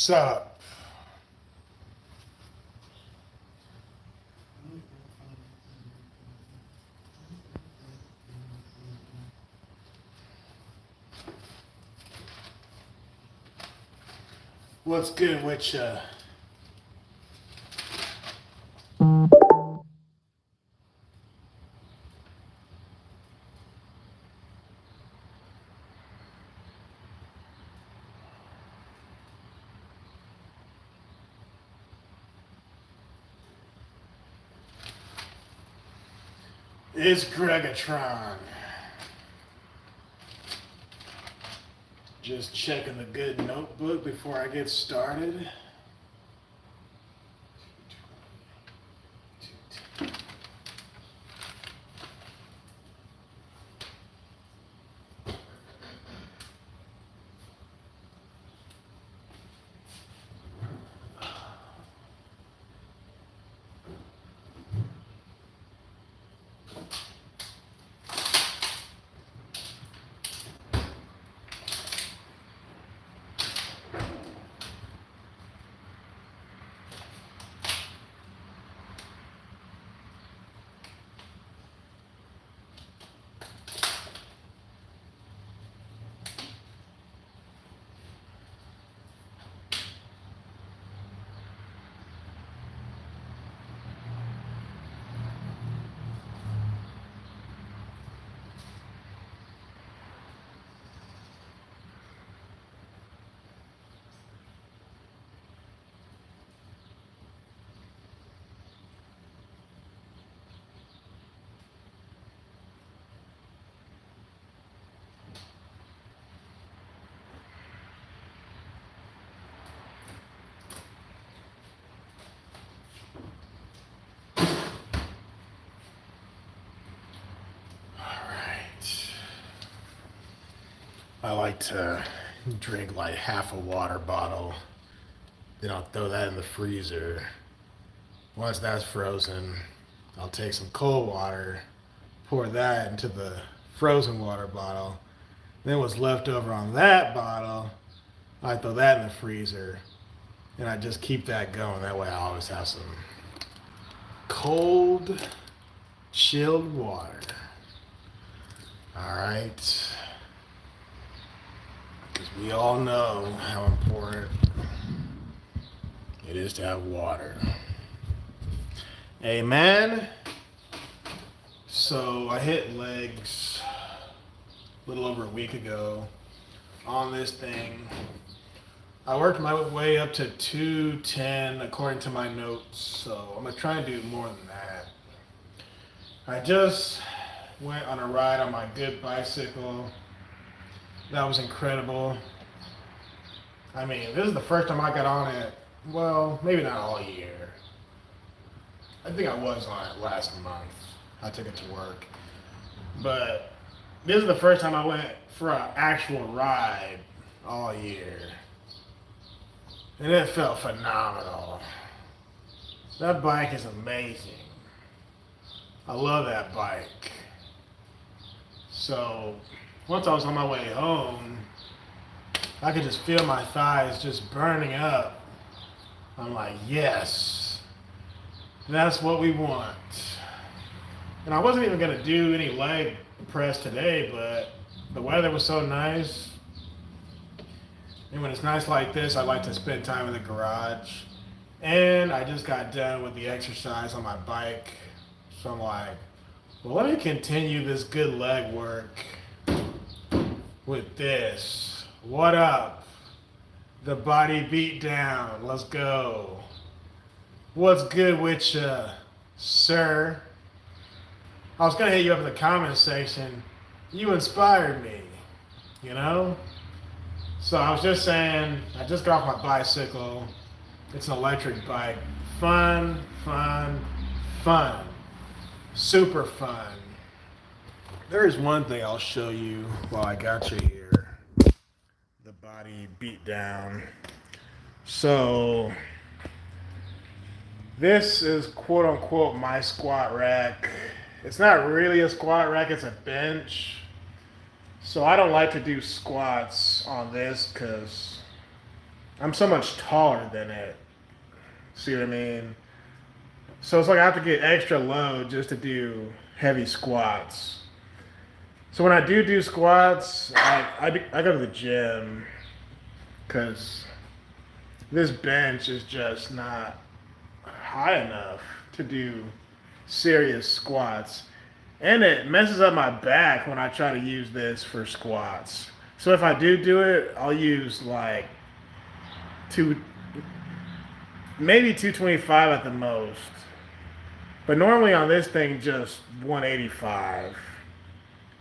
Sup? What's good with you? It's Greggatron. Just checking the good notebook before I get started. I like to drink like half a water bottle, then I'll throw that in the freezer. Once that's frozen, I'll take some cold water, pour that into the frozen water bottle. Then what's left over on that bottle, I throw that in the freezer, and I just keep that going. That way I always have some cold, chilled water. All right. Because we all know how important it is to have water. Amen. So I hit legs a little over a week ago on this thing. I worked my way up to 210 according to my notes, so I'm gonna try and do more than that. I just went on a ride on my good bicycle. That was incredible. I mean, this is the first time I got on it. Well, maybe not all year. I think I was on it last month. I took it to work. But this is the first time I went for an actual ride all year. And it felt phenomenal. That bike is amazing. I love that bike. So once I was on my way home, I could just feel my thighs just burning up. I'm like, yes, that's what we want. And I wasn't even gonna do any leg press today, but the weather was so nice. And when it's nice like this, I like to spend time in the garage. And I just got done with the exercise on my bike. So I'm like, well, let me continue this good leg work with this. What up? The body beat down. Let's go. What's good with you, sir? I was gonna hit you up in the comment section. You inspired me, you know? So I was just saying, I just got off my bicycle. It's an electric bike. Fun, fun, fun. Super fun. There is one thing I'll show you while I got you here. The body beat down. So this is quote unquote my squat rack. It's not really a squat rack, it's a bench. So I don't like to do squats on this because I'm so much taller than it. See what I mean? So it's like I have to get extra load just to do heavy squats. So when I do squats, I go to the gym because this bench is just not high enough to do serious squats. And it messes up my back when I try to use this for squats. So if I do it, I'll use like two, maybe 225 at the most. But normally on this thing, just 185.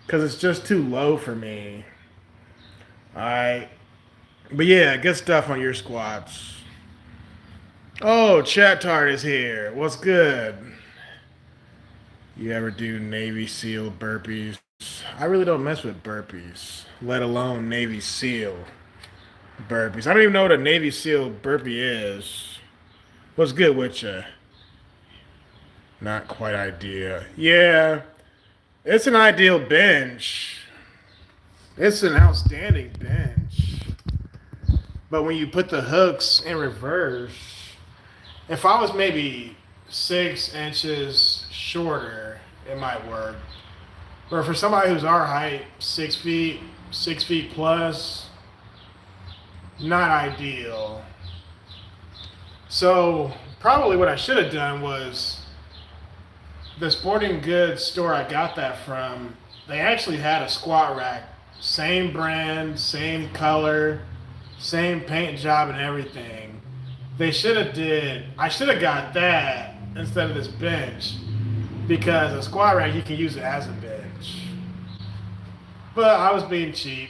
Because it's just too low for me. Alright. But yeah, good stuff on your squats. Oh, Chat Tart is here. What's good? You ever do Navy SEAL burpees? I really don't mess with burpees, let alone Navy SEAL burpees. I don't even know what a Navy SEAL burpee is. What's good with you? Not quite ideal. Yeah, it's an ideal bench. It's an outstanding bench. But when you put the hooks in reverse, if I was maybe 6 inches shorter, it might work. But for somebody who's our height, 6 feet, 6 feet plus, not ideal. So probably what I should have done was the sporting goods store I got that from, they actually had a squat rack. Same brand, same color, same paint job and everything. I should have got that instead of this bench, because a squat rack, you can use it as a bench. But I was being cheap.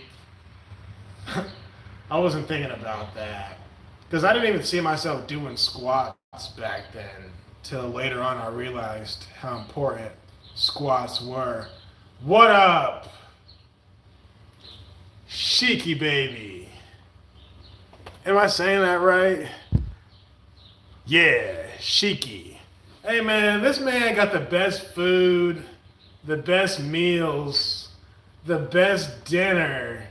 I wasn't thinking about that. Because I didn't even see myself doing squats back then. Till later on I realized how important squats were. What up? Sheiky baby. Am I saying that right? Yeah, Sheiky. Hey man, this man got the best food, the best meals, the best dinner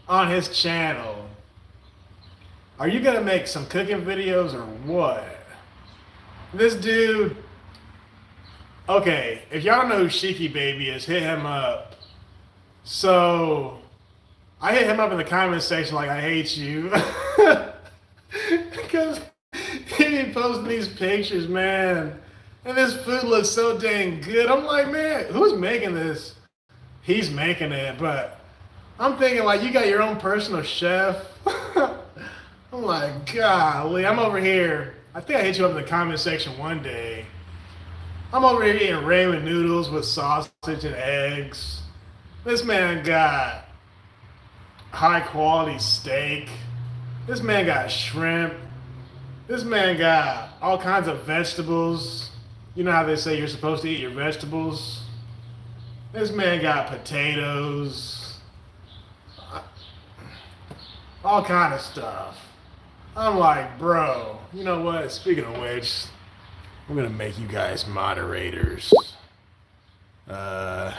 on his channel. Are you gonna make some cooking videos or what? This dude, okay, if y'all don't know who Sheiky Baby is, hit him up. So, I hit him up in the comment section like, I hate you. Because he be posting these pictures, man. And this food looks so dang good. I'm like, man, who's making this? He's making it, but I'm thinking like, you got your own personal chef. I'm like, golly, I'm over here. I think I hit you up in the comment section one day. I'm over here eating ramen noodles with sausage and eggs. This man got high quality steak. This man got shrimp. This man got all kinds of vegetables. You know how they say you're supposed to eat your vegetables? This man got potatoes. All kind of stuff. I'm like, bro, you know what? Speaking of which, I'm gonna make you guys moderators. Add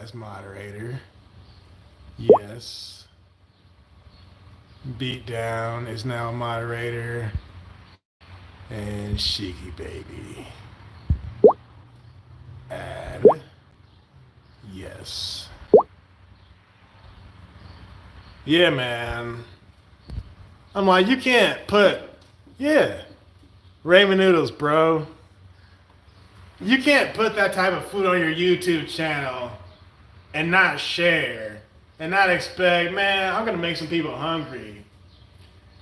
as moderator. Yes. Beatdown is now moderator. And Sheiky Baby. Add. Yes. Yeah, man. I'm like, you can't put, ramen noodles, bro. You can't put that type of food on your YouTube channel and not share and not expect, man, I'm gonna make some people hungry.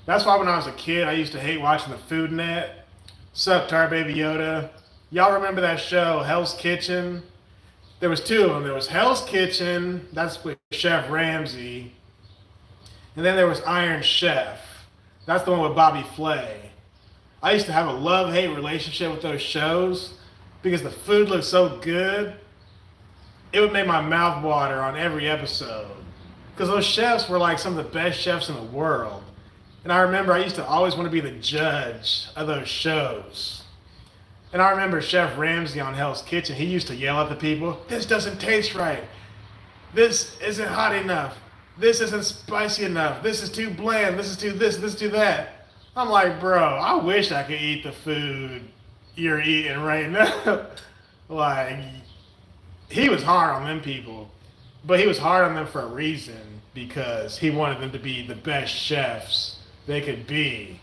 That's why when I was a kid, I used to hate watching the Food Net. Sup, Tar Baby Yoda. Y'all remember that show, Hell's Kitchen? There was 2 of them. There was Hell's Kitchen, that's with Chef Ramsay. And then there was Iron Chef. That's the one with Bobby Flay. I used to have a love-hate relationship with those shows because the food looked so good. It would make my mouth water on every episode. Because those chefs were like some of the best chefs in the world. And I remember I used to always want to be the judge of those shows. And I remember Chef Ramsay on Hell's Kitchen, he used to yell at the people, this doesn't taste right. This isn't hot enough. this isn't spicy enough. This is too bland. This is too this is too that. I'm like, bro, I wish I could eat the food you're eating right now. Like, he was hard on them people, but he was hard on them for a reason because he wanted them to be the best chefs they could be.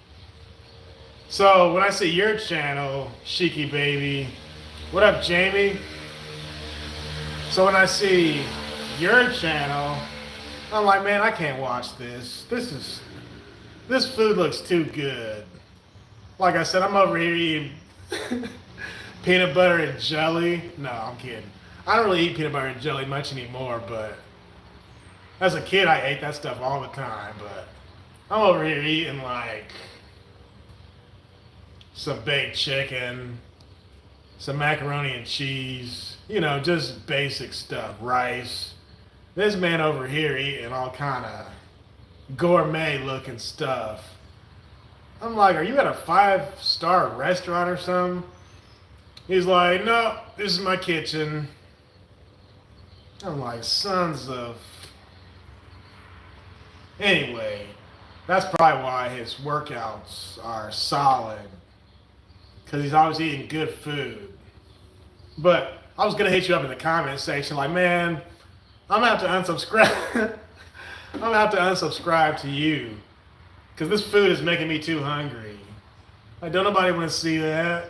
So when I see your channel, Shiki Baby, what up, Jamie? So when I see your channel, I'm like, man, I can't watch this. This food looks too good. Like I said, I'm over here eating peanut butter and jelly. No, I'm kidding. I don't really eat peanut butter and jelly much anymore, but as a kid, I ate that stuff all the time. But I'm over here eating like some baked chicken, some macaroni and cheese, you know, just basic stuff, rice. This man over here eating all kind of gourmet looking stuff. I'm like, are you at a 5-star restaurant or something? He's like, no, this is my kitchen. I'm like, sons of... Anyway, that's probably why his workouts are solid. Because he's always eating good food. But I was going to hit you up in the comment section like, man, I'm going to have to unsubscribe. I'm going to have to unsubscribe to you. Because this food is making me too hungry. Like, don't nobody want to see that?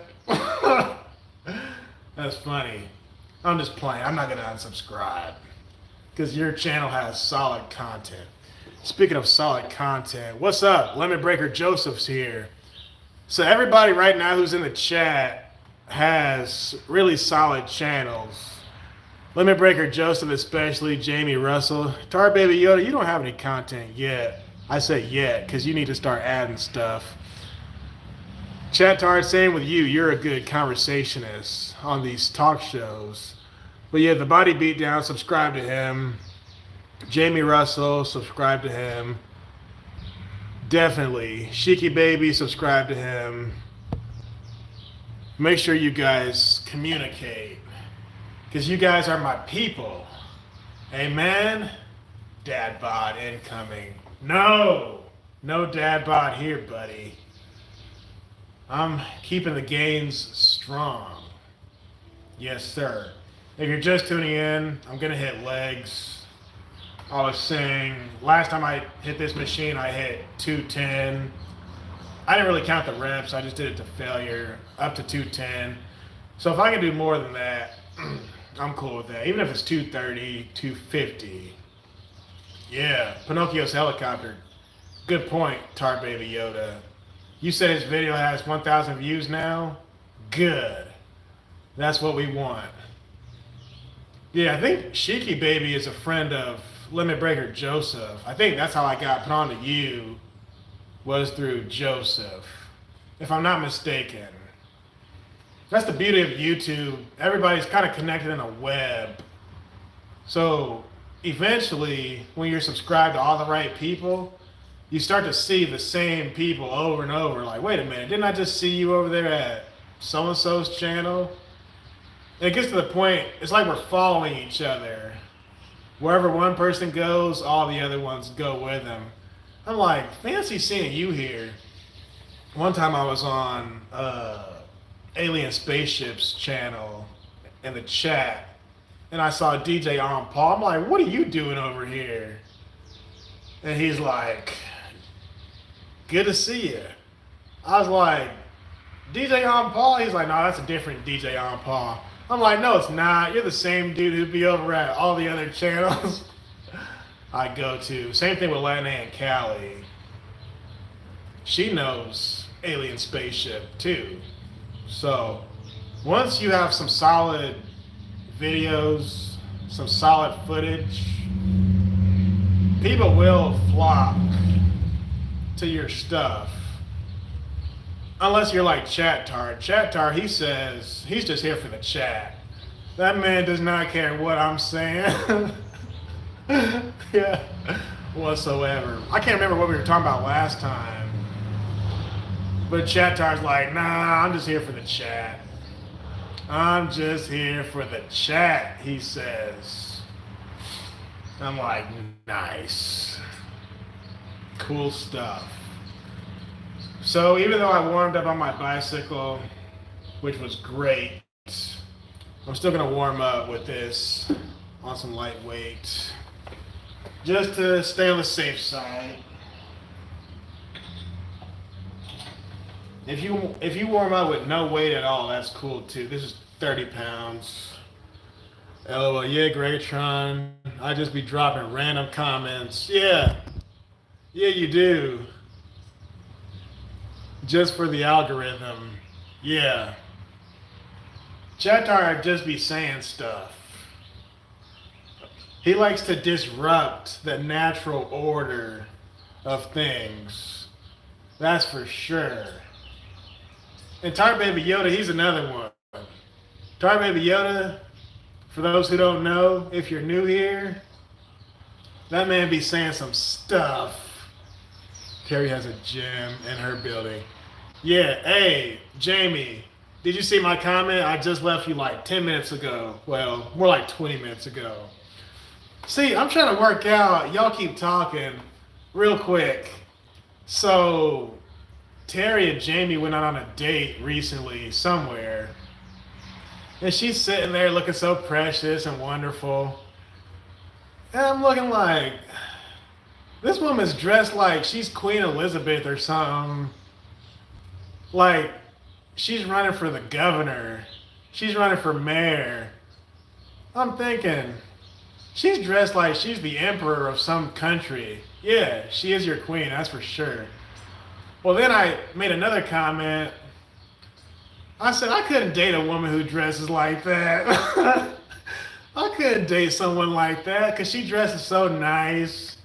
That's funny. I'm just playing. I'm not going to unsubscribe. Because your channel has solid content. Speaking of solid content, what's up? Lemon Breaker Joseph's here. So everybody right now who's in the chat has really solid channels. Lemon Breaker Joseph especially, Jamie Russell. Tar Baby Yoda, you don't have any content yet. I say yet, because you need to start adding stuff. Chat Tar, same with you. You're a good conversationist on these talk shows. But yeah, the Body Beatdown, subscribe to him. Jamie Russell, subscribe to him. Definitely. Shiki Baby, subscribe to him. Make sure you guys communicate. Because you guys are my people. Amen? Dad bod incoming. No dad bod here, buddy. I'm keeping the gains strong. Yes, sir. If you're just tuning in, I'm going to hit legs. I was saying, last time I hit this machine, I hit 210. I didn't really count the reps. I just did it to failure, up to 210. So if I can do more than that, I'm cool with that. Even if it's 230, 250. Yeah, Pinocchio's helicopter. Good point, Tar Baby Yoda. You said his video has 1,000 views now? Good. That's what we want. Yeah, I think Shiki Baby is a friend of Limit Breaker Joseph. I think that's how I got put on to you, was through Joseph, if I'm not mistaken. That's the beauty of YouTube. Everybody's kind of connected in a web. So eventually, when you're subscribed to all the right people, you start to see the same people over and over. Like, wait a minute, didn't I just see you over there at so-and-so's channel? And it gets to the point, it's like we're following each other. Wherever one person goes, all the other ones go with them. I'm like, fancy seeing you here. One time I was on Alien Spaceship's channel in the chat, and I saw DJ On Paul. I'm like, what are you doing over here? And he's like, good to see you. I was like, DJ On Paul? He's like, no, that's a different DJ On Paul. I'm like, no, it's not. You're the same dude who'd be over at all the other channels I go to. Same thing with Lana and Callie. She knows Alien Spaceship too. So once you have some solid videos, some solid footage, people will flock to your stuff. Unless you're like Chat Tar. Chat Tar, he says he's just here for the chat. That man does not care what I'm saying. Yeah, whatsoever. I can't remember what we were talking about last time. But Chat Tar's like, nah, I'm just here for the chat. I'm just here for the chat, he says. I'm like, nice. Cool stuff. So even though I warmed up on my bicycle, which was great, I'm still gonna warm up with this on some lightweight, just to stay on the safe side. If you warm up with no weight at all, that's cool too. This is 30 pounds. LOL, yeah, Greggatron. I just be dropping random comments. Yeah, yeah, you do. Just for the algorithm. Yeah. Chatar just be saying stuff. He likes to disrupt the natural order of things. That's for sure. And Tar Baby Yoda, he's another one. Tar Baby Yoda, for those who don't know, if you're new here, that man be saying some stuff. Terry has a gym in her building. Yeah, hey, Jamie, did you see my comment? I just left you like 10 minutes ago. Well, more like 20 minutes ago. See, I'm trying to work out. Y'all keep talking real quick. So, Terry and Jamie went out on a date recently somewhere. And she's sitting there looking so precious and wonderful. And I'm looking like, this woman's dressed like she's Queen Elizabeth or something. Like, she's running for the governor. She's running for mayor. I'm thinking, she's dressed like she's the emperor of some country. Yeah, she is your queen, that's for sure. Well, then I made another comment. I said, I couldn't date a woman who dresses like that. I couldn't date someone like that because she dresses so nice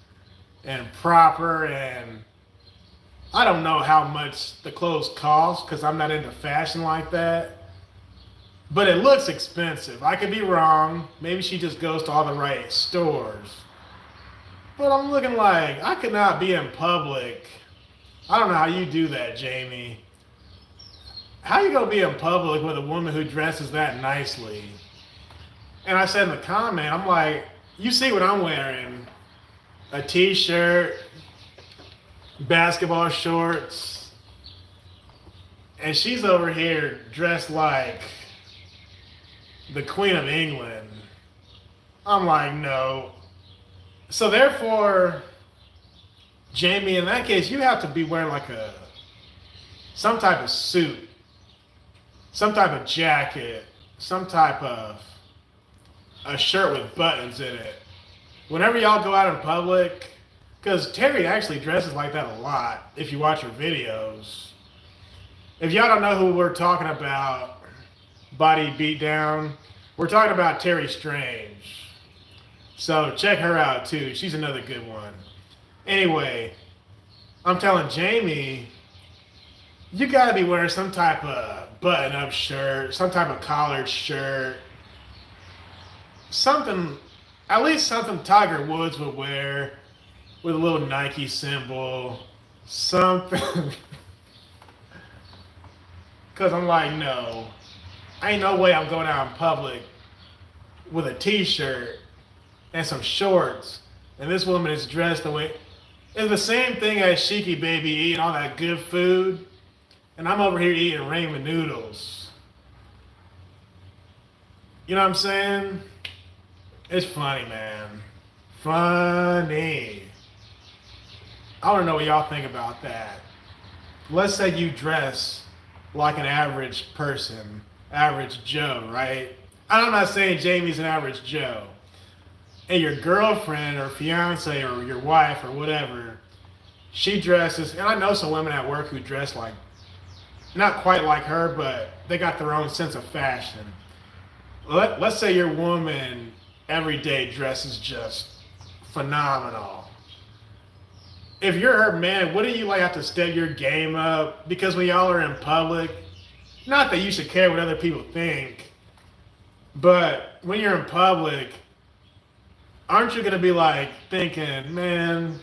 and proper, and I don't know how much the clothes cost because I'm not into fashion like that. But it looks expensive. I could be wrong. Maybe she just goes to all the right stores. But I'm looking like I could not be in public. I don't know how you do that, Jamie. How you gonna be in public with a woman who dresses that nicely? And I said in the comment, I'm like, you see what I'm wearing? A t-shirt, basketball shorts, and she's over here dressed like the Queen of England. I'm like, no. So therefore, Jamie, in that case, you have to be wearing like some type of suit, some type of jacket, some type of a shirt with buttons in it. Whenever y'all go out in public, because Terry actually dresses like that a lot if you watch her videos. If y'all don't know who we're talking about, Body Beatdown, we're talking about Terry Strange. So check her out too. She's another good one. Anyway, I'm telling Jamie, you gotta be wearing some type of button-up shirt, some type of collared shirt, something, at least something Tiger Woods would wear with a little Nike symbol, something. Because I'm like, no, ain't no way I'm going out in public with a t-shirt and some shorts, and this woman is dressed the way. It's the same thing as Sheiky Baby eating all that good food, and I'm over here eating ramen noodles. You know what I'm saying? It's funny, man. Funny. I want to know what y'all think about that. Let's say you dress like an average person, average Joe, right? I'm not saying Jamie's an average Joe. And your girlfriend or fiance or your wife or whatever, she dresses, and I know some women at work who dress like, not quite like her, but they got their own sense of fashion. Let's say your woman every day dresses just phenomenal. If you're her man, wouldn't you like have to step your game up? Because when y'all are in public, not that you should care what other people think, but when you're in public, aren't you gonna be like thinking, man,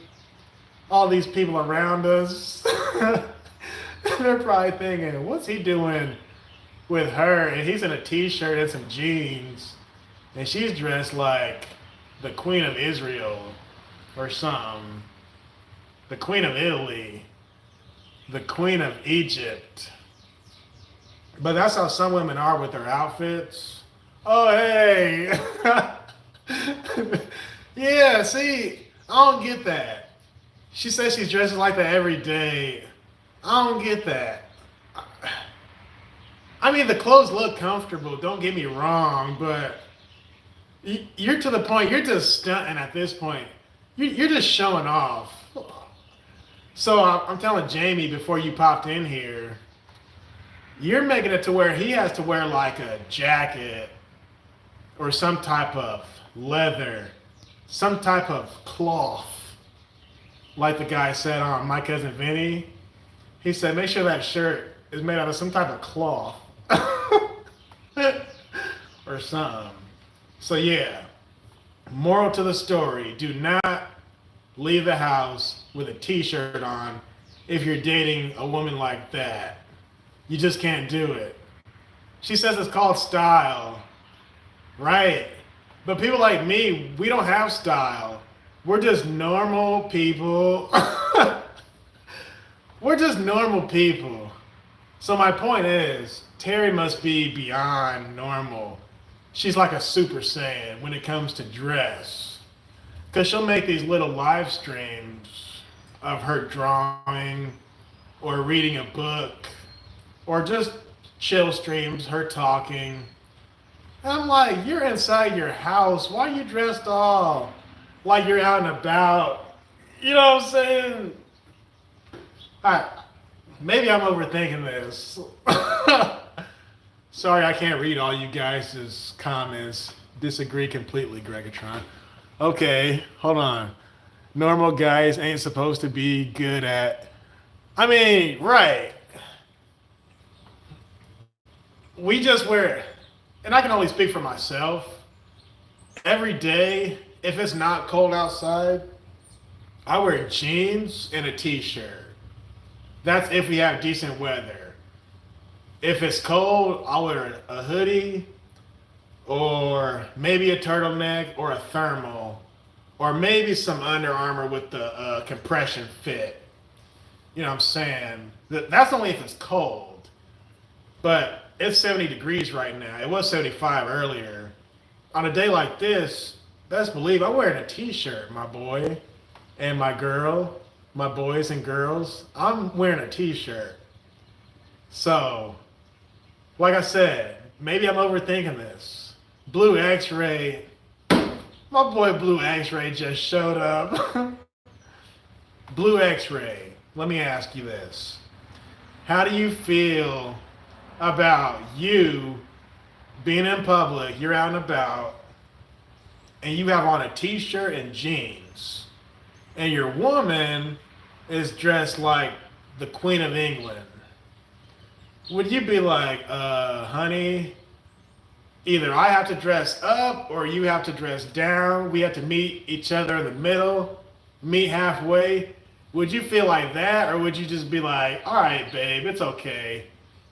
all these people around us, they're probably thinking, what's he doing with her? And he's in a t-shirt and some jeans, and she's dressed like the Queen of Israel or something, the Queen of Italy, the Queen of Egypt. But that's how some women are with their outfits. Oh, hey. Yeah, see, I don't get that. She says she's dressing like that every day. I don't get that. I mean, the clothes look comfortable, don't get me wrong, but you're to the point, you're just stunting at this point. You're just showing off. So I'm telling Jamie before you popped in here, you're making it to where he has to wear like a jacket or some type of leather, some type of cloth. Like the guy said on My Cousin Vinny, he said, make sure that shirt is made out of some type of cloth or something. So yeah, moral to the story, do not leave the house with a t-shirt on if you're dating a woman like that. You just can't do it. She says it's called style, right? But people like me, we don't have style. We're just normal people. We're just normal people. So my point is, Terry must be beyond normal. She's like a Super Saiyan when it comes to dress. Because she'll make these little live streams of her drawing or reading a book or just chill streams, her talking. And I'm like, you're inside your house. Why are you dressed all like you're out and about? You know what I'm saying? Maybe I'm overthinking this. Sorry, I can't read all you guys' comments. Disagree completely, Greggatron. Okay, hold on. Normal guys ain't supposed to be good at... I mean, right. We just wear... And I can only speak for myself. Every day, if it's not cold outside, I wear jeans and a t-shirt. That's if we have decent weather. If it's cold, I'll wear a hoodie or maybe a turtleneck or a thermal or maybe some Under Armour with the compression fit. You know what I'm saying? That's only if it's cold. But it's 70 degrees right now. It was 75 earlier. On a day like this, best believe I'm wearing a t-shirt, my boy and my girl, my boys and girls. I'm wearing a t-shirt. So, like I said, maybe I'm overthinking this. Blue X-Ray, my boy Blue X-Ray just showed up. Blue X-Ray, let me ask you this. How do you feel about you being in public, you're out and about, and you have on a t-shirt and jeans, and your woman is dressed like the Queen of England? Would you be like, honey, either I have to dress up or you have to dress down. We have to meet each other in the middle, meet halfway. Would you feel like that, or would you just be like, all right, babe, it's okay.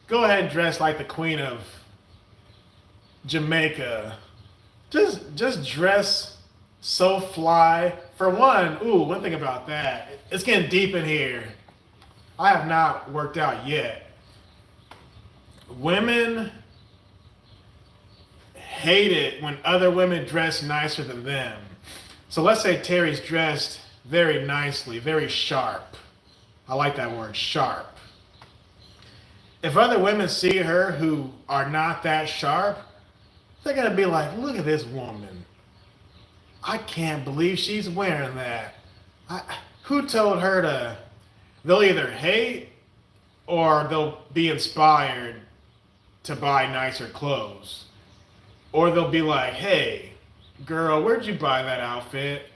Go ahead and dress like the Queen of Jamaica. Just dress so fly. For one thing about that, it's getting deep in here. I have not worked out yet. Women hate it when other women dress nicer than them. So let's say Terry's dressed very nicely, very sharp. I like that word, sharp. If other women see her who are not that sharp, they're going to be like, look at this woman. I can't believe she's wearing that. Who told her to? They'll either hate or they'll be inspired to buy nicer clothes. Or they'll be like, hey, girl, where'd you buy that outfit?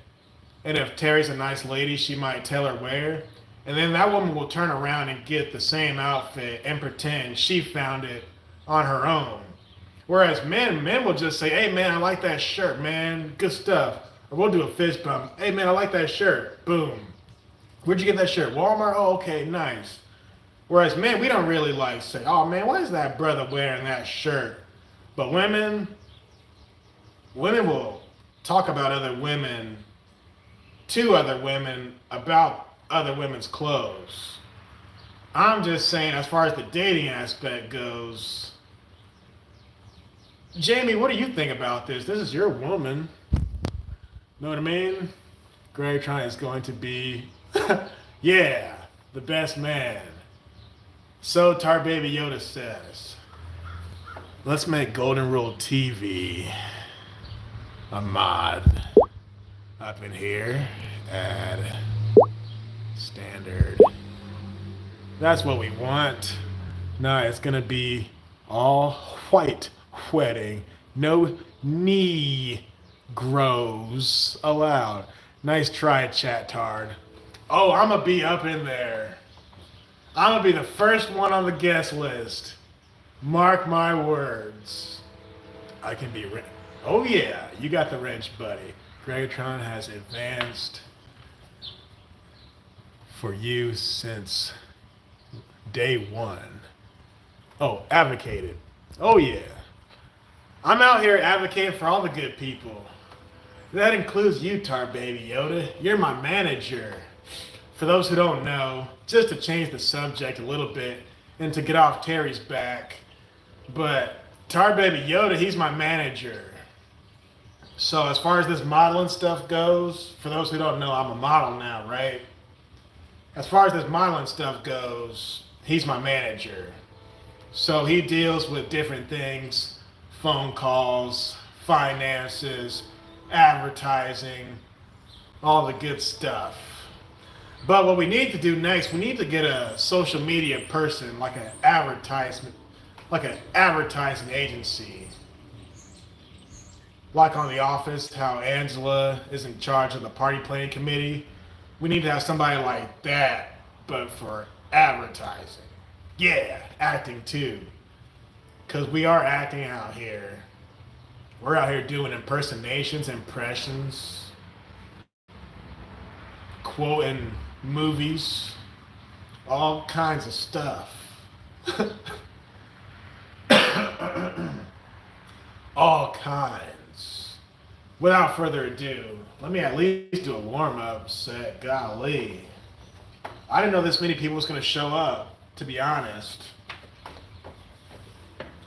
And if Terry's a nice lady, she might tell her where. And then that woman will turn around and get the same outfit and pretend she found it on her own. Whereas men will just say, hey man, I like that shirt, man. Good stuff. Or we'll do a fist bump. Hey man, I like that shirt. Boom. Where'd you get that shirt? Walmart? Oh, okay, nice. Whereas men, we don't really like say, oh man, why is that brother wearing that shirt? But women will talk about other women to other women about other women's clothes. I'm just saying, as far as the dating aspect goes, Jamie, what do you think about this? This is your woman. Know what I mean? Greggatron is going to be, yeah, the best man. So Tar Baby Yoda says. Let's make Golden Rule TV a mod up in here. Add standard. That's what we want. No, it's gonna be all white wedding. No knee grows allowed. Nice try, chat tard. Oh, I'm gonna be up in there. I'm gonna be the first one on the guest list. Mark my words. I can be rich. Oh yeah, you got the wrench, buddy. Greggatron has advanced for you since day one. Oh, advocated. Oh yeah. I'm out here advocating for all the good people. That includes you, Tar Baby Yoda. You're my manager. For those who don't know, just to change the subject a little bit and to get off Terry's back, but Tar Baby Yoda, he's my manager. So as far as this modeling stuff goes, for those who don't know, I'm a model now, right? As far as this modeling stuff goes, he's my manager. So he deals with different things, phone calls, finances, advertising, all the good stuff. But what we need to do next, we need to get a social media person, like an advertising agency. Like on The Office, how Angela is in charge of the party planning committee. We need to have somebody like that, but for advertising. Yeah, acting too. Because we are acting out here. We're out here doing impersonations, impressions, quoting movies, all kinds of stuff. All kinds. Without further ado, let me at least do a warm-up set. Golly. I didn't know this many people was going to show up, to be honest.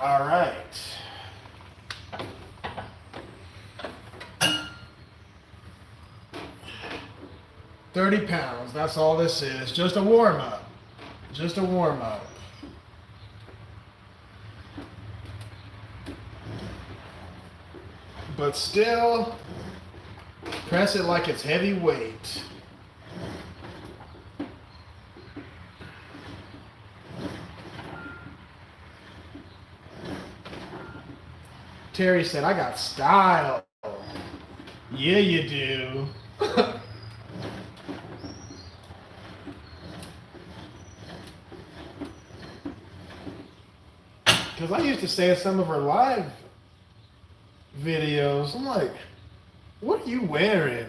All right. £30. That's all this is. Just a warm-up. Just a warm-up. But still, press it like it's heavyweight. Terry said, I got style. Yeah, you do. Because I used to say in some of her live videos, I'm like, what are you wearing?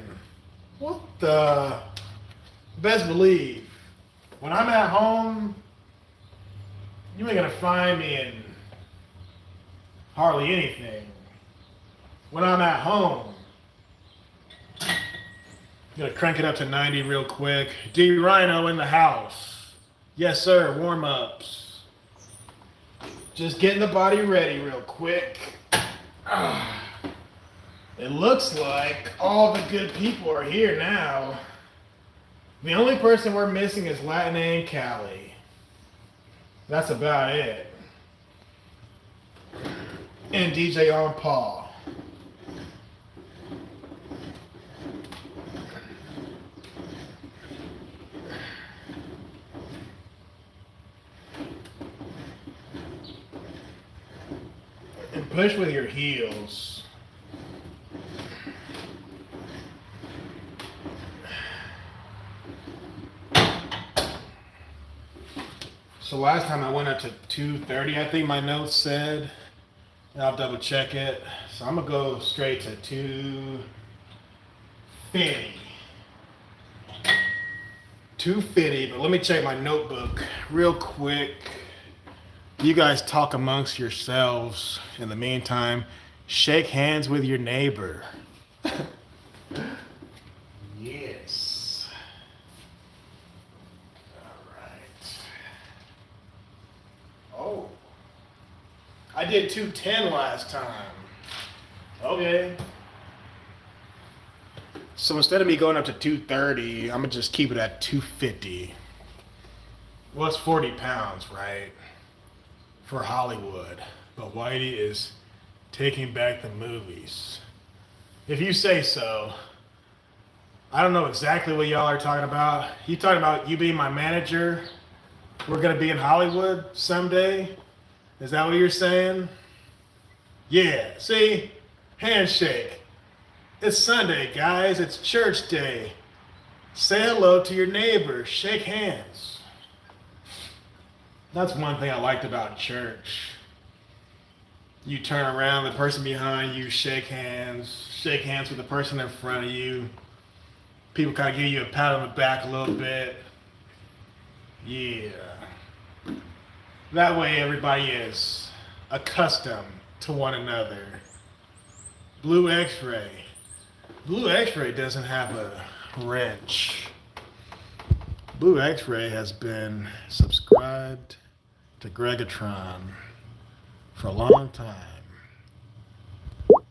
What the? Best believe, when I'm at home, you ain't gonna find me in hardly anything. When I'm at home, I'm gonna crank it up to 90 real quick. D Rhino in the house. Yes, sir, warm-ups. Just getting the body ready real quick. It looks like all the good people are here now. The only person we're missing is Latin and Callie. That's about it. And DJ on Paul. And push with your heels. So last time I went up to 230, I think my notes said. And I'll double check it. So I'm gonna go straight to 250. 250, but let me check my notebook real quick. You guys talk amongst yourselves. In the meantime, shake hands with your neighbor. Yes. All right. Oh, I did 210 last time. Okay. So instead of me going up to 230, I'm gonna just keep it at 250. Well, it's 40 pounds, right? For Hollywood. But Whitey is taking back the movies. If you say so. I don't know exactly what y'all are talking about. You talking about you being my manager? We're gonna be in Hollywood someday? Is that what you're saying? Yeah, see? Handshake. It's Sunday, guys. It's church day. Say hello to your neighbor. Shake hands. That's one thing I liked about church. You turn around, the person behind you, shake hands with the person in front of you. People kind of give you a pat on the back a little bit. Yeah. That way everybody is accustomed to one another. Blue X-ray. Blue X-ray doesn't have a wrench. Blue X-ray has been subscribed to Greggatron for a long time. I'm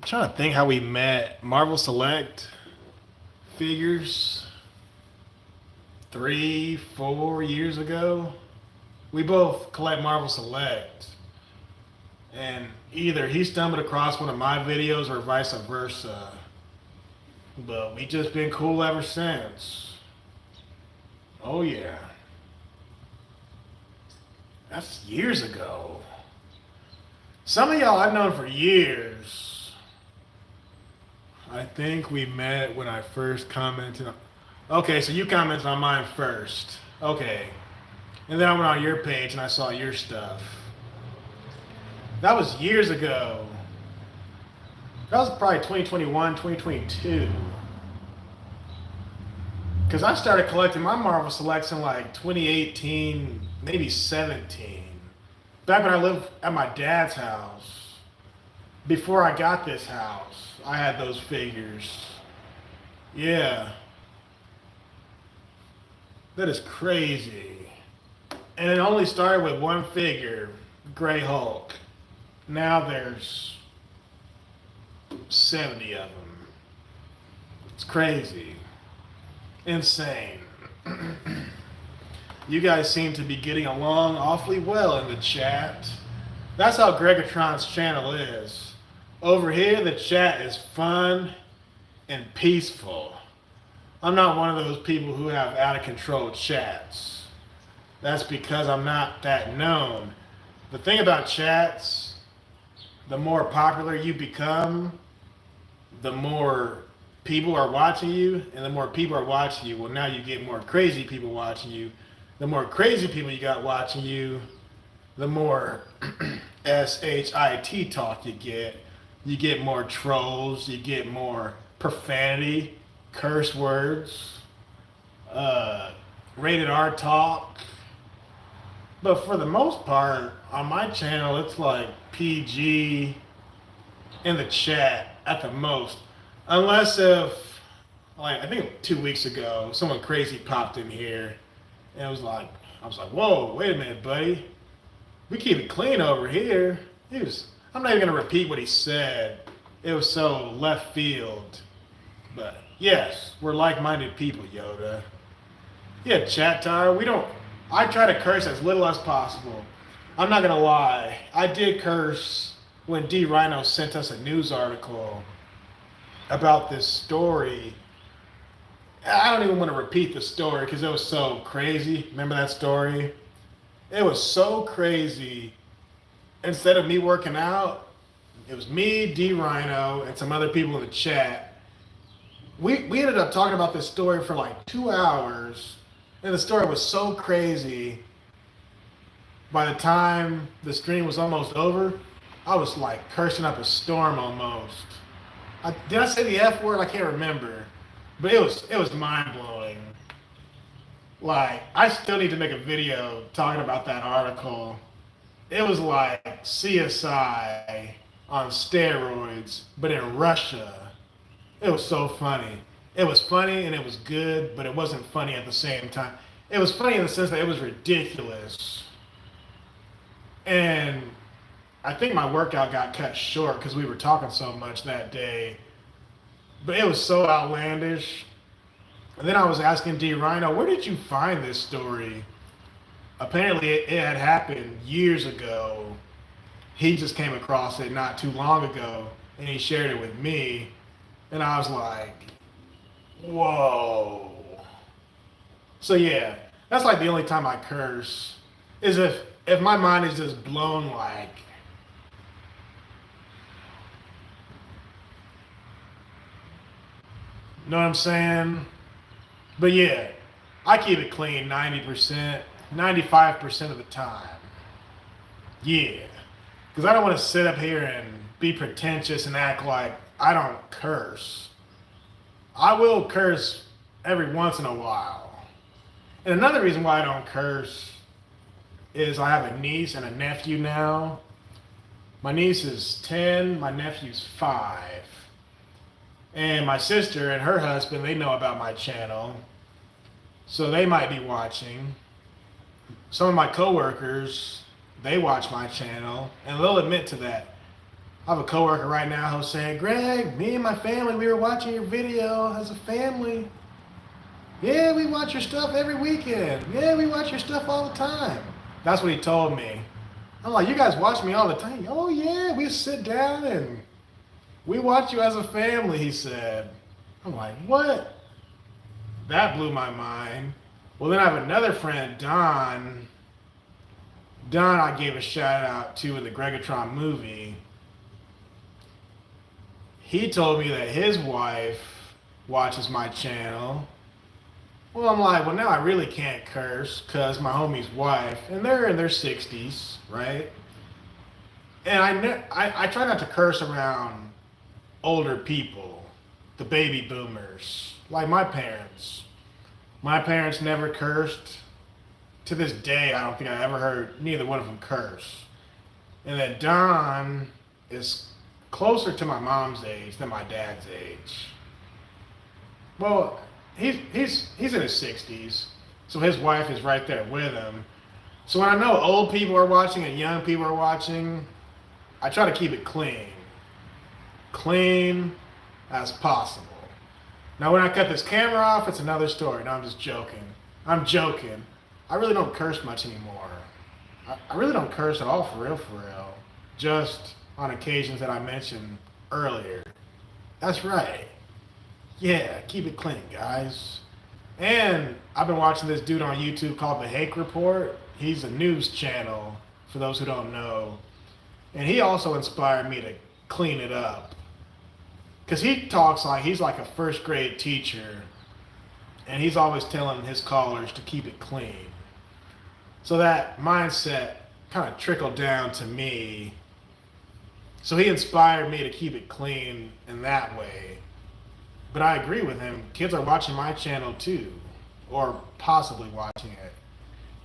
trying to think how we met. Marvel Select figures 3-4 years ago. We both collect Marvel Select. And either he stumbled across one of my videos or vice versa. But we just been cool ever since. Oh yeah. That's years ago. Some of y'all I've known for years. I think we met when I first commented. Okay, so you commented on mine first. Okay. And then I went on your page and I saw your stuff. That was years ago. That was probably 2021, 2022. Because I started collecting my Marvel Selects in like 2018, maybe 17. Back when I lived at my dad's house. Before I got this house, I had those figures. Yeah. That is crazy. And it only started with one figure, Grey Hulk. Now there's 70 of them. It's crazy. Insane. You guys seem to be getting along awfully well in the chat. That's how Greggatron's channel is. Over here, the chat is fun and peaceful. I'm not one of those people who have out of control chats. That's because I'm not that known. The thing about chats, the more popular you become, the more people are watching you, and the more people are watching you, well, now you get more crazy people watching you. The more crazy people you got watching you, the more SHIT talk you get. You get more trolls, you get more profanity, curse words, rated R talk. But for the most part, on my channel, it's like PG in the chat at the most. Unless if, like, I think 2 weeks ago, someone crazy popped in here, and it was like, I was like, whoa, wait a minute, buddy. We keep it clean over here. I'm not even going to repeat what he said. It was so left field. But yes, we're like-minded people, Yoda. Yeah, chat tower, I try to curse as little as possible. I'm not going to lie. I did curse when D Rhino sent us a news article about this story. I don't even want to repeat the story because it was so crazy. Remember that story? It was so crazy. Instead of me working out, it was me, D Rhino, and some other people in the chat. We ended up talking about this story for like 2 hours, and the story was so crazy. By the time the stream was almost over, I was like cursing up a storm almost. Did I say the F word? I can't remember. But it was mind-blowing. Like, I still need to make a video talking about that article. It was like CSI on steroids, but in Russia. It was so funny. It was funny and it was good, but it wasn't funny at the same time. It was funny in the sense that it was ridiculous. And I think my workout got cut short because we were talking so much that day. But it was so outlandish. And then I was asking D. Rhino, where did you find this story? Apparently, it had happened years ago. He just came across it not too long ago, and he shared it with me. And I was like, whoa. So yeah, that's like the only time I curse is if my mind is just blown like, know what I'm saying? But yeah, I keep it clean 90%, 95% of the time. Yeah. Because I don't want to sit up here and be pretentious and act like I don't curse. I will curse every once in a while. And another reason why I don't curse is I have a niece and a nephew now. My niece is 10, my nephew's 5. And my sister and her husband, they know about my channel. So they might be watching. Some of my coworkers, they watch my channel and they'll admit to that. I have a coworker right now who's saying, Greg, me and my family, we were watching your video as a family. Yeah, we watch your stuff every weekend. Yeah, we watch your stuff all the time. That's what he told me. I'm like, you guys watch me all the time? Oh yeah, we sit down and we watch you as a family, he said. I'm like, what? That blew my mind. Well, then I have another friend, Don. Don I gave a shout out to in the Greggatron movie. He told me that his wife watches my channel. Well, I'm like, well, now I really can't curse because my homie's wife, and they're in their 60s, right? And I try not to curse around older people, the baby boomers, like my parents. My parents never cursed. To this day, I don't think I ever heard neither one of them curse. And then Don is closer to my mom's age than my dad's age. Well, he's in his 60s, so his wife is right there with him. So when I know old people are watching and young people are watching, I try to keep it clean as possible. Now when I cut this camera off, it's another story. No, I'm just joking. I'm joking. I really don't curse much anymore. I really don't curse at all, for real. Just on occasions that I mentioned earlier. That's right. Yeah, keep it clean, guys. And I've been watching this dude on YouTube called The Hake Report. He's a news channel, for those who don't know. And he also inspired me to clean it up. Because he talks like he's like a first grade teacher. And he's always telling his callers to keep it clean. So that mindset kind of trickled down to me. So he inspired me to keep it clean in that way. But I agree with him. Kids are watching my channel too, or possibly watching it.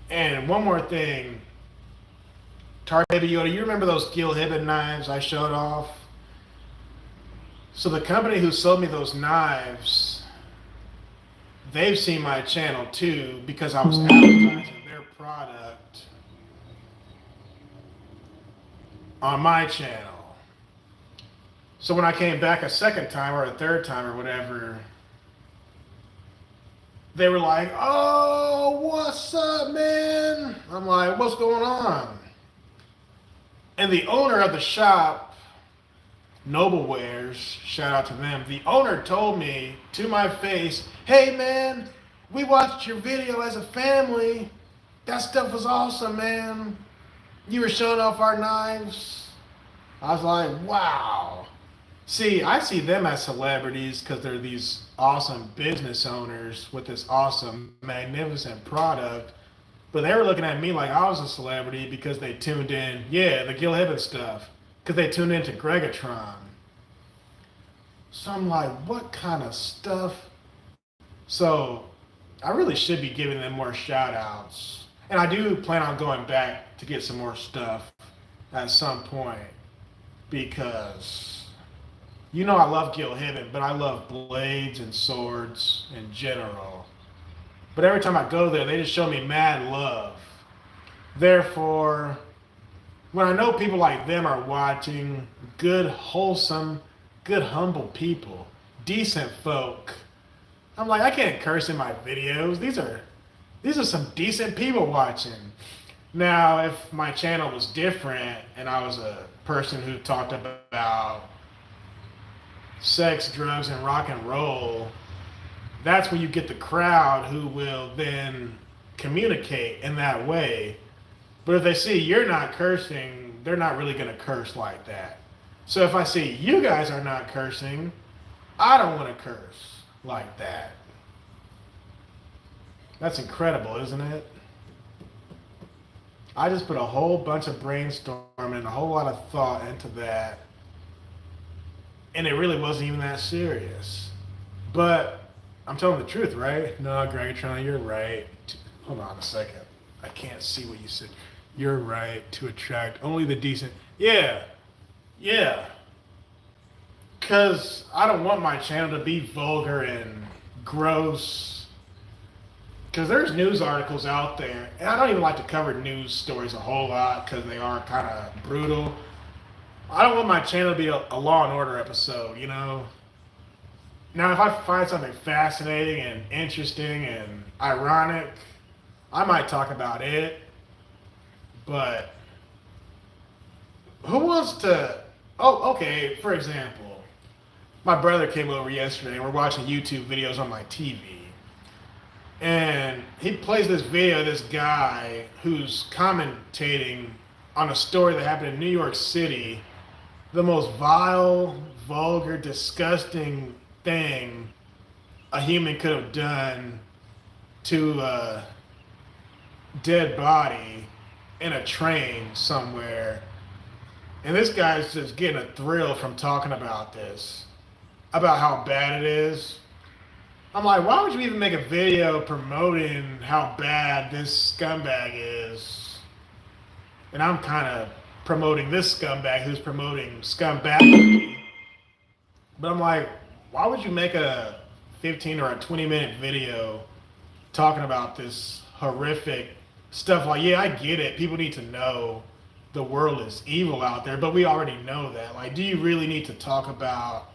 And one more thing, Tar Baby Yoda, you remember those Gil Hibben knives I showed off? So the company who sold me those knives, they've seen my channel too because I was advertising their product on my channel. So when I came back a second time or a third time or whatever, they were like, oh, what's up, man? I'm like, what's going on? And the owner of the shop, Noble Wares, shout out to them, the owner told me to my face, hey, man, we watched your video as a family. That stuff was awesome, man. You were showing off our knives. I was like, wow. See, I see them as celebrities because they're these awesome business owners with this awesome, magnificent product. But they were looking at me like I was a celebrity because they tuned in, yeah, the Gil Hibben stuff, because they tuned into Greggatron. So I'm like, what kind of stuff? So I really should be giving them more shout outs. And I do plan on going back to get some more stuff at some point. because you know I love Gil Hibben, but I love blades and swords in general. But every time I go there, they just show me mad love. Therefore, when I know people like them are watching, good, wholesome, good, humble people, decent folk, I'm like, I can't curse in my videos. These are some decent people watching. Now, if my channel was different and I was a person who talked about sex, drugs, and rock and roll, that's when you get the crowd who will then communicate in that way. But if they see you're not cursing, they're not really going to curse like that. So if I see you guys are not cursing, I don't want to curse like that. That's incredible, isn't it? I just put a whole bunch of brainstorming and a whole lot of thought into that. And it really wasn't even that serious. But I'm telling the truth, right? No, Greggatron, you're right. Hold on a second. I can't see what you said. You're right to attract only the decent. Yeah. Because I don't want my channel to be vulgar and gross. Because there's news articles out there, and I don't even like to cover news stories a whole lot because they are kind of brutal. I don't want my channel to be a Law and Order episode, you know? Now, if I find something fascinating and interesting and ironic, I might talk about it. But who wants to... Oh, okay, for example, my brother came over yesterday and we're watching YouTube videos on my TV. And he plays this video of this guy who's commentating on a story that happened in New York City. The most vile, vulgar, disgusting thing a human could have done to a dead body in a train somewhere. And this guy's just getting a thrill from talking about this, about how bad it is. I'm like, why would you even make a video promoting how bad this scumbag is? And I'm kind of promoting this scumbag who's promoting scumbag. But I'm like, why would you make a 15 or a 20-minute video talking about this horrific stuff? Like, yeah, I get it. People need to know the world is evil out there, but we already know that. Like, do you really need to talk about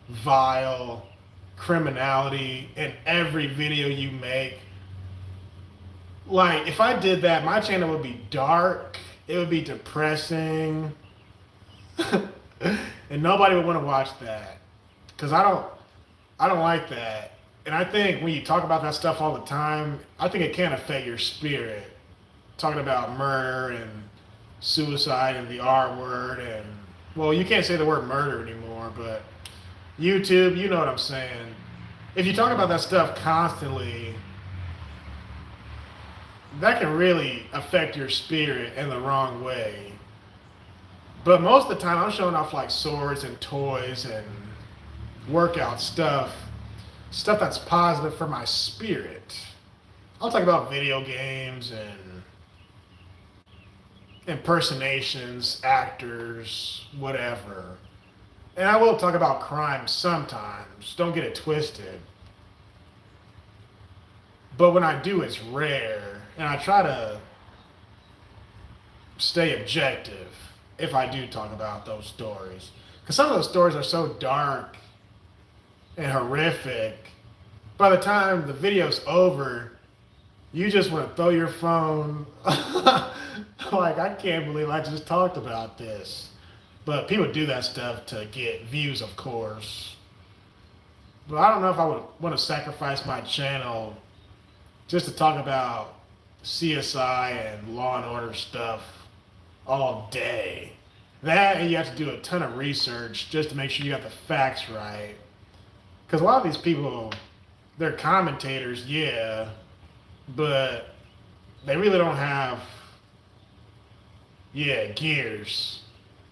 vile criminality in every video you make? Like, if I did that, my channel would be dark, it would be depressing, and nobody would want to watch that, because I don't like that. And I think when you talk about that stuff all the time, I think it can affect your spirit. Talking about murder and suicide and the R word, and, well, you can't say the word murder anymore, but YouTube, you know what I'm saying. If you talk about that stuff constantly, that can really affect your spirit in the wrong way. But most of the time, I'm showing off like swords and toys and workout stuff that's positive for my spirit. I'll talk about video games and impersonations, actors, whatever. And I will talk about crime sometimes. Don't get it twisted. But when I do, it's rare. And I try to stay objective if I do talk about those stories. Because some of those stories are so dark and horrific. By the time the video's over, you just want to throw your phone. Like, I can't believe I just talked about this. But people do that stuff to get views, of course. But I don't know if I would want to sacrifice my channel just to talk about CSI and Law and Order stuff all day. That, and you have to do a ton of research just to make sure you got the facts right. Because a lot of these people, they're commentators, yeah, but they really don't have, gears.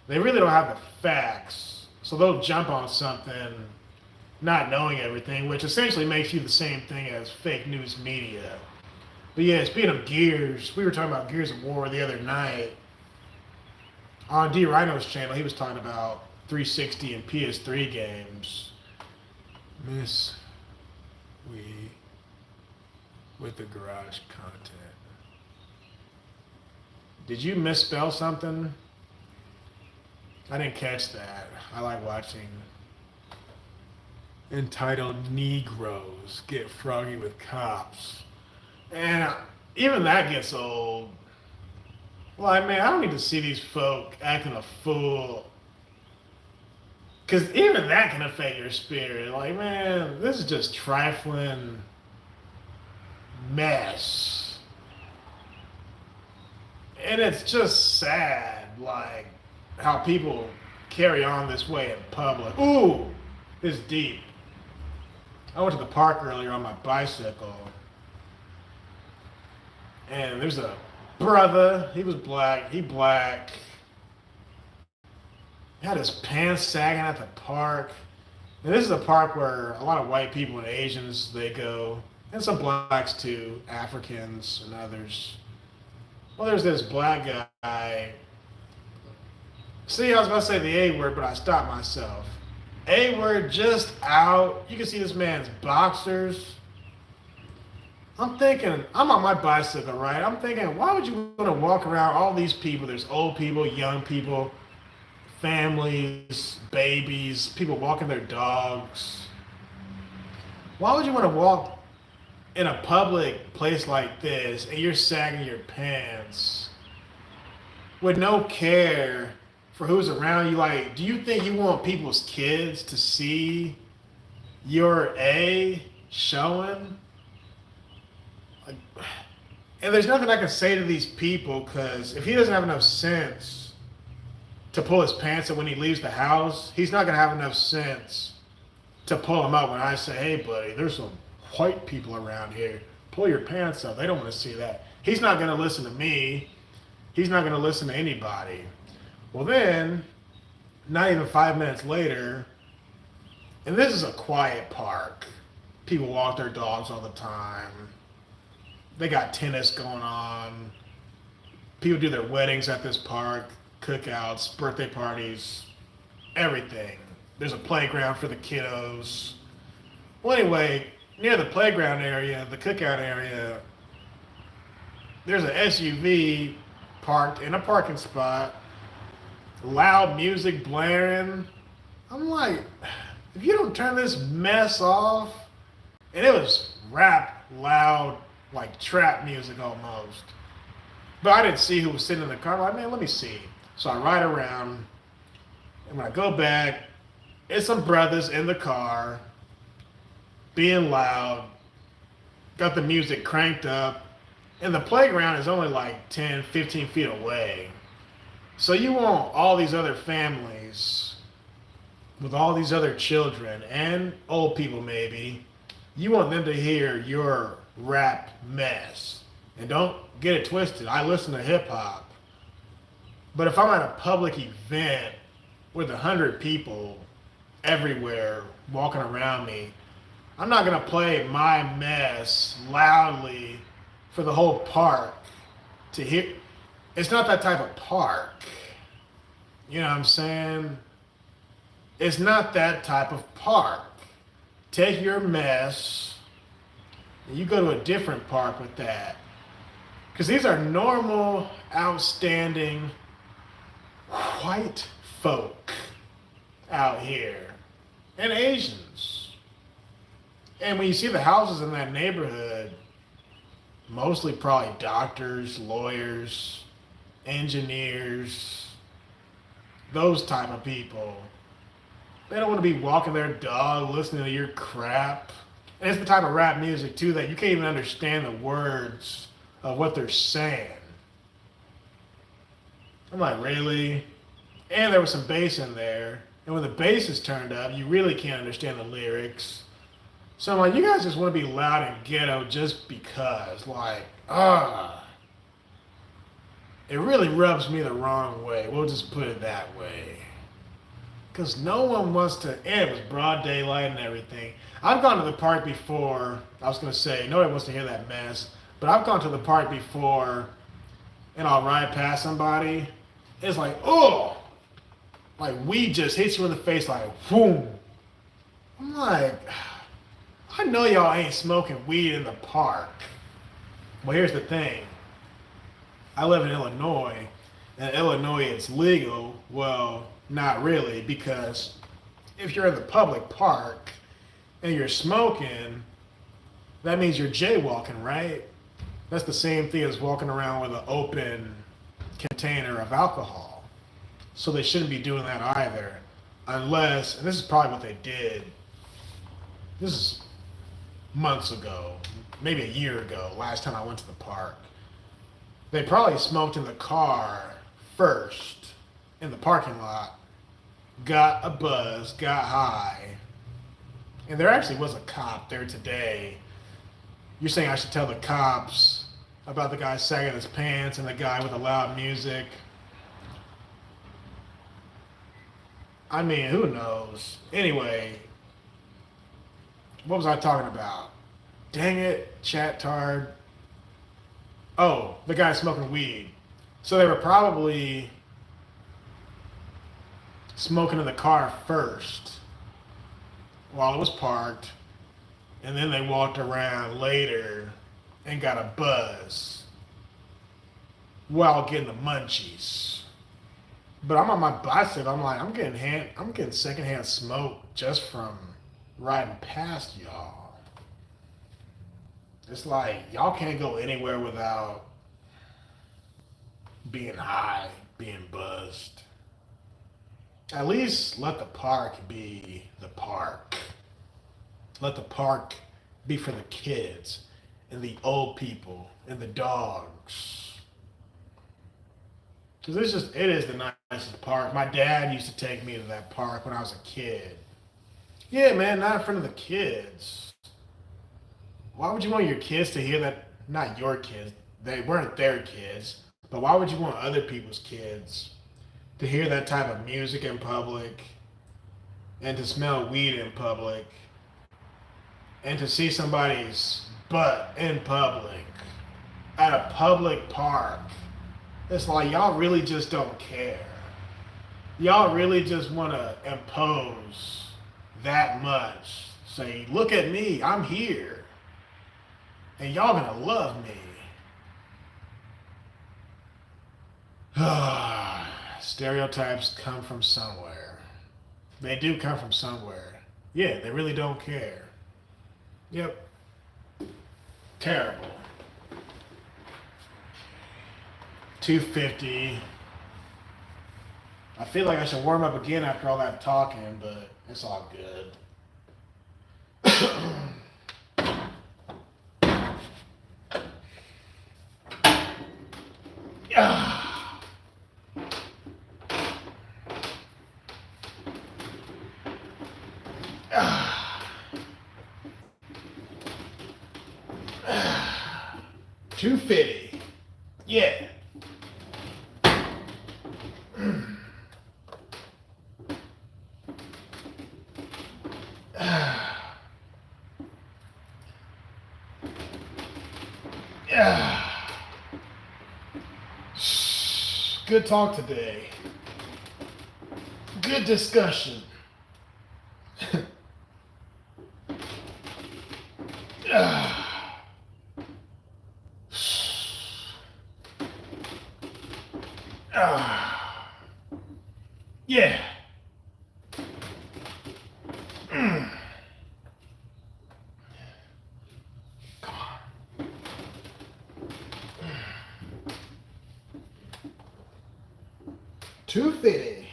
They really don't have the facts. So they'll jump on something not knowing everything, which essentially makes you the same thing as fake news media. But yeah, speaking of gears, we were talking about Gears of War the other night. On D Rhino's channel, he was talking about 360 and PS3 games. Miss we with the garage content. Did you misspell something? I didn't catch that. I like watching entitled Negroes Get Froggy with Cops. And even that gets old. Like, man, I don't need to see these folk acting a fool. Because even that can affect your spirit. Like, man, this is just trifling mess. And it's just sad, like, how people carry on this way in public. Ooh, it's deep. I went to the park earlier on my bicycle. And there's a brother, he was black, he black. He had his pants sagging at the park. And this is a park where a lot of white people and Asians, they go. And some blacks too, Africans and others. Well, there's this black guy. See, I was about to say the A word, but I stopped myself. A word just out. You can see this man's boxers. I'm thinking, I'm on my bicycle, right? I'm thinking, why would you want to walk around all these people? There's old people, young people, families, babies, people walking their dogs. Why would you want to walk in a public place like this and you're sagging your pants with no care for who's around you? Like, do you think you want people's kids to see your A showing? And there's nothing I can say to these people, because if he doesn't have enough sense to pull his pants up when he leaves the house, he's not going to have enough sense to pull them up when I say, hey, buddy, there's some white people around here. Pull your pants up. They don't want to see that. He's not going to listen to me. He's not going to listen to anybody. Well, then, not even 5 minutes later, and this is a quiet park. People walk their dogs all the time. They got tennis going on. People do their weddings at this park, cookouts, birthday parties, everything. There's a playground for the kiddos. Well, anyway, near the playground area, the cookout area, there's an SUV parked in a parking spot, loud music blaring. I'm like, if you don't turn this mess off, and it was rap loud, like trap music almost. But I didn't see who was sitting in the car. I'm like, man, let me see. So I ride around, and when I go back, it's some brothers in the car, being loud, got the music cranked up, and the playground is only like 10, 15 feet away. So you want all these other families with all these other children and old people maybe, you want them to hear your rap mess. And don't get it twisted, I listen to hip hop. But if I'm at a public event with 100 people everywhere walking around me, I'm not gonna play my mess loudly for the whole park to hear. It's not that type of park. You know what I'm saying? It's not that type of park. Take your mess and you go to a different park with that. Because these are normal, outstanding, white folk out here. And Asians. And when you see the houses in that neighborhood, mostly probably doctors, lawyers, engineers, those type of people. They don't want to be walking their dog, listening to your crap. And it's the type of rap music, too, that you can't even understand the words of what they're saying. I'm like, really? And there was some bass in there. And when the bass is turned up, you really can't understand the lyrics. So I'm like, you guys just want to be loud and ghetto just because. Like, it really rubs me the wrong way. We'll just put it that way. Because no one wants to, and it was broad daylight and everything. I've gone to the park before. I was going to say, nobody wants to hear that mess. But I've gone to the park before, and I'll ride past somebody, It's like weed just hits you in the face like, boom. I'm like, I know y'all ain't smoking weed in the park. Well, here's the thing. I live in Illinois, and Illinois it's legal. Well, not really, because if you're in the public park and you're smoking, that means you're jaywalking, right? That's the same thing as walking around with an open container of alcohol. So they shouldn't be doing that either. Unless, and this is probably what they did, this is months ago, maybe a year ago, last time I went to the park. They probably smoked in the car first, in the parking lot, got a buzz, got high, and there actually was a cop there today. You're saying I should tell the cops about the guy sagging his pants and the guy with the loud music? I mean, who knows? Anyway, what was I talking about? Dang it, chat tard. Oh, the guy smoking weed. So they were probably smoking in the car first while it was parked, and then they walked around later and got a buzz while getting the munchies. But I'm on my bicycle. I'm like, I'm getting secondhand smoke just from riding past y'all. It's like y'all can't go anywhere without being high, being buzzed. At least let the park be the park. Let the park be for the kids and the old people and the dogs. Because it is the nicest park. My dad used to take me to that park when I was a kid. Yeah, man, not in front of the kids. Why would you want your kids to hear that? Not your kids. They weren't their kids. But why would you want other people's kids to hear that type of music in public and to smell weed in public and to see somebody's butt in public at a public park? It's like y'all really just don't care. Y'all really just want to impose that much. Say, look at me, I'm here. And y'all gonna love me. Stereotypes come from somewhere. They do come from somewhere. Yeah, they really don't care. Yep. Terrible. 250. I feel like I should warm up again after all that talking, but it's all good. $250. Yeah. Good talk today. Good discussion. Yeah. Come on. 250.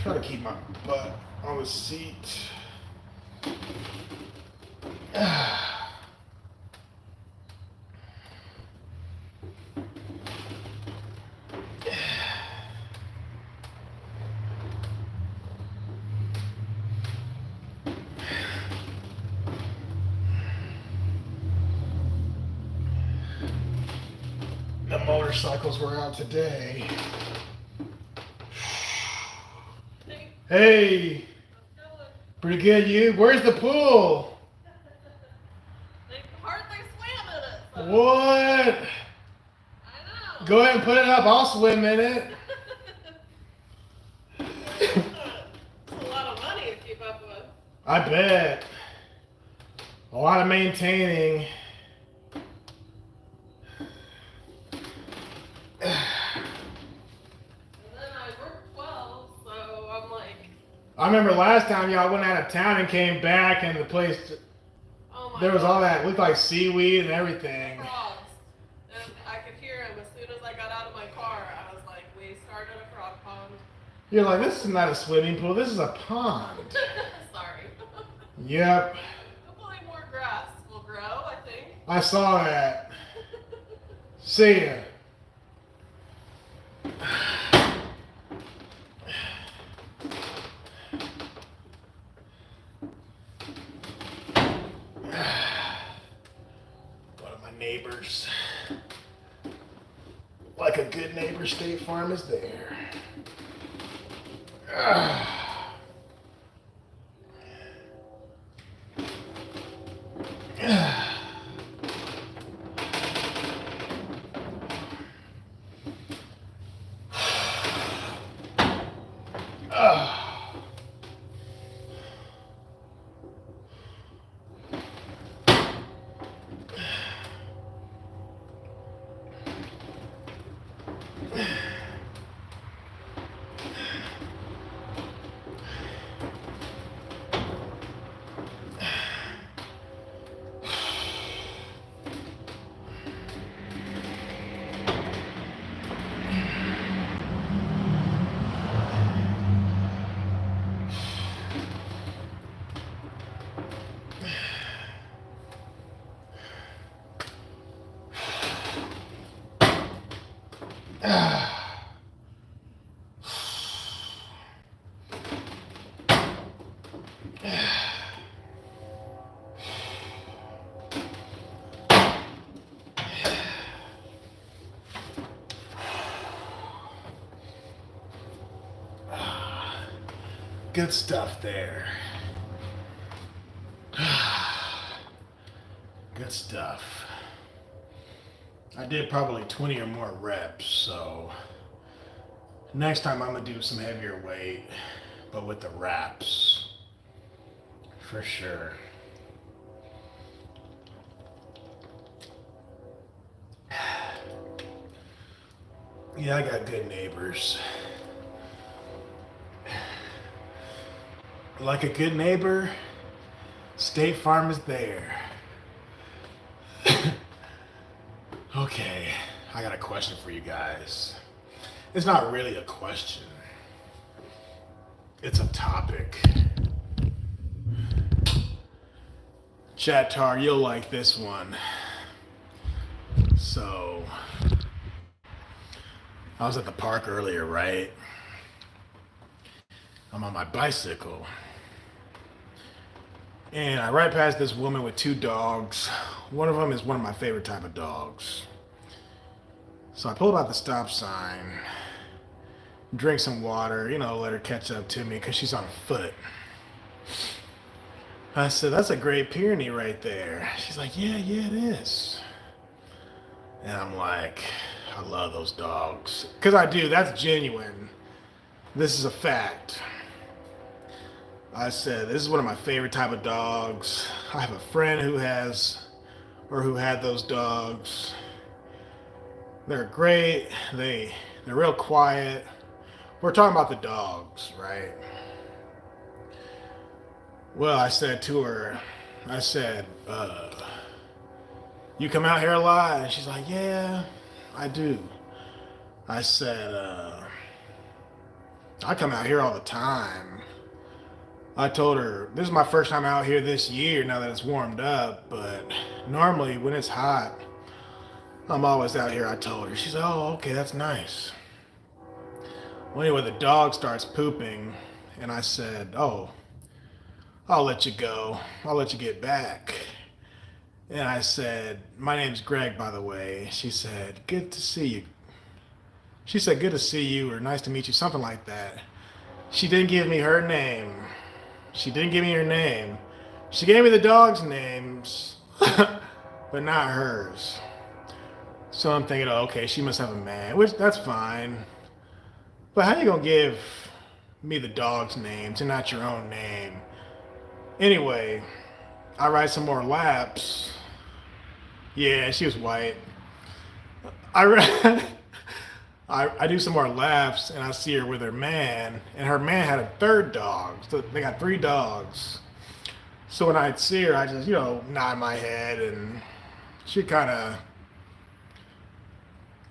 Try to keep my butt on the seat. The motorcycles were out today. Hey, pretty good, you. Where's the pool? What? I know. Go ahead and put it up. I'll swim in it. It's a lot of money to keep up with. I bet. A lot of maintaining. And then I worked 12, so I'm like, I remember last time y'all went out of town and came back, and the place, oh my there was all God. that, looked like seaweed and everything. Frogs. And I could hear them as soon as I got out of my car. I was like, we started a frog pond. You're like, this is not a swimming pool, this is a pond. Sorry. Yep, Hopefully more grass will grow, I think. I saw that. See ya. One of my neighbors. Like a good neighbor, State Farm is there. Good stuff there. Good stuff. I did probably 20 or more reps, so next time I'm gonna do some heavier weight, but with the wraps, for sure. Yeah, I got good neighbors. Like a good neighbor, State Farm is there. Okay, I got a question for you guys. It's not really a question. It's a topic. Chat-tar, you'll like this one. So, I was at the park earlier, right? I'm on my bicycle. And I ride past this woman with two dogs. One of them is one of my favorite type of dogs. So I pull up at the stop sign, drink some water, let her catch up to me because she's on foot. I said, that's a Great Pyrenees right there. She's like, yeah, it is. And I'm like, I love those dogs. Because I do, that's genuine. This is a fact. I said, this is one of my favorite type of dogs. I have a friend who had those dogs. They're great. They're real quiet. We're talking about the dogs, right? Well, I said to her, you come out here a lot? And she's like, yeah, I do. I said, I come out here all the time. I told her, this is my first time out here this year now that it's warmed up, but normally when it's hot, I'm always out here, I told her. She's like, oh, okay, that's nice. Well, anyway, the dog starts pooping, and I said, oh, I'll let you go. I'll let you get back. And I said, my name's Greg, by the way. She said, good to see you. She said, good to see you, or nice to meet you, something like that. She didn't give me her name. She didn't give me her name. She gave me the dogs' names. but not hers. So I'm thinking, oh, okay, she must have a man, which that's fine. But how you gonna give me the dog's name to not your own name? Anyway, I ride some more laps. Yeah, she was white. I I do some more laps and I see her with her man, and her man had a third dog. So they got three dogs. So when I'd see her, I just, nod my head, and she kind of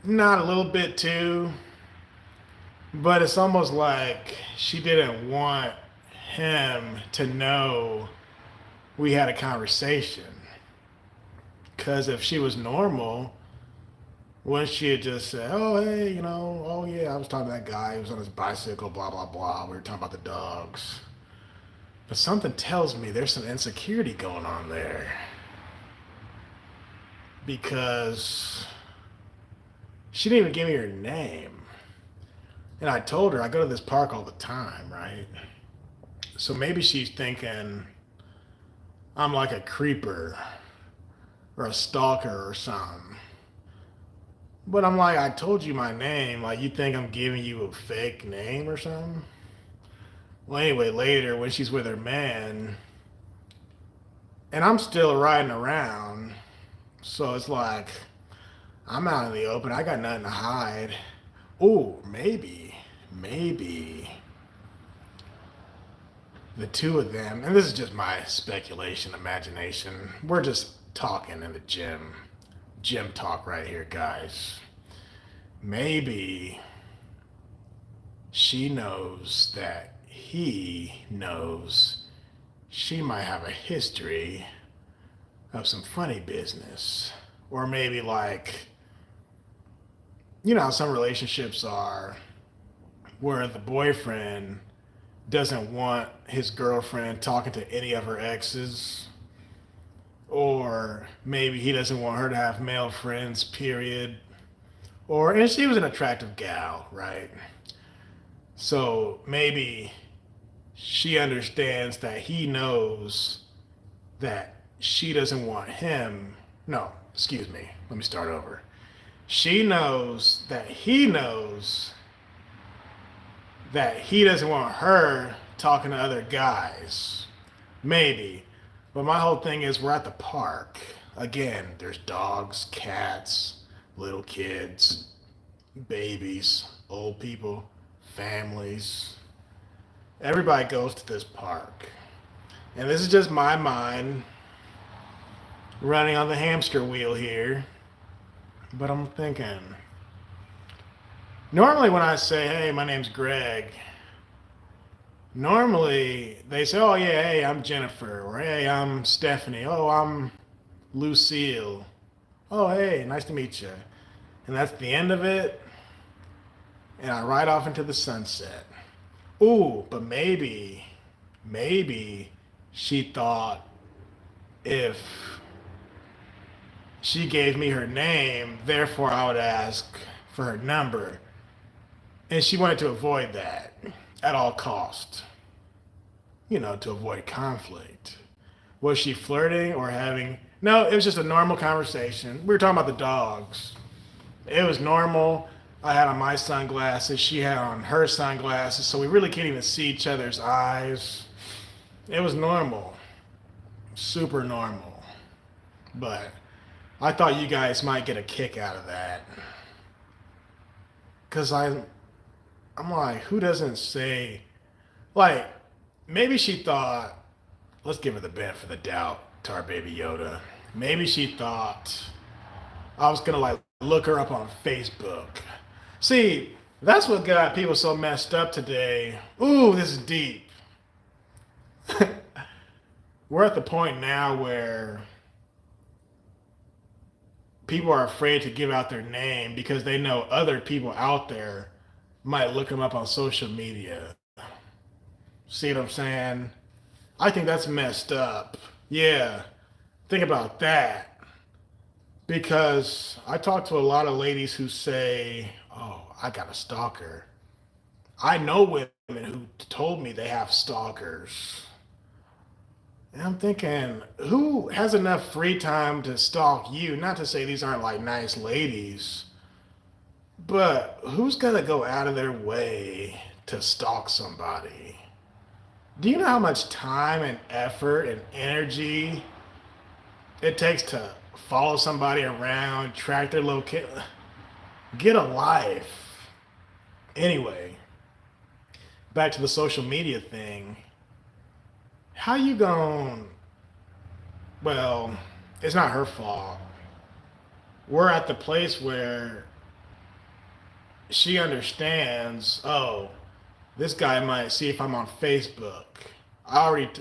nod a little bit too. But it's almost like she didn't want him to know we had a conversation. Because if she was normal, wouldn't she had just said, oh, hey, oh, yeah, I was talking to that guy. He was on his bicycle, blah, blah, blah. We were talking about the dogs. But something tells me there's some insecurity going on there. Because she didn't even give me her name. And I told her I go to this park all the time, right? So maybe she's thinking I'm like a creeper or a stalker or something. But I'm like, I told you my name. Like, you think I'm giving you a fake name or something? Well, anyway, later when she's with her man, and I'm still riding around, so it's like I'm out in the open. I got nothing to hide. Oh, maybe the two of them, and this is just my speculation, imagination. We're just talking in the gym talk right here, guys. Maybe she knows that he knows she might have a history of some funny business. Or maybe like, how some relationships are where the boyfriend doesn't want his girlfriend talking to any of her exes. Or maybe he doesn't want her to have male friends, period. And she was an attractive gal, right? So maybe she understands that he knows that she doesn't want him. No, excuse me. Let me start over. She knows that he doesn't want her talking to other guys. Maybe. But my whole thing is we're at the park. Again, there's dogs, cats, little kids, babies, old people, families. Everybody goes to this park. And this is just my mind running on the hamster wheel here. But I'm thinking, normally when I say, hey, my name's Greg, normally they say, oh, yeah, hey, I'm Jennifer. Or hey, I'm Stephanie. Oh, I'm Lucille. Oh, hey, nice to meet you. And that's the end of it. And I ride off into the sunset. Ooh, but maybe she thought if she gave me her name, therefore I would ask for her number. And she wanted to avoid that at all cost. To avoid conflict. Was she flirting or having... No, it was just a normal conversation. We were talking about the dogs. It was normal. I had on my sunglasses. She had on her sunglasses. So we really can't even see each other's eyes. It was normal. Super normal. But I thought you guys might get a kick out of that. Because I'm like, who doesn't say... Like, maybe she thought... Let's give her the benefit of the doubt to our baby Yoda. Maybe she thought I was going to, like, look her up on Facebook. See, that's what got people so messed up today. Ooh, this is deep. We're at the point now where people are afraid to give out their name because they know other people out there might look them up on social media. See what I'm saying? I think that's messed up. Yeah, think about that. Because I talk to a lot of ladies who say, oh, I got a stalker. I know women who told me they have stalkers. And I'm thinking, who has enough free time to stalk you? Not to say these aren't like nice ladies, but who's gonna go out of their way to stalk somebody? Do you know how much time and effort and energy it takes to follow somebody around, track their location? Get a life. Anyway, back to the social media thing. How you going? Well, it's not her fault. We're at the place where she understands, oh, this guy might see if I'm on Facebook.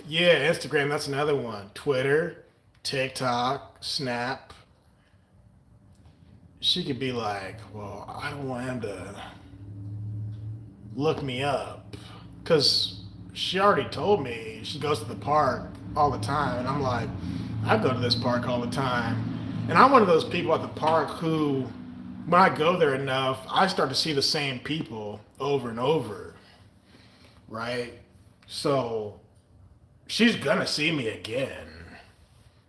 Yeah, Instagram, that's another one. Twitter, TikTok, Snap. She could be like, well, I don't want him to look me up. Because she already told me she goes to the park all the time. And I'm like, I go to this park all the time. And I'm one of those people at the park who, when I go there enough, I start to see the same people over and over. Right? So she's going to see me again.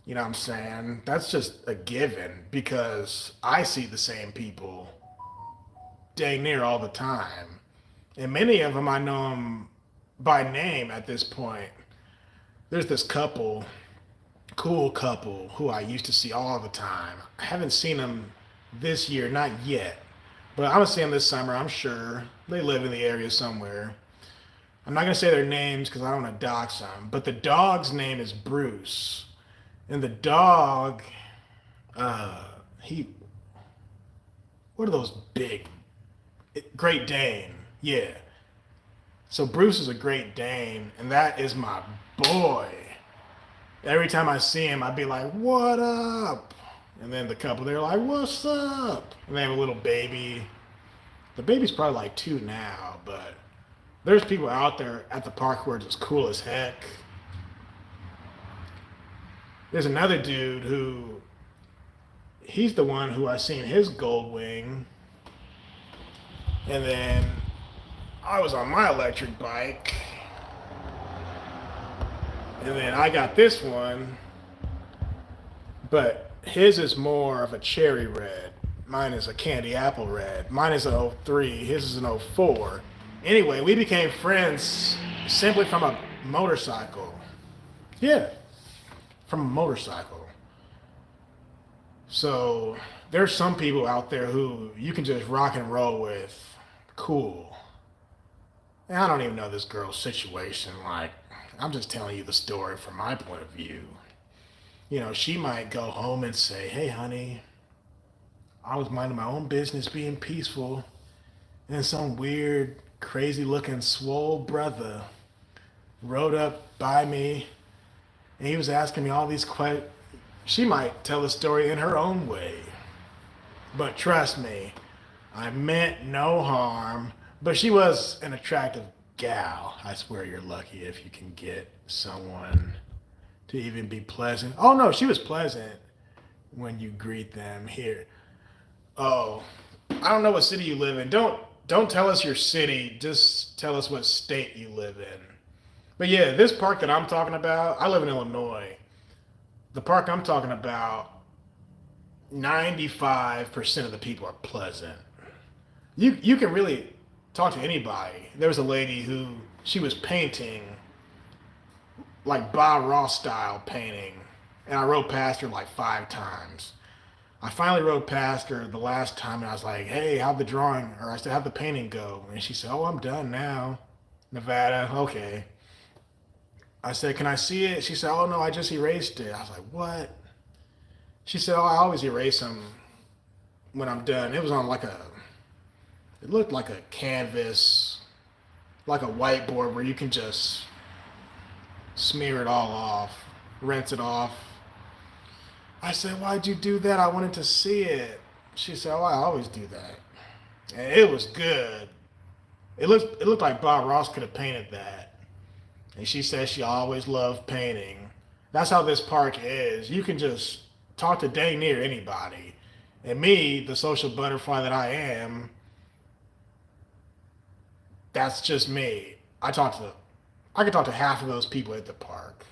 You know what I'm saying? That's just a given because I see the same people dang near all the time. And many of them I know them by name at this point. There's this couple, cool couple, who I used to see all the time. I haven't seen them this year, not yet. But I'm going to see them this summer, I'm sure. They live in the area somewhere. I'm not going to say their names because I don't want to dox them. But the dog's name is Bruce. And the dog, what are those big, Great Dane, yeah. So Bruce is a Great Dane, and that is my boy. Every time I see him, I'd be like, what up? And then the couple, they're like, what's up? And they have a little baby. The baby's probably like 2 now, but there's people out there at the park who are just cool as heck. There's another dude who, he's the one who I seen his gold wing. And then I was on my electric bike. And then I got this one. But his is more of a cherry red. Mine is a candy apple red. Mine is an '03. His is an '04. Anyway, we became friends simply from a motorcycle. Yeah. From a motorcycle. So there's some people out there who you can just rock and roll with. Cool. And I don't even know this girl's situation. Like, I'm just telling you the story from my point of view. You know, she might go home and say, hey, honey, I was minding my own business, being peaceful, and some weird, crazy looking swole brother rode up by me. And he was asking me all these questions. She might tell the story in her own way. But trust me, I meant no harm. But she was an attractive gal. I swear you're lucky if you can get someone to even be pleasant. Oh no, she was pleasant when you greet them here. Oh, I don't know what city you live in. Don't tell us your city. Just tell us what state you live in. But yeah, this park that I'm talking about, I live in Illinois. The park I'm talking about, 95% of the people are pleasant. You can really talk to anybody. There was a lady who, she was painting, like Bob Ross style painting. And I rode past her like 5 times. I finally rode past her the last time and I was like, hey, how'd the drawing, or I said, how'd the painting go? And she said, oh, I'm done now. Nevada, okay. I said, can I see it? She said, oh no, I just erased it. I was like, what? She said, oh, I always erase them when I'm done. It was on like it looked like a canvas, like a whiteboard where you can just smear it all off, rinse it off. I said, why'd you do that? I wanted to see it. She said, oh, I always do that. And it was good. It looked like Bob Ross could have painted that. And she says she always loved painting. That's how this park is. You can just talk to dang near anybody. And me, the social butterfly that I am, that's just me. I can talk to half of those people at the park.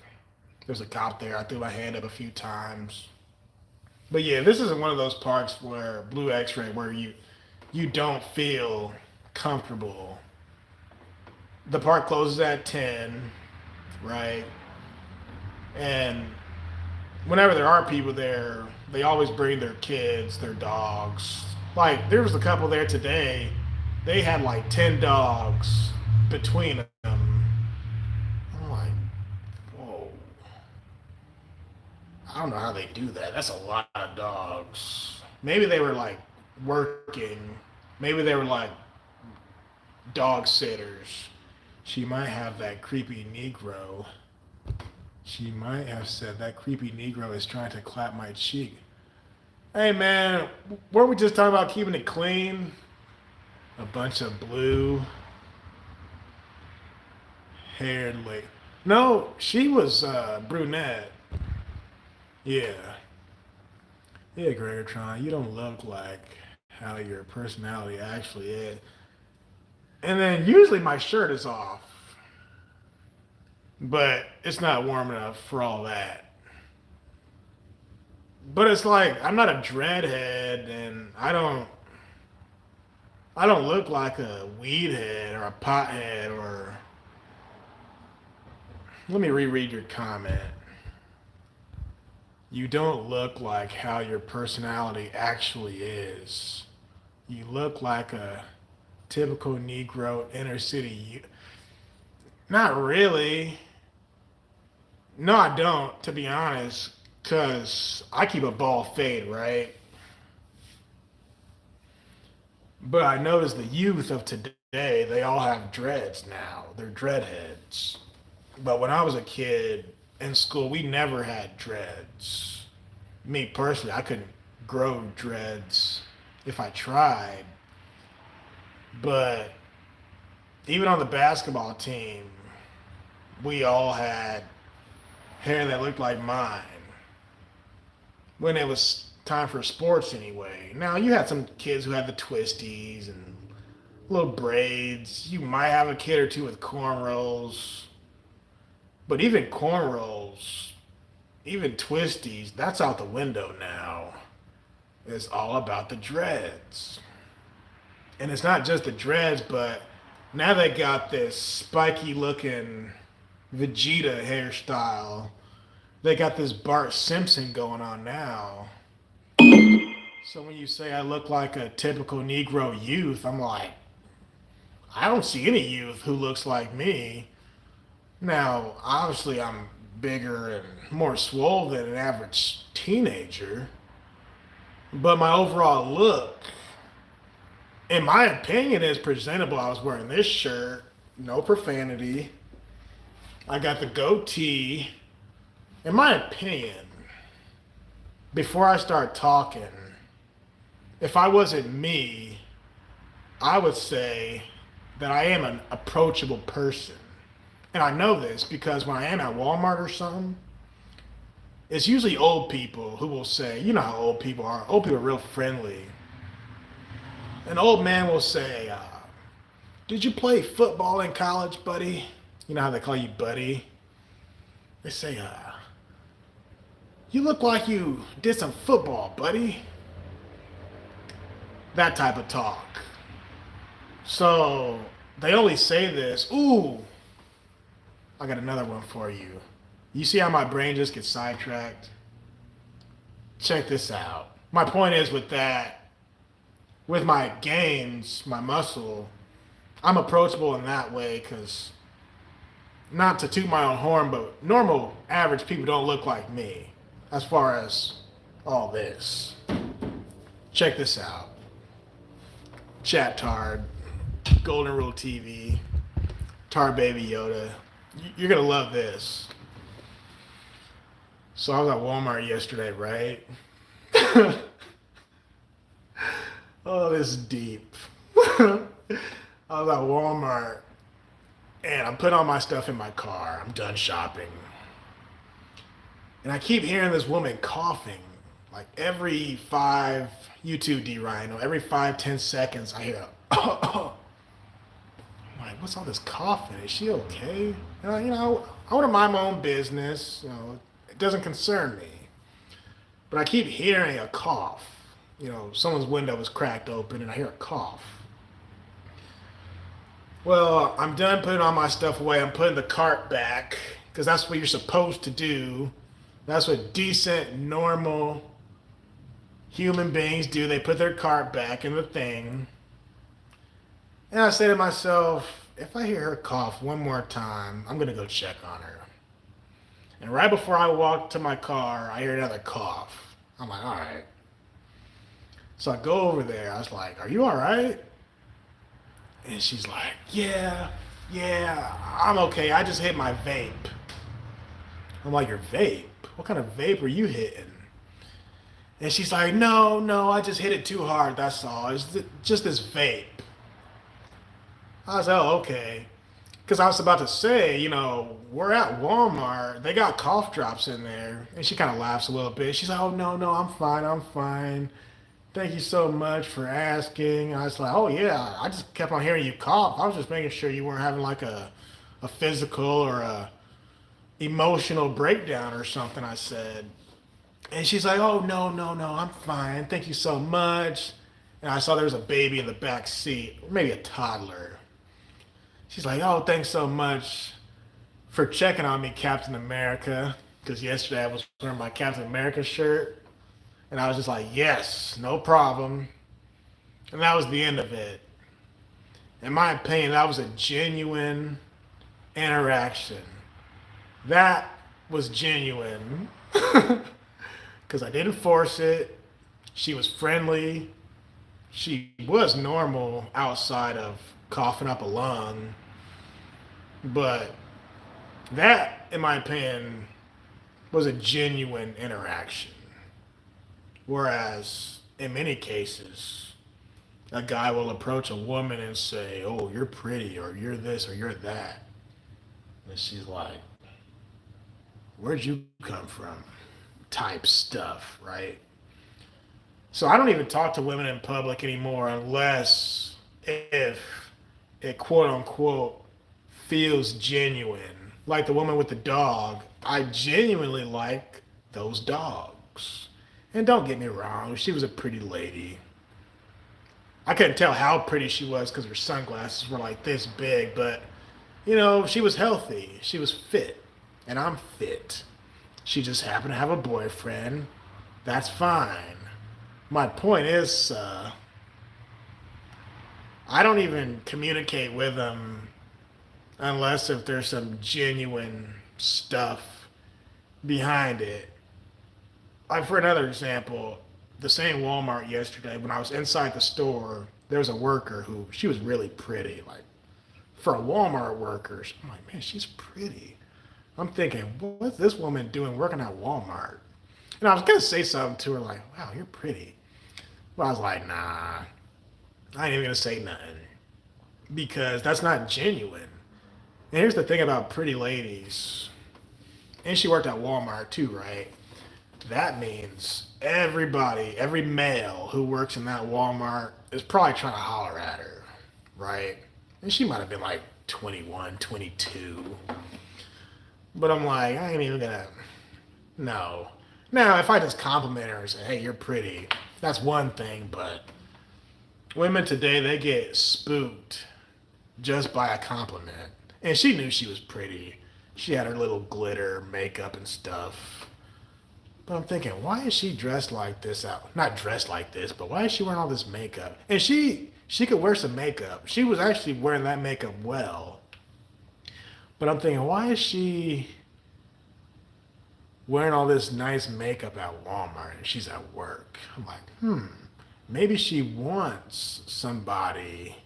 There's a cop there. I threw my hand up a few times. But yeah, this isn't one of those parks where Blue X-ray where you don't feel comfortable. The park closes at 10, right? And whenever there are people there, they always bring their kids, their dogs. Like there was a couple there today. They had like 10 dogs between them. I'm like, whoa. I don't know how they do that. That's a lot of dogs. Maybe they were like working. Maybe they were like dog sitters. She might have that creepy Negro. She might have said that creepy Negro is trying to clap my cheek. Hey man, weren't we just talking about keeping it clean? A bunch of blue haired lady. No, she was brunette. Yeah. Yeah, Greggatron, you don't look like how your personality actually is. And then usually my shirt is off, but it's not warm enough for all that. But it's like I'm not a dreadhead, and I don't look like a weed head or a pothead or. Let me reread your comment. You don't look like how your personality actually is. You look like a typical Negro inner city. Not really. No, I don't, to be honest, because I keep a bald fade, right? But I notice the youth of today, they all have dreads now. They're dreadheads. But when I was a kid in school, we never had dreads. Me personally, I couldn't grow dreads if I tried. But even on the basketball team, we all had hair that looked like mine when it was time for sports anyway. Now, you had some kids who had the twisties and little braids. You might have a kid or two with cornrows. But even cornrows, even twisties, that's out the window now. It's all about the dreads. And it's not just the dreads, but now they got this spiky looking Vegeta hairstyle. They got this Bart Simpson going on now. So when you say I look like a typical Negro youth, I'm like, I don't see any youth who looks like me. Now, obviously, I'm bigger and more swole than an average teenager, but my overall look, in my opinion, is presentable. I was wearing this shirt, no profanity. I got the goatee. In my opinion, before I start talking, if I wasn't me, I would say that I am an approachable person. And I know this because when I am at Walmart or something, it's usually old people who will say, you know how old people are. Old people are real friendly. An old man will say, did you play football in college, buddy? You know how they call you buddy? They say, you look like you did some football, buddy. That type of talk. So they only say this, ooh, I got another one for you. You see how my brain just gets sidetracked? Check this out. My point is with that, with my gains, my muscle, I'm approachable in that way because, not to toot my own horn, but normal, average people don't look like me as far as all this. Check this out. Chat Tard, Golden Rule TV, Tar Baby Yoda. You're going to love this. So I was at Walmart yesterday, right? Oh, this is deep. I was at Walmart and I'm putting all my stuff in my car. I'm done shopping. And I keep hearing this woman coughing. Like every you too, D Rhino, every 5-10 seconds I hear I'm like, like, what's all this coughing? Is she okay? I want to mind my own business. It doesn't concern me. But I keep hearing a cough. Someone's window is cracked open and I hear a cough. Well, I'm done putting all my stuff away. I'm putting the cart back because that's what you're supposed to do. That's what decent, normal human beings do. They put their cart back in the thing. And I say to myself, if I hear her cough one more time, I'm going to go check on her. And right before I walk to my car, I hear another cough. I'm like, all right. So I go over there. I was like, are you all right? And she's like, yeah, I'm okay. I just hit my vape. I'm like, your vape? What kind of vape are you hitting? And she's like, no, I just hit it too hard. That's all. It's just this vape. I was like, oh, okay. Because I was about to say, we're at Walmart. They got cough drops in there. And she kind of laughs a little bit. She's like, oh, no, I'm fine. Thank you so much for asking. I was like, oh, yeah, I just kept on hearing you cough. I was just making sure you weren't having like a physical or a emotional breakdown or something, I said. And she's like, oh, no, I'm fine. Thank you so much. And I saw there was a baby in the back seat, or maybe a toddler. She's like, oh, thanks so much for checking on me, Captain America. Because yesterday I was wearing my Captain America shirt. And I was just like, yes, no problem. And that was the end of it. In my opinion, that was a genuine interaction. That was genuine. Because I didn't force it. She was friendly. She was normal outside of coughing up a lung. But that, in my opinion, was a genuine interaction. Whereas, in many cases, a guy will approach a woman and say, oh, you're pretty, or you're this, or you're that. And she's like, where'd you come from? Type stuff, right? So I don't even talk to women in public anymore unless if it quote unquote feels genuine. Like the woman with the dog, I genuinely like those dogs. And don't get me wrong, she was a pretty lady. I couldn't tell how pretty she was because her sunglasses were like this big, but she was healthy. She was fit. And I'm fit. She just happened to have a boyfriend. That's fine. My point is, I don't even communicate with them unless if there's some genuine stuff behind it. Like for another example, the same Walmart yesterday, when I was inside the store, there was a worker who, she was really pretty. Like, for a Walmart worker, I'm like, man, she's pretty. I'm thinking, what's this woman doing working at Walmart? And I was going to say something to her like, wow, you're pretty. But I was like, nah, I ain't even going to say nothing. Because that's not genuine. And here's the thing about pretty ladies. And she worked at Walmart too, right? That means everybody, every male who works in that Walmart is probably trying to holler at her, right? And she might have been like 21, 22. But I'm like, I ain't even gonna, no. Now, if I just compliment her and say, hey, you're pretty, that's one thing, but women today, they get spooked just by a compliment. And she knew she was pretty. She had her little glitter, makeup and stuff. But I'm thinking, why is she dressed like this out? Not dressed like this, but why is she wearing all this makeup? And she could wear some makeup. She was actually wearing that makeup well. But I'm thinking, why is she wearing all this nice makeup at Walmart and she's at work? I'm like, maybe she wants somebody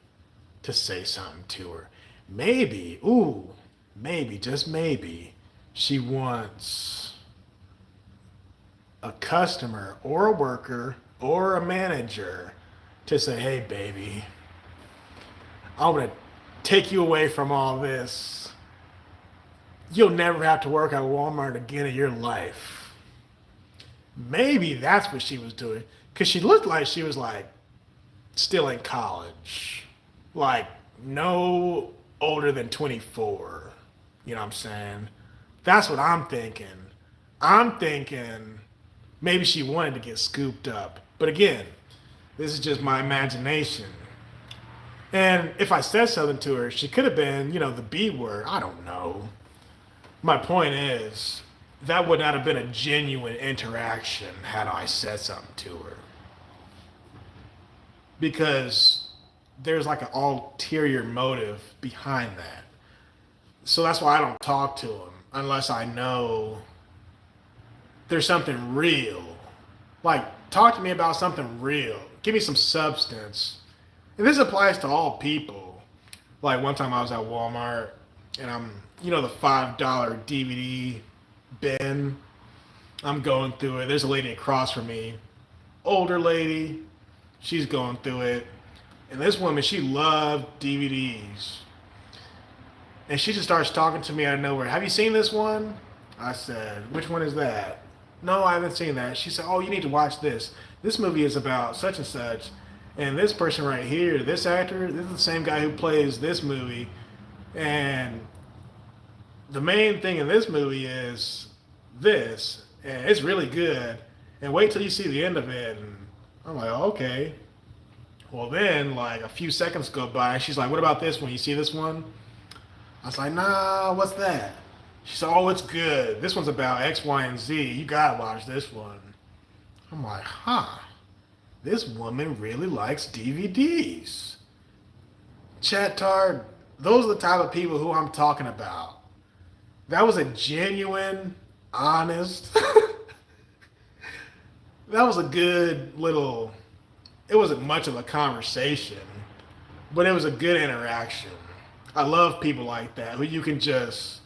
to say something to her. Maybe, just maybe, she wants a customer or a worker or a manager to say, hey, baby, I'm going to take you away from all this. You'll never have to work at Walmart again in your life. Maybe that's what she was doing. Because she looked like she was like still in college. Like no older than 24. You know what I'm saying? That's what I'm thinking. I'm thinking maybe she wanted to get scooped up. But again, this is just my imagination. And if I said something to her, she could have been, the B word. I don't know. My point is, that would not have been a genuine interaction had I said something to her. Because there's like an ulterior motive behind that. So that's why I don't talk to him unless I know there's something real. Like, talk to me about something real. Give me some substance. And this applies to all people. Like, one time I was at Walmart and I'm, the $5 DVD bin. I'm going through it. There's a lady across from me, older lady. She's going through it. And this woman, she loved DVDs. And she just starts talking to me out of nowhere. Have you seen this one? I said, which one is that? No, I haven't seen that. She said, oh, you need to watch this. This movie is about such and such. And this person right here, this actor, this is the same guy who plays this movie. And the main thing in this movie is this. And it's really good. And wait till you see the end of it. And I'm like, okay. Well, then, like, a few seconds go by. And she's like, what about this one? You see this one? I was like, nah, what's that? She said, oh, it's good. This one's about X, Y, and Z. You gotta watch this one. I'm like, huh. This woman really likes DVDs. Chat Tard, those are the type of people who I'm talking about. That was a genuine, honest, that was a good little, it wasn't much of a conversation, but it was a good interaction. I love people like that who you can just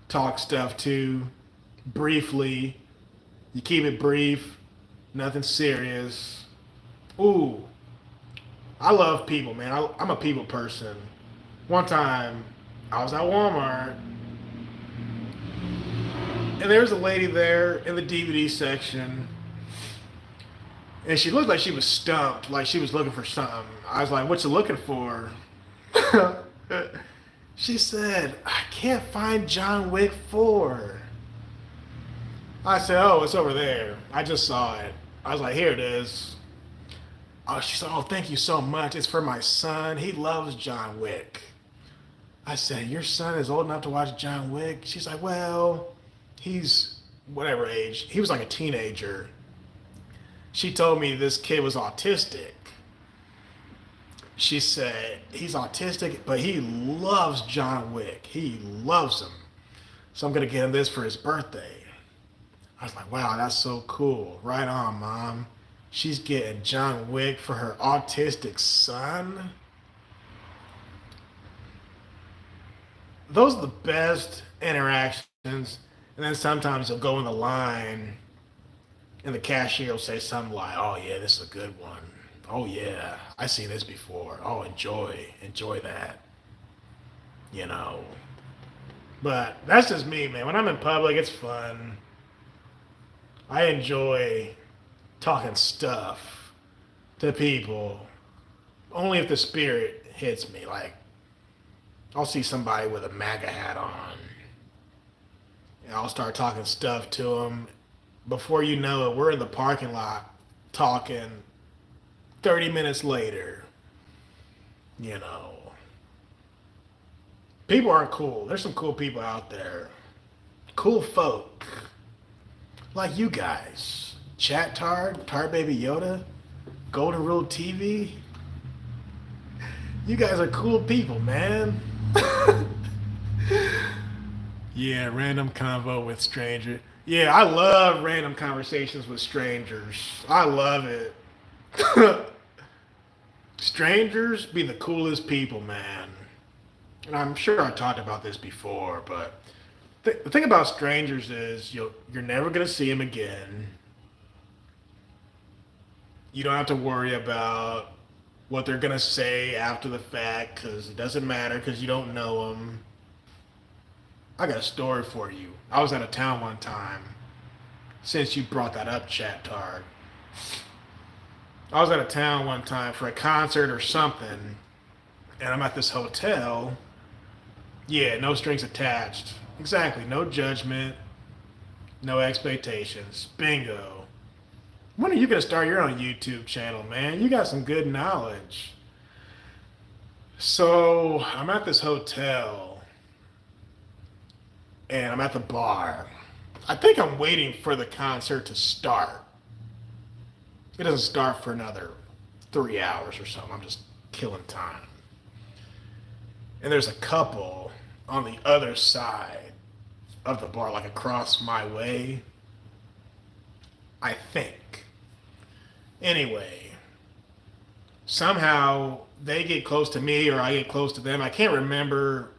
talk stuff to briefly. You keep it brief, nothing serious. Ooh, I love people, man. I'm a people person. One time, I was at Walmart, and there was a lady there in the DVD section, and she looked like she was stumped, like she was looking for something. I was like, what you looking for? She said, I can't find John Wick 4. I said, oh, it's over there. I just saw it. I was like, here it is. Oh, she said, oh, thank you so much. It's for my son. He loves John Wick. I said, your son is old enough to watch John Wick? She's like, well, he's whatever age. He was like a teenager. She told me this kid was autistic. She said, he's autistic, but he loves John Wick. He loves him. So I'm going to get him this for his birthday. I was like, wow, that's so cool. Right on, Mom. She's getting John Wick for her autistic son. Those are the best interactions. And then sometimes you'll go in the line and the cashier will say something like, oh, yeah, this is a good one. Oh, yeah, I've seen this before. Oh, enjoy that. But that's just me, man. When I'm in public, it's fun. I enjoy talking stuff to people only if the spirit hits me. Like, I'll see somebody with a MAGA hat on, and I'll start talking stuff to them. Before you know it, we're in the parking lot talking. 30 minutes later, people are cool. There's some cool people out there. Cool folk. Like you guys. Chat Tard, Tard Baby Yoda, Golden Rule TV. You guys are cool people, man. Yeah, random convo with strangers. Yeah, I love random conversations with strangers. I love it. Strangers be the coolest people, man. And I'm sure I talked about this before, but the thing about strangers is you're never going to see them again. You don't have to worry about what they're going to say after the fact because it doesn't matter because you don't know them. I got a story for you. I was out of town one time. Since you brought that up, Chat Tard. I was out of town one time for a concert or something, and I'm at this hotel, Yeah, no strings attached. Exactly. No judgment, no expectations. Bingo. When are you going to start your own YouTube channel, man? You got some good knowledge. So, I'm at this hotel and I'm at the bar. I think I'm waiting for the concert to start. It doesn't start for another 3 hours or something. I'm just killing time. And there's a couple on the other side of the bar, like across my way. I think. Anyway, somehow they get close to me or I get close to them. I can't remember,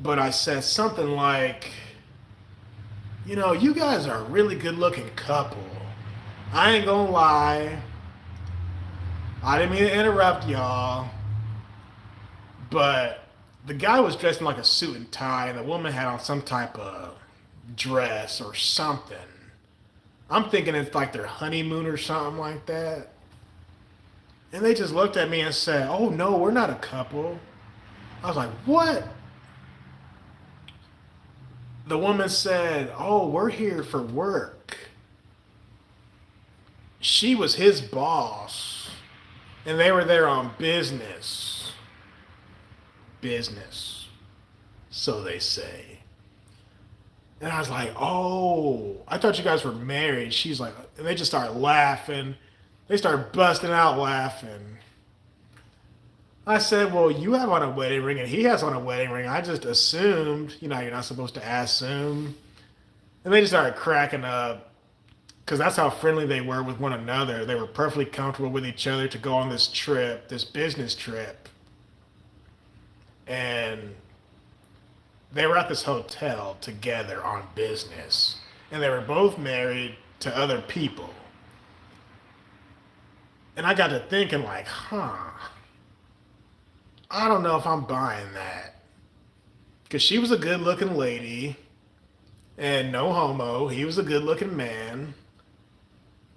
but I said something like, you know, you guys are a really good looking couple. I ain't gonna lie. I didn't mean to interrupt y'all, but the guy was dressed in like a suit and tie, and the woman had on some type of dress or something. I'm thinking it's like their honeymoon or something like that. And they just looked at me and said, "Oh no, we're not a couple." I was like, "What?" The woman said, "Oh, we're here for work." She was his boss, and they were there on business. Business, so they say. And I was like, "Oh, I thought you guys were married." She's like, and they just started laughing. They started busting out laughing. I said, "Well, you have on a wedding ring and he has on a wedding ring. I just assumed, you know, you're not supposed to assume." And they just started cracking up because that's how friendly they were with one another. They were perfectly comfortable with each other to go on this trip, this business trip. And they were at this hotel together on business. And they were both married to other people. And I got to thinking, like, I don't know if I'm buying that. Because she was a good looking lady. And no homo. He was a good looking man.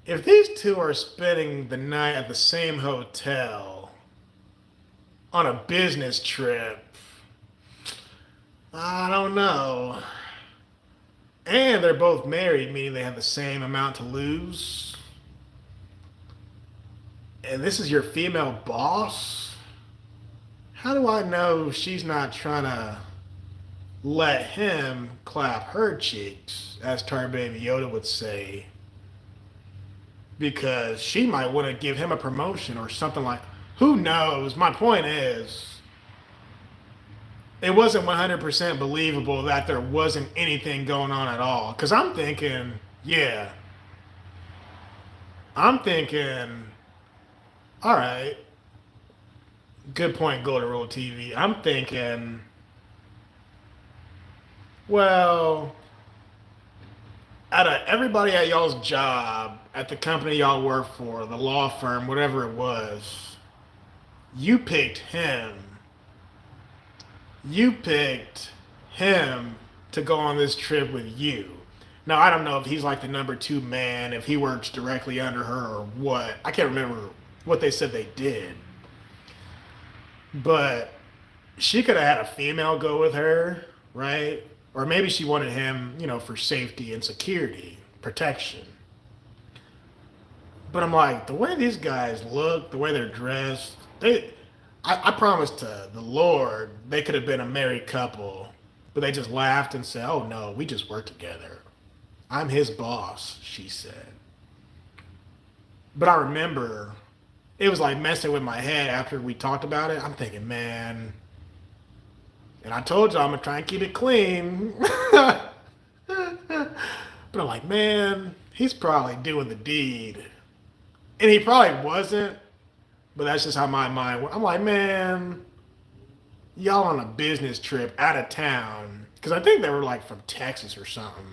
If these two are spending the night at the same hotel on a business trip, I don't know. And they're both married, meaning they have the same amount to lose. And this is your female boss? How do I know she's not trying to let him clap her cheeks, as Tar Baby Yoda would say? Because she might want to give him a promotion or something like. Who knows? My point is, it wasn't 100% believable that there wasn't anything going on at all. Because I'm thinking, yeah. I'm thinking, all right. Good point, Golden Rule TV. I'm thinking, well, out of everybody at y'all's job, at the company y'all work for, the law firm, whatever it was, you picked him. You picked him to go on this trip with you. Now, I don't know if he's like the number two man, if he works directly under her or what. I can't remember what they said they did. But she could have had a female go with her, right? Or maybe she wanted him, you know, for safety and security, protection. But I'm like, the way these guys look, the way they're dressed, I promised to the Lord they could have been a married couple, but they just laughed and said, "Oh no, we just work together. I'm his boss," she said. But I remember it was like messing with my head after we talked about it. I'm thinking, man, and I told you I'm gonna try and keep it clean. But I'm like, man, he's probably doing the deed. And he probably wasn't, but that's just how my mind works. I'm like, man, y'all on a business trip out of town. Because I think they were like from Texas or something.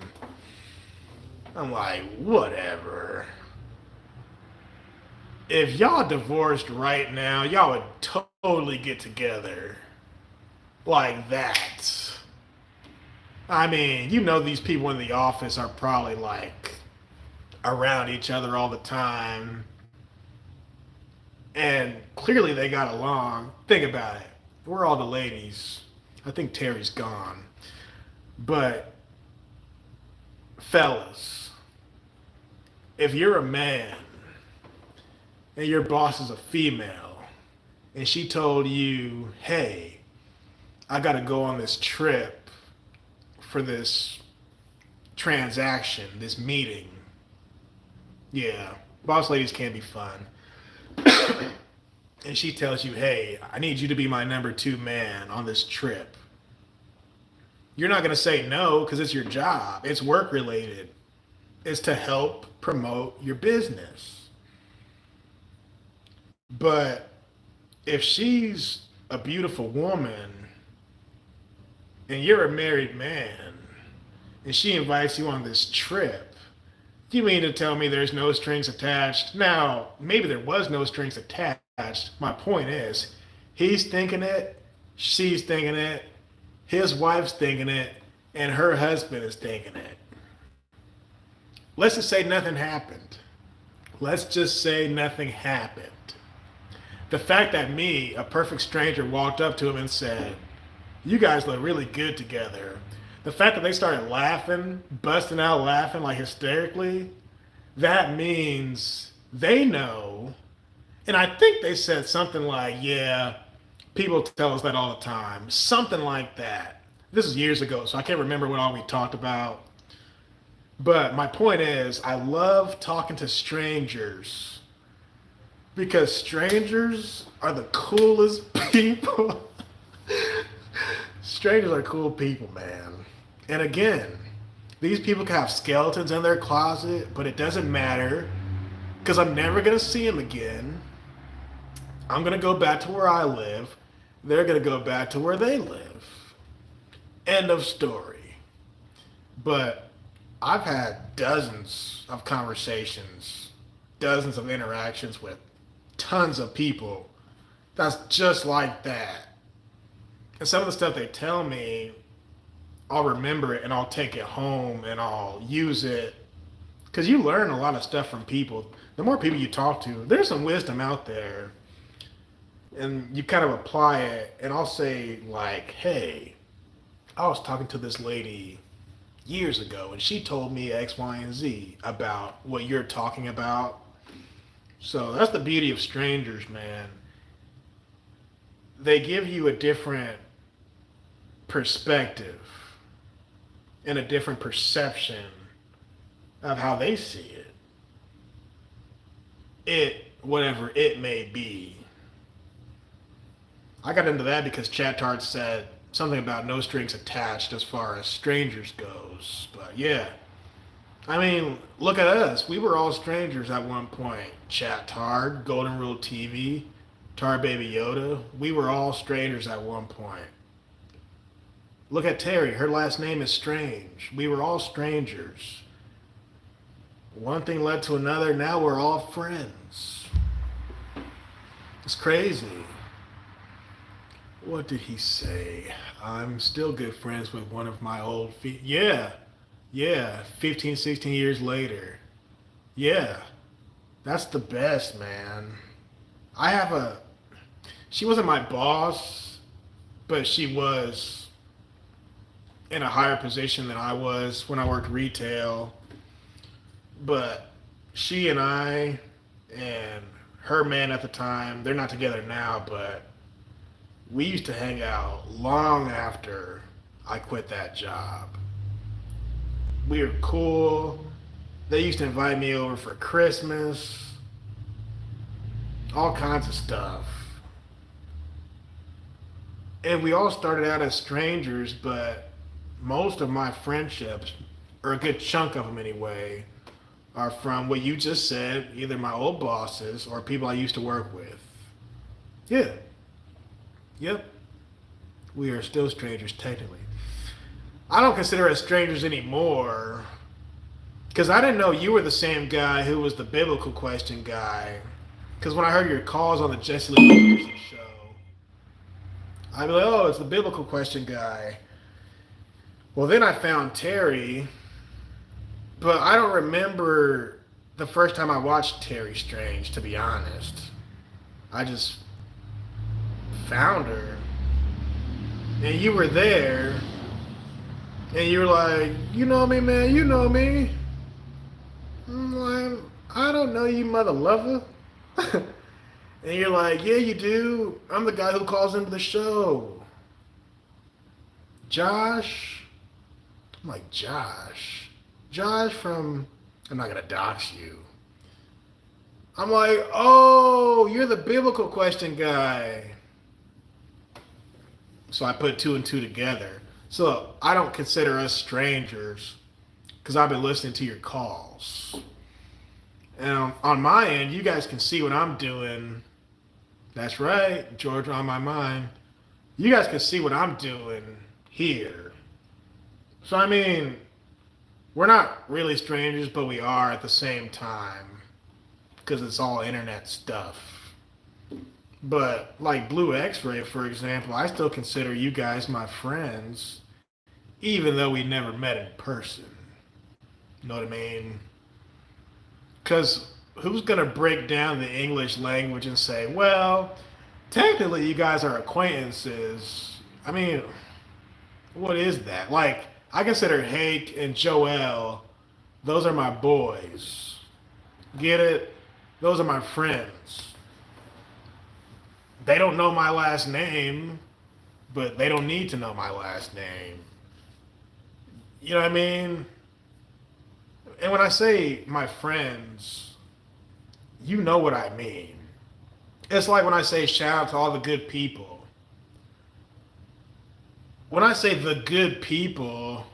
I'm like, whatever. If y'all divorced right now, y'all would totally get together. Like that. I mean, you know these people in the office are probably like around each other all the time. And clearly they got along. Think about it. We're all the ladies. I think Terry's gone. But fellas, if you're a man and your boss is a female and she told you, hey, I got to go on this trip for this transaction, this meeting. Yeah, boss ladies can be fun. And she tells you, hey, I need you to be my number 2 man on this trip. You're not going to say no because it's your job. It's work related. It's to help promote your business. But if she's a beautiful woman and you're a married man and she invites you on this trip, you mean to tell me there's no strings attached? Now, maybe there was no strings attached. My point is, he's thinking it, she's thinking it, his wife's thinking it, and her husband is thinking it. Let's just say nothing happened. Let's just say nothing happened. The fact that me, a perfect stranger, walked up to him and said, you guys look really good together. The fact that they started laughing, busting out laughing like hysterically, that means they know. And I think they said something like, yeah, people tell us that all the time. Something like that. This is years ago, so I can't remember what all we talked about. But my point is, I love talking to strangers because strangers are the coolest people. Strangers are cool people, man. And again, these people can have skeletons in their closet, but it doesn't matter because I'm never going to see them again. I'm going to go back to where I live. They're going to go back to where they live. End of story. But I've had dozens of conversations, dozens of interactions with tons of people that's just like that. And some of the stuff they tell me, I'll remember it and I'll take it home and I'll use it. Because you learn a lot of stuff from people. The more people you talk to, there's some wisdom out there. And you kind of apply it. And I'll say like, hey, I was talking to this lady years ago and she told me X, Y, and Z about what you're talking about. So that's the beauty of strangers, man. They give you a different perspective and a different perception of how they see it. Whatever it may be. I got into that because Chattard said something about no strings attached as far as strangers goes. But yeah, I mean, look at us. We were all strangers at one point. Chattard, Golden Rule TV, Tar Baby Yoda. We were all strangers at one point. Look at Terry. Her last name is Strange. We were all strangers. One thing led to another. Now we're all friends. It's crazy. What did he say? I'm still good friends with one of my old Yeah, 15, 16 years later. Yeah, that's the best, man. She wasn't my boss, but she was in a higher position than I was when I worked retail. But she and I and her man at the time, they're not together now, but we used to hang out long after I quit that job. We were cool. They used to invite me over for Christmas. All kinds of stuff. And we all started out as strangers, but most of my friendships, or a good chunk of them anyway, are from what you just said, either my old bosses or people I used to work with. Yeah. Yep. We are still strangers, technically. I don't consider us strangers anymore, because I didn't know you were the same guy who was the biblical question guy. Because when I heard your calls on the Jesse Lee Peterson show, I'd be like, oh, it's the biblical question guy. Well, then I found Terry, but I don't remember the first time I watched Terry Strange, to be honest. I just found her. and you were there, and you were like, you know me, man, you know me. I'm like, I don't know you, mother lover. And you're like, yeah, you do. I'm the guy who calls into the show. Josh? I'm like, Josh? Josh from, I'm not going to dox you. I'm like, oh, you're the biblical question guy. So I put two and two together. So I don't consider us strangers because I've been listening to your calls. And on my end, you guys can see what I'm doing. That's right, Georgia on my mind. You guys can see what I'm doing here. So, I mean, we're not really strangers, but we are at the same time because it's all internet stuff. But, like Blue X-Ray, for example, I still consider you guys my friends, even though we never met in person. You know what I mean? Because who's going to break down the English language and say, well, technically you guys are acquaintances? I mean, what is that? Like, I consider Hake and Joel, those are my boys. Get it? Those are my friends. They don't know my last name, but they don't need to know my last name. You know what I mean? And when I say my friends, you know what I mean. It's like when I say shout out to all the good people. When I say the good people,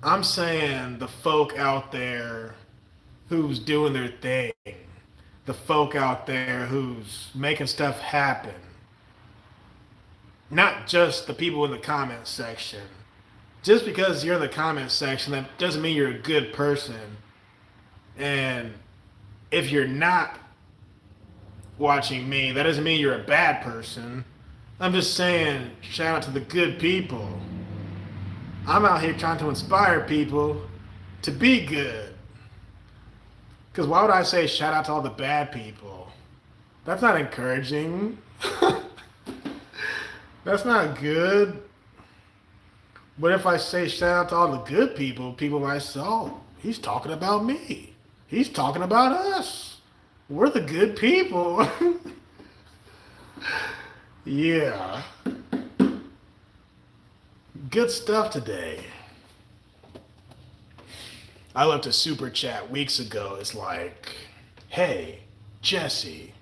I'm saying the folk out there who's doing their thing. The folk out there who's making stuff happen. Not just the people in the comment section. Just because you're in the comment section, that doesn't mean you're a good person. And if you're not watching me, that doesn't mean you're a bad person. I'm just saying, shout out to the good people. I'm out here trying to inspire people to be good. Because why would I say shout out to all the bad people? That's not encouraging. That's not good. But if I say shout out to all the good people, people might say, oh, he's talking about me. He's talking about us. We're the good people. Yeah. Good stuff today. I left a super chat weeks ago. It's like, hey, Jesse.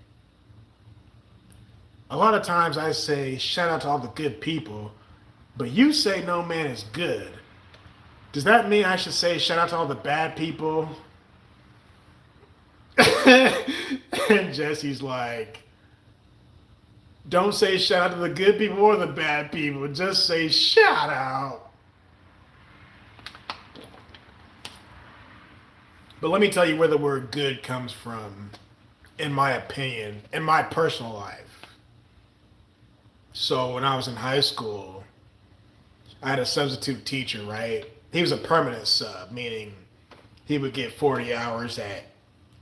A lot of times I say shout out to all the good people, but you say no man is good. Does that mean I should say shout out to all the bad people? And Jesse's like, don't say shout out to the good people or the bad people. Just say shout out. But let me tell you where the word good comes from, in my opinion, in my personal life. So when I was in high school, I had a substitute teacher, right? He was a permanent sub, meaning he would get 40 hours at,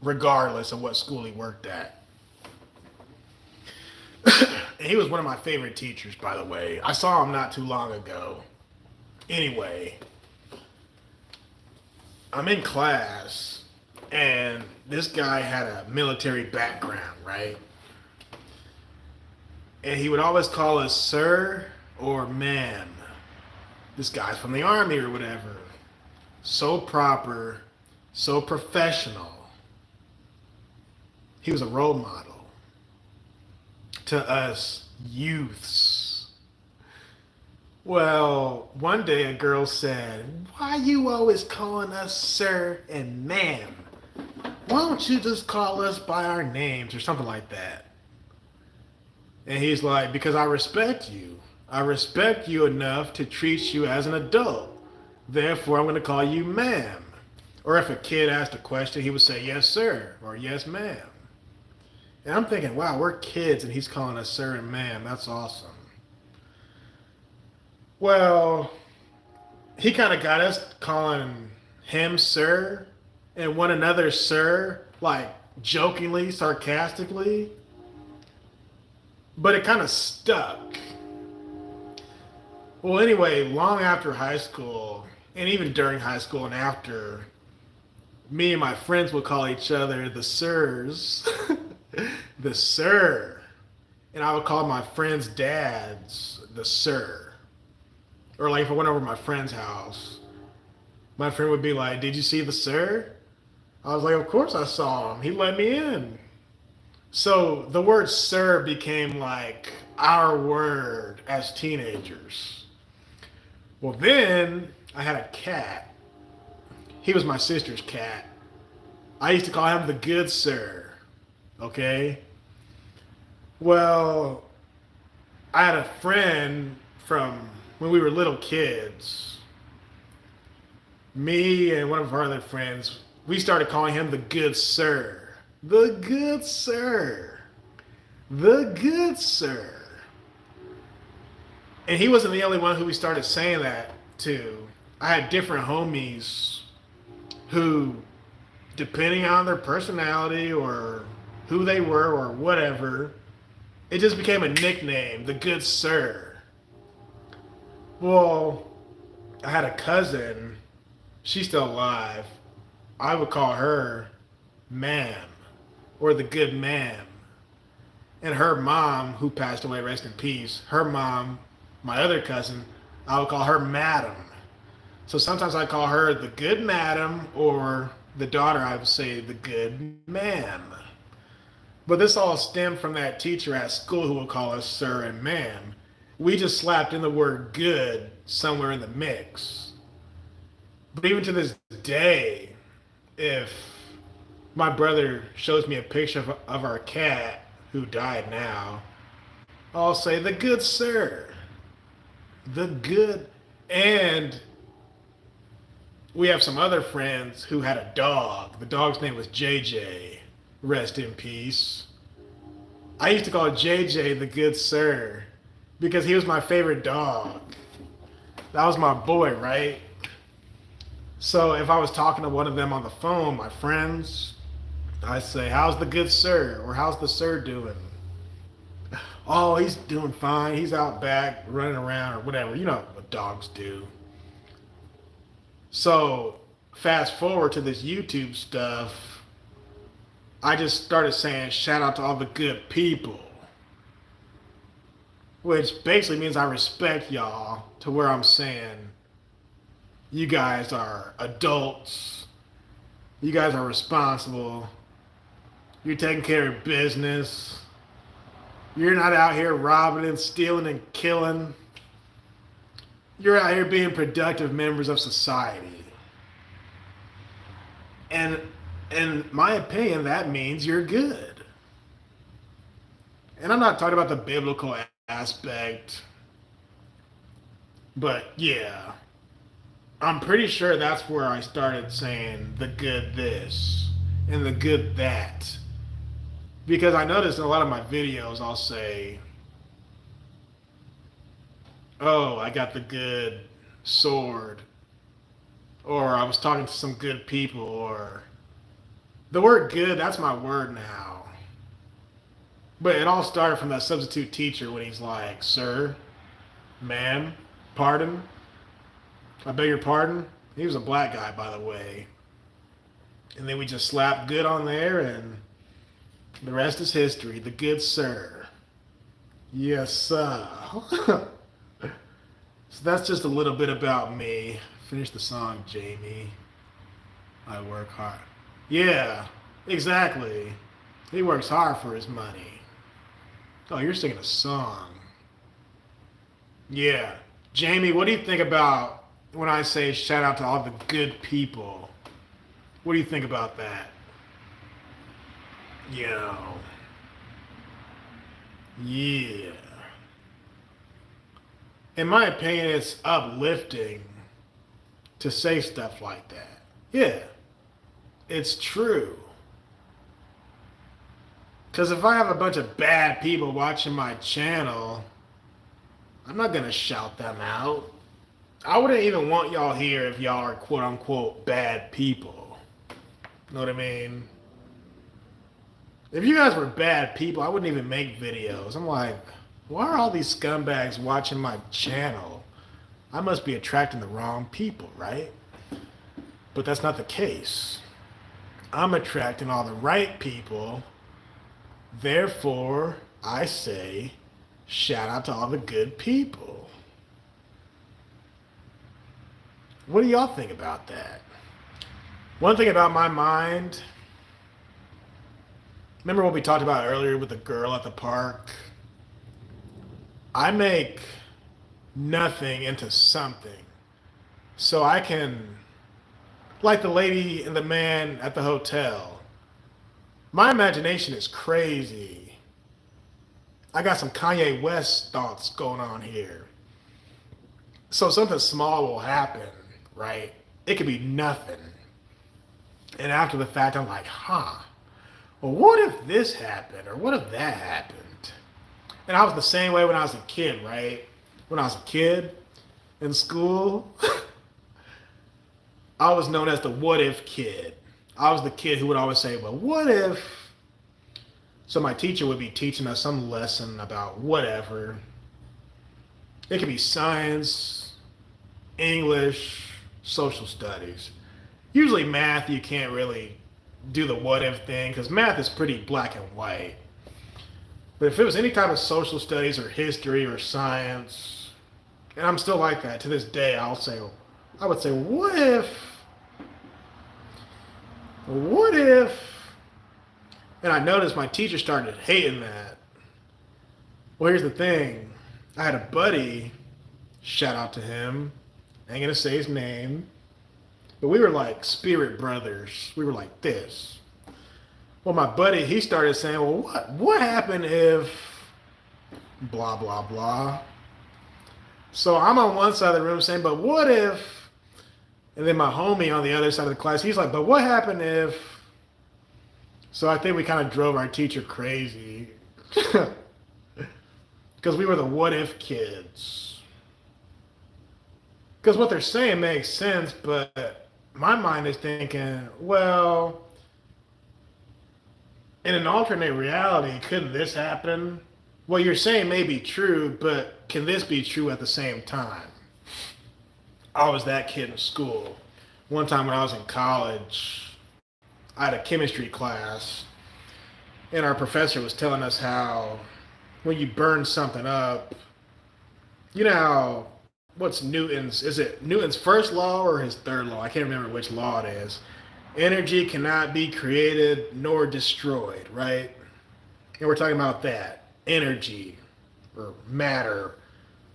regardless of what school he worked at. And he was one of my favorite teachers, by the way. I saw him not too long ago. Anyway, I'm in class, and this guy had a military background, right? And he would always call us sir or ma'am. This guy's from the army or whatever. So proper, so professional. He was a role model to us youths. Well, one day a girl said, why you always calling us sir and ma'am? Why don't you just call us by our names or something like that? And he's like, because I respect you. I respect you enough to treat you as an adult. Therefore, I'm going to call you ma'am. Or if a kid asked a question, he would say, yes, sir, or yes, ma'am. And I'm thinking, wow, we're kids and he's calling us sir and ma'am. That's awesome. Well, he kind of got us calling him sir and one another sir, like jokingly, sarcastically. But it kind of stuck. Well, anyway, long after high school, and even during high school and after, me and my friends would call each other the sirs. The sir. And I would call my friends' dads the sir. Or like if I went over to my friend's house, my friend would be like, "Did you see the sir?" I was like, "Of course I saw him. He let me in." So the word sir became like our word as teenagers. Well, then I had a cat. He was my sister's cat. I used to call him the good sir. Okay? Well, I had a friend from when we were little kids. Me and one of our other friends, we started calling him the good sir. The good sir. The good sir. And he wasn't the only one who we started saying that to. I had different homies who, depending on their personality or who they were or whatever, it just became a nickname, the good sir. Well, I had a cousin, she's still alive. I would call her ma'am or the good ma'am. And her mom, who passed away, rest in peace, her mom, my other cousin, I would call her madam. So sometimes I call her the good madam, or the daughter, I would say the good ma'am. But this all stemmed from that teacher at school who would call us sir and ma'am. We just slapped in the word good somewhere in the mix. But even to this day, if my brother shows me a picture of our cat, who died now, I'll say the good sir. The good. And we have some other friends who had a dog. The dog's name was JJ. Rest in peace. I used to call JJ the good sir because he was my favorite dog. That was my boy, right? So if I was talking to one of them on the phone, my friends, I say, "How's the good sir?" Or "How's the sir doing?" "Oh, he's doing fine. He's out back running around," or whatever. You know what dogs do. So fast forward to this YouTube stuff, I just started saying shout out to all the good people. Which basically means I respect y'all to where I'm saying you guys are adults. You guys are responsible. You're taking care of business. You're not out here robbing and stealing and killing. You're out here being productive members of society. And in my opinion, that means you're good. And I'm not talking about the biblical aspect, but yeah, I'm pretty sure that's where I started saying the good this and the good that. Because I noticed in a lot of my videos, I'll say, "Oh, I got the good sword," or "I was talking to some good people," or the word good, that's my word now. But it all started from that substitute teacher when he's like, "Sir, ma'am, pardon, I beg your pardon." He was a black guy, by the way. And then we just slapped good on there, and the rest is history. The good sir. Yes, sir. So that's just a little bit about me. Finish the song, Jamie. I work hard. Yeah, exactly. He works hard for his money. Oh, you're singing a song. Yeah. Jamie, what do you think about when I say shout out to all the good people? What do you think about that? Yo. Yeah. In my opinion, it's uplifting to say stuff like that. Yeah. It's true. Because if I have a bunch of bad people watching my channel, I'm not going to shout them out. I wouldn't even want y'all here if y'all are quote unquote bad people. Know what I mean? If you guys were bad people, I wouldn't even make videos. I'm like, why are all these scumbags watching my channel? I must be attracting the wrong people, right? But that's not the case. I'm attracting all the right people. Therefore, I say, shout out to all the good people. What do y'all think about that? One thing about my mind, remember what we talked about earlier with the girl at the park? I make nothing into something. So I can, like the lady and the man at the hotel, my imagination is crazy. I got some Kanye West thoughts going on here. So something small will happen, right? It could be nothing. And after the fact, I'm like, well, what if this happened? Or what if that happened? And I was the same way when I was a kid, right? When I was a kid in school, I was known as the what if kid. I was the kid who would always say, well, what if? So my teacher would be teaching us some lesson about whatever. It could be science, English, social studies. Usually math, you can't really do the what if thing because math is pretty black and white. But if it was any type of social studies or history or science, and I'm still like that to this day, I would say, what if, and I noticed my teacher started hating that. Well, here's the thing. I had a buddy, shout out to him, I ain't gonna say his name, but we were like spirit brothers. We were like this. Well, my buddy, he started saying, well, what happened if blah, blah, blah. So I'm on one side of the room saying, but what if, and then my homie on the other side of the class, he's like, but what happened if, so I think we kind of drove our teacher crazy because we were the what if kids. Because what they're saying makes sense, but my mind is thinking, well, in an alternate reality, couldn't this happen? What you're saying may be true, but can this be true at the same time? I was that kid in school. One time when I was in college, I had a chemistry class, and our professor was telling us how when you burn something up, you know how, what's Newton's, is it Newton's first law or his third law? I can't remember which law it is. Energy cannot be created nor destroyed, right? And we're talking about that. Energy or matter.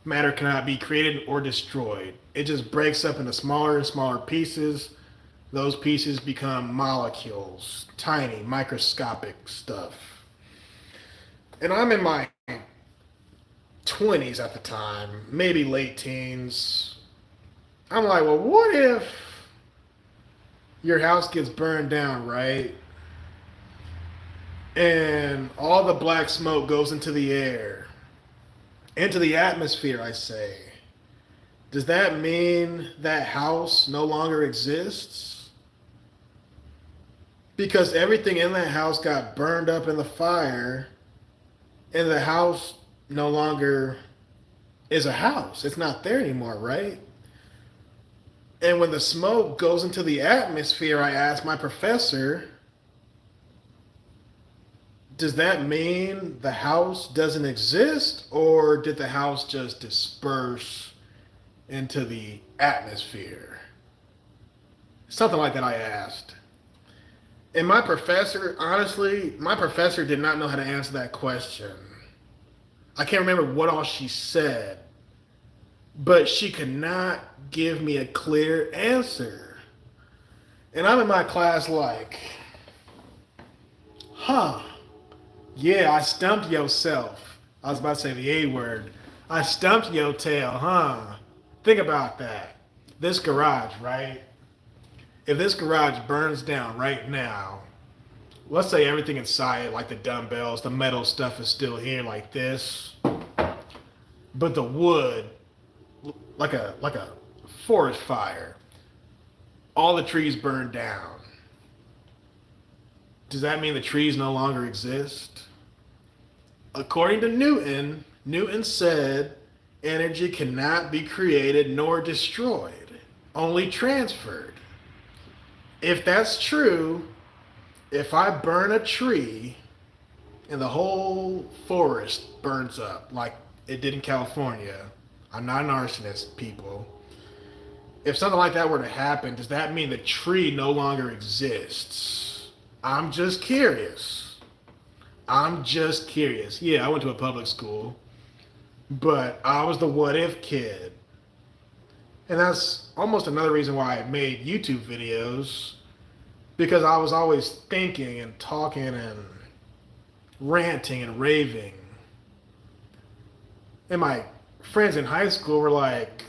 Matter cannot be created or destroyed. It just breaks up into smaller and smaller pieces. Those pieces become molecules, tiny, microscopic stuff. And I'm in my 20s at the time, maybe late teens. I'm like, well, what if your house gets burned down, right? And all the black smoke goes into the air, into the atmosphere, I say. Does that mean that house no longer exists? Because everything in that house got burned up in the fire, and the house no longer is a house. It's not there anymore, right? And when the smoke goes into the atmosphere, I asked my professor, does that mean the house doesn't exist, or did the house just disperse into the atmosphere? Something like that I asked. And my professor, honestly, my professor did not know how to answer that question. I can't remember what all she said, but she could not give me a clear answer. And I'm in my class like, yeah, I stumped yourself. I was about to say the A word. I stumped your tail, huh? Think about that. This garage, right? If this garage burns down right now, let's say everything inside, like the dumbbells, the metal stuff is still here like this, but the wood, like a forest fire, all the trees burned down. Does that mean the trees no longer exist? According to Newton, Newton said energy cannot be created nor destroyed, only transferred. If that's true, if I burn a tree and the whole forest burns up like it did in California, I'm not an arsonist, people. If something like that were to happen, does that mean the tree no longer exists? I'm just curious. I'm just curious. Yeah, I went to a public school, but I was the what if kid. And that's almost another reason why I made YouTube videos, because I was always thinking and talking and ranting and raving. And my friends in high school were like,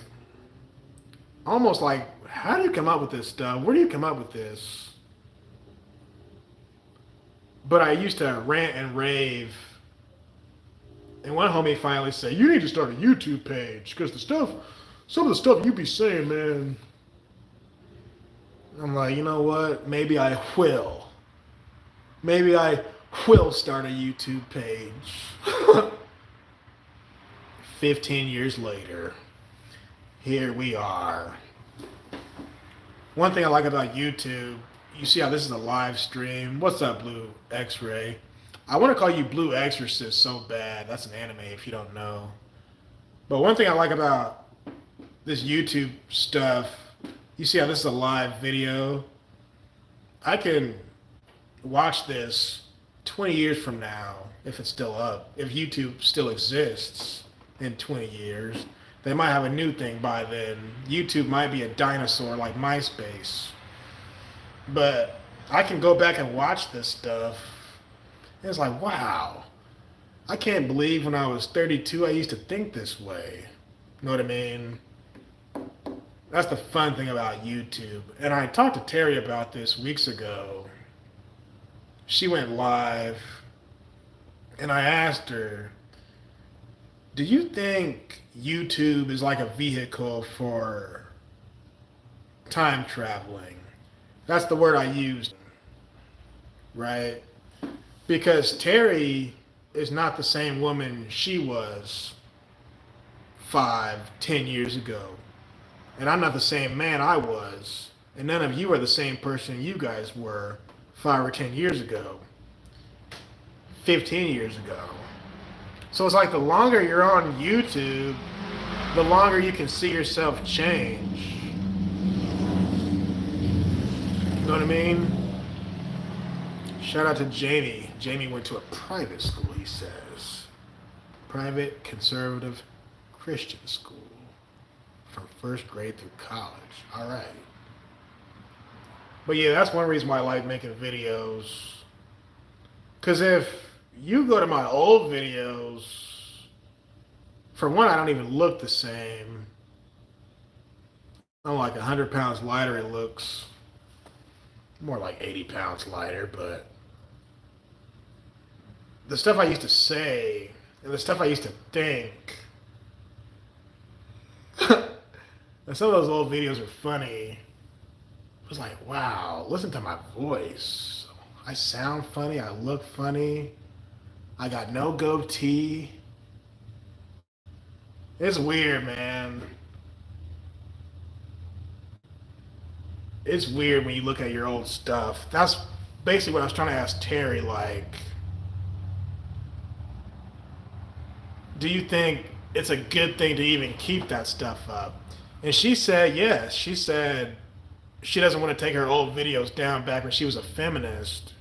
almost like, how do you come up with this stuff? Where do you come up with this? But I used to rant and rave. And one homie finally said, you need to start a YouTube page, because some of the stuff you be saying, man. I'm like, you know what? Maybe I will. Maybe I will start a YouTube page. 15 years later, here we are. One thing I like about YouTube, you see how this is a live stream. What's up, Blue X-Ray? I want to call you Blue Exorcist so bad. That's an anime if you don't know. But one thing I like about this YouTube stuff, you see how this is a live video? I can watch this 20 years from now, if it's still up. If YouTube still exists in 20 years, they might have a new thing by then. YouTube might be a dinosaur like MySpace. But I can go back and watch this stuff. And it's like, wow. I can't believe when I was 32 I used to think this way. You know what I mean? That's the fun thing about YouTube. And I talked to Terry about this weeks ago. She went live, and I asked her, do you think YouTube is like a vehicle for time traveling? That's the word I used, right? Because Terry is not the same woman she was 5, 10 years ago. And I'm not the same man I was. And none of you are the same person you guys were 5 or 10 years ago. 15 years ago. So it's like the longer you're on YouTube, the longer you can see yourself change. You know what I mean? Shout out to Jamie. Jamie went to a private school, he says. Private, conservative, Christian school. From first grade through college. All right. But yeah, that's one reason why I like making videos. Because if you go to my old videos, for one, I don't even look the same. I'm like 100 pounds lighter, it looks. More like 80 pounds lighter, but the stuff I used to say and the stuff I used to think, and some of those old videos are funny. It was like, wow, listen to my voice. I sound funny, I look funny, I got no goatee. It's weird, man. It's weird when you look at your old stuff. That's basically what I was trying to ask Terry, like, do you think it's a good thing to even keep that stuff up? And she said yes. She said she doesn't want to take her old videos down back when she was a feminist,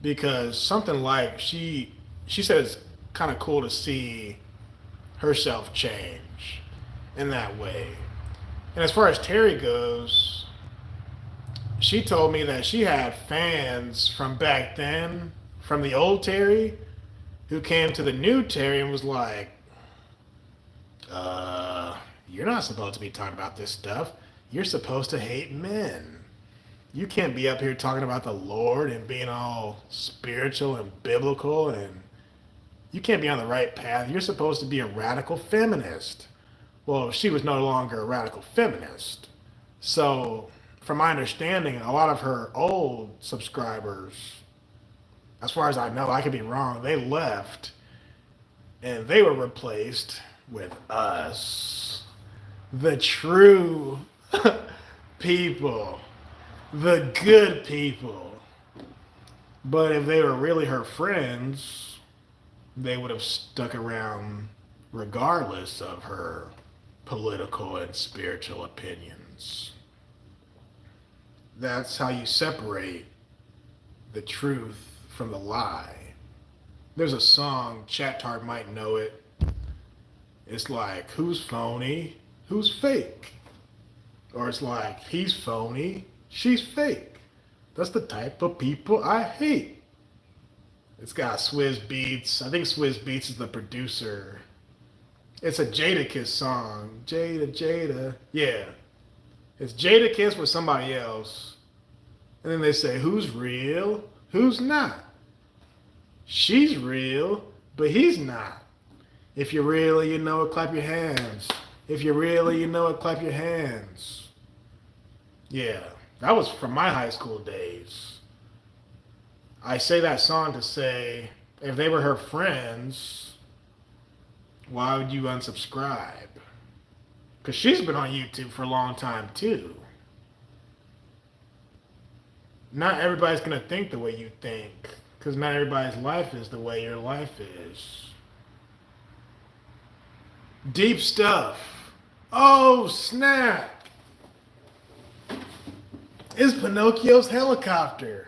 because something like she said it's kind of cool to see herself change in that way. And as far as Terry goes, she told me that she had fans from back then, from the old Terry, who came to the new Terry and was like, you're not supposed to be talking about this stuff. You're supposed to hate men. You can't be up here talking about the Lord and being all spiritual and biblical, and you can't be on the right path. You're supposed to be a radical feminist. Well, she was no longer a radical feminist. So, from my understanding, a lot of her old subscribers, as far as I know, I could be wrong, they left. And they were replaced with us, the true people, the good people. But if they were really her friends, they would have stuck around regardless of her political and spiritual opinions. That's how you separate the truth from the lie. There's a song, Chatart might know it. It's like, who's phony? Who's fake? Or it's like, he's phony, she's fake. That's the type of people I hate. It's got Swizz Beats. I think Swizz Beats is the producer. It's a Jadakiss song. Jada. Yeah. It's Jadakiss with somebody else. And then they say, who's real? Who's not? She's real, but he's not. If you're real and you know it, clap your hands. If you're real and you know it, clap your hands. Yeah, that was from my high school days. I say that song to say, if they were her friends, why would you unsubscribe? Because she's been on YouTube for a long time too. Not everybody's going to think the way you think. Because not everybody's life is the way your life is. Deep stuff. Oh, snap. It's Pinocchio's helicopter.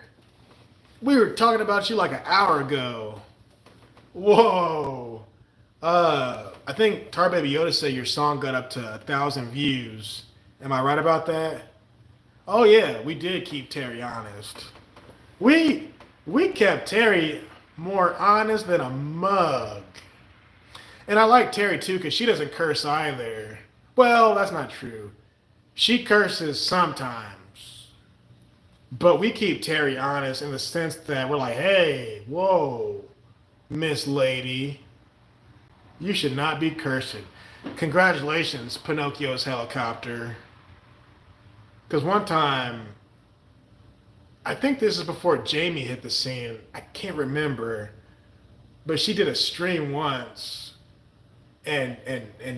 We were talking about you like an hour ago. Whoa. I think Tar Baby Yoda said your song got up to 1,000 views. Am I right about that? Oh yeah, we did keep Terry honest. We kept Terry more honest than a mug. And I like Terry too because she doesn't curse either. Well, that's not true. She curses sometimes. But we keep Terry honest in the sense that we're like, hey, whoa, Miss Lady, you should not be cursing. Congratulations, Pinocchio's helicopter. Because one time, I think this is before Jamie hit the scene. I can't remember. But she did a stream once. And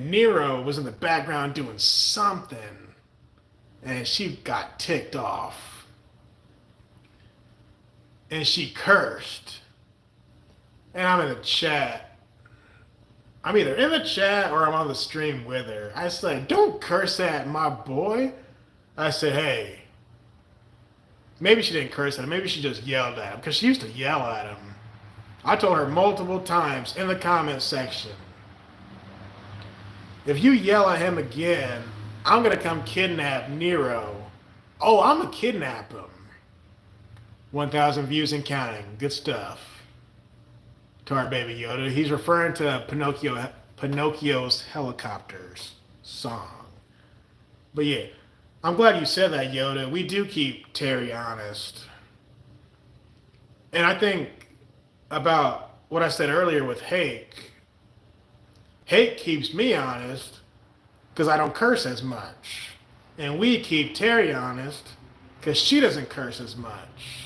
Nero was in the background doing something. And she got ticked off. And she cursed. And I'm in the chat. I'm either in the chat or I'm on the stream with her. I said, don't curse at my boy. I said, hey. Maybe she didn't curse at him. Maybe she just yelled at him. Because she used to yell at him. I told her multiple times in the comment section, if you yell at him again, I'm going to come kidnap Nero. Oh, I'm going to kidnap him. 1,000 views and counting. Good stuff. Tar Baby Yoda. He's referring to Pinocchio's helicopters song. But yeah, I'm glad you said that, Yoda. We do keep Terry honest. And I think about what I said earlier with Hake. Hake keeps me honest because I don't curse as much. And we keep Terry honest because she doesn't curse as much.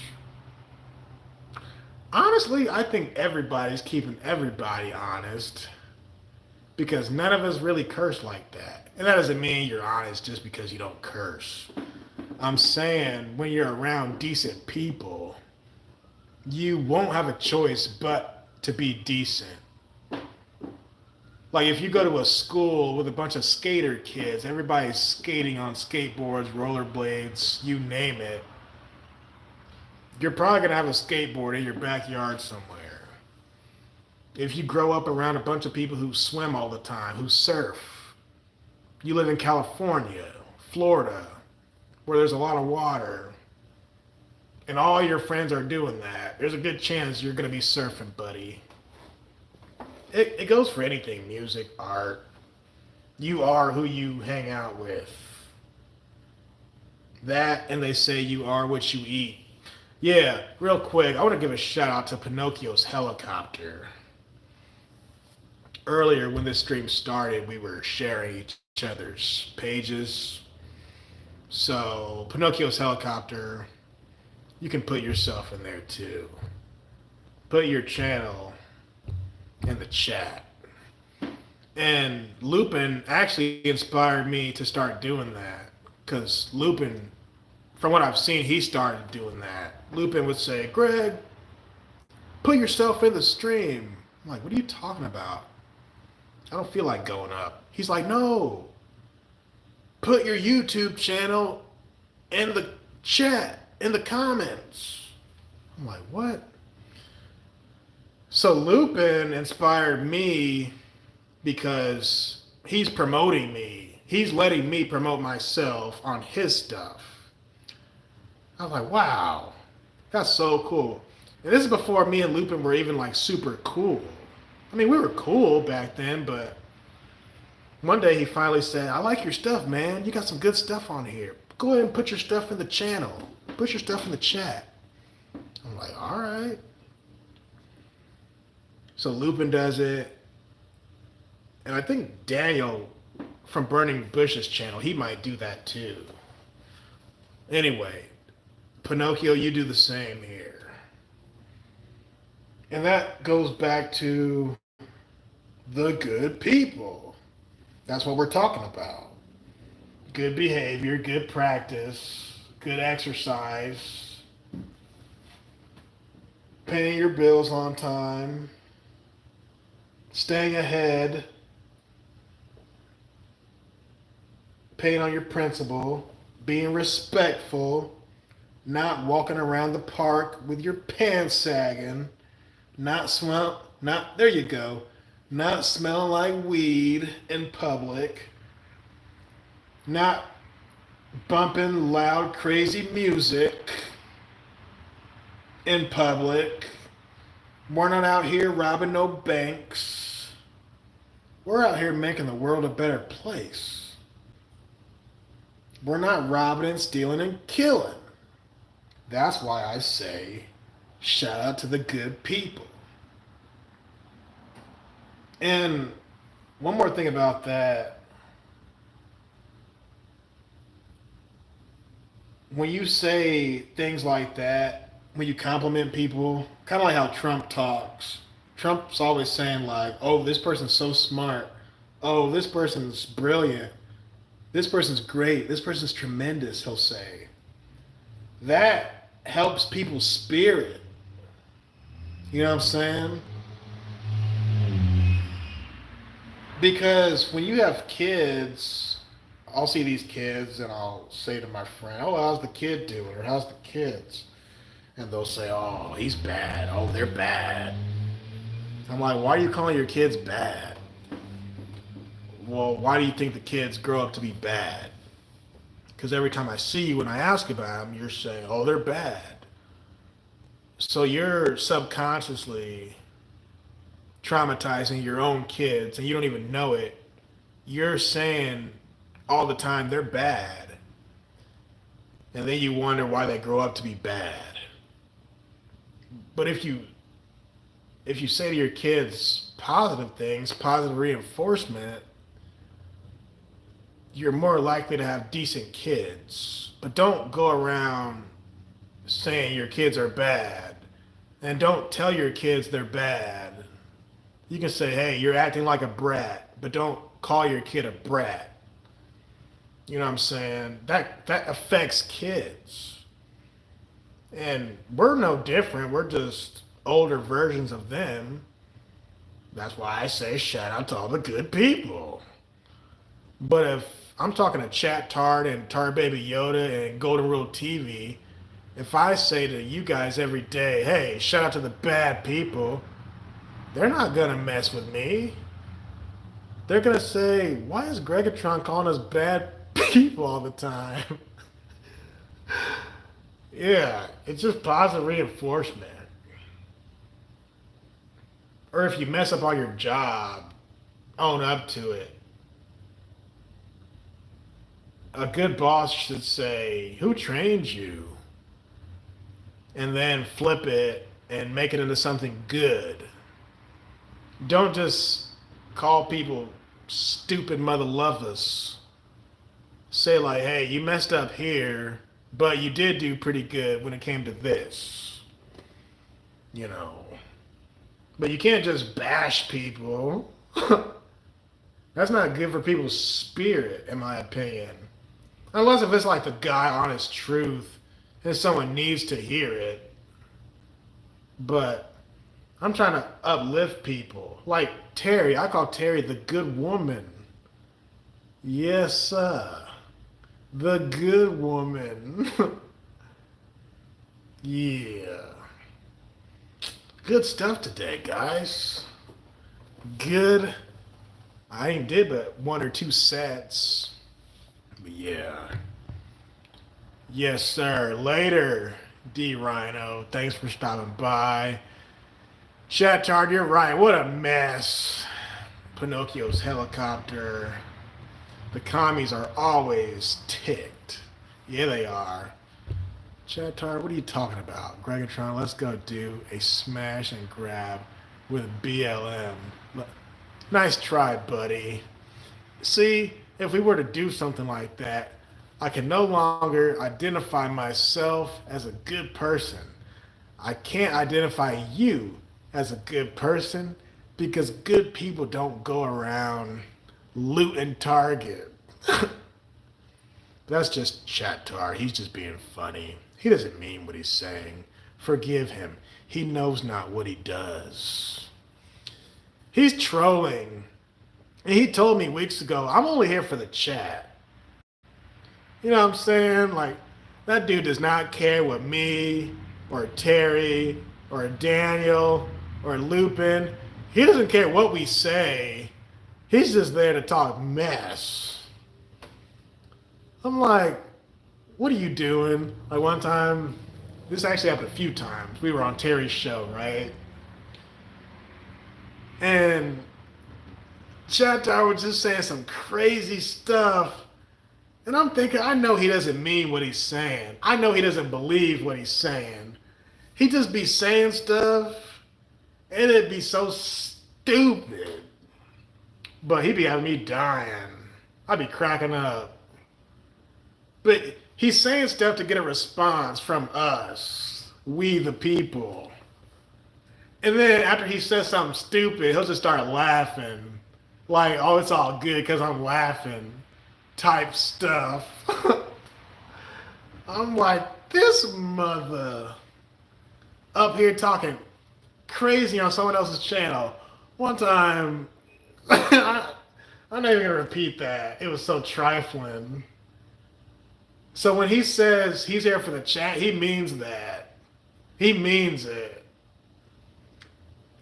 Honestly, I think everybody's keeping everybody honest because none of us really curse like that. And that doesn't mean you're honest just because you don't curse. I'm saying when you're around decent people, you won't have a choice but to be decent. Like if you go to a school with a bunch of skater kids, everybody's skating on skateboards, rollerblades, you name it. You're probably going to have a skateboard in your backyard somewhere. If you grow up around a bunch of people who swim all the time, who surf, you live in California, Florida, where there's a lot of water, and all your friends are doing that, there's a good chance you're going to be surfing, buddy. It goes for anything, music, art. You are who you hang out with. That, and they say you are what you eat. Yeah, real quick, I want to give a shout out to Pinocchio's helicopter. Earlier, when this stream started, we were sharing each other's pages. So, Pinocchio's helicopter, you can put yourself in there too. Put your channel in the chat. And Lupin actually inspired me to start doing that. Because Lupin, from what I've seen, he started doing that. Lupin would say, Greg, put yourself in the stream. I'm like, what are you talking about? I don't feel like going up. He's like, no, put your YouTube channel in the chat, in the comments. I'm like, what? So Lupin inspired me because he's promoting me. He's letting me promote myself on his stuff. I was like, wow, that's so cool. And this is before me and Lupin were even like super cool. I mean, we were cool back then, but one day he finally said, I like your stuff, man. You got some good stuff on here. Go ahead and put your stuff in the channel. Put your stuff in the chat. I'm like, all right. So Lupin does it. And I think Daniel from Burning Bush's channel, he might do that too. Anyway, Pinocchio, you do the same here. And that goes back to the good people. That's what we're talking about. Good behavior, good practice, good exercise, paying your bills on time, staying ahead, paying on your principal, being respectful, not walking around the park with your pants sagging, not there you go, not smelling like weed in public, not bumping loud, crazy music in public. We're not out here robbing no banks. We're out here making the world a better place. We're not robbing and stealing and killing. That's why I say, shout out to the good people. And one more thing about that. When you say things like that, when you compliment people, kind of like how Trump talks. Trump's always saying like, oh, this person's so smart. Oh, this person's brilliant. This person's great. This person's tremendous, he'll say. That helps people's spirit. You know what I'm saying? Because when you have kids, I'll see these kids and I'll say to my friend, oh, how's the kid doing? Or how's the kids? And they'll say, oh, he's bad. Oh, they're bad. I'm like, why are you calling your kids bad? Well, why do you think the kids grow up to be bad? Because every time I see you and I ask about them, you're saying, oh, they're bad. So you're subconsciously traumatizing your own kids and you don't even know it. You're saying all the time they're bad. And then you wonder why they grow up to be bad. But if you say to your kids positive things, positive reinforcement, you're more likely to have decent kids. But don't go around saying your kids are bad. And don't tell your kids they're bad. You can say, hey, you're acting like a brat, but don't call your kid a brat. You know what I'm saying? That affects kids. And we're no different. We're just older versions of them. That's why I say shout out to all the good people. But if I'm talking to Chat Tart and Tart Baby Yoda and Golden Rule TV, if I say to you guys every day, hey, shout out to the bad people, they're not going to mess with me. They're going to say, why is Greggatron calling us bad people all the time? Yeah, it's just positive reinforcement. Or if you mess up on your job, own up to it. A good boss should say, who trained you? And then flip it and make it into something good. Don't just call people stupid mother lovers. Say like, hey, you messed up here, but you did do pretty good when it came to this. You know. But you can't just bash people. That's not good for people's spirit, in my opinion. Unless if it's like the guy honest truth and someone needs to hear it. But I'm trying to uplift people. Like Terry, I call Terry the good woman. Yes, sir. The good woman. Yeah. Good stuff today, guys. Good. I ain't did but one or two sets. But yeah. Yes, sir. Later, D Rhino. Thanks for stopping by. Chatard, you're right. What a mess. Pinocchio's helicopter. The commies are always ticked. Yeah, they are. Chatard, what are you talking about? Greggatron, let's go do a smash and grab with BLM. Nice try, buddy. See, if we were to do something like that, I can no longer identify myself as a good person. I can't identify you as a good person because good people don't go around looting Target. That's just Chattar. He's just being funny. He doesn't mean what he's saying. Forgive him. He knows not what he does. He's trolling. And he told me weeks ago, I'm only here for the chat. You know what I'm saying? Like, that dude does not care what me or Terry or Daniel or Lupin, he doesn't care what we say. He's just there to talk mess. I'm like, what are you doing? Like one time, this actually happened a few times. We were on Terry's show, right? And Chattar was just saying some crazy stuff. And I'm thinking, I know he doesn't mean what he's saying. I know he doesn't believe what he's saying. He just be saying stuff, and it'd be so stupid. But he'd be having me dying. I'd be cracking up. But he's saying stuff to get a response from us, we the people. And then after he says something stupid, he'll just start laughing. Like, oh, it's all good because I'm laughing type stuff. I'm like, this mother up here talking crazy on someone else's channel. One time, I'm not even going to repeat that. It was so trifling. So when he says he's here for the chat, he means that. He means it.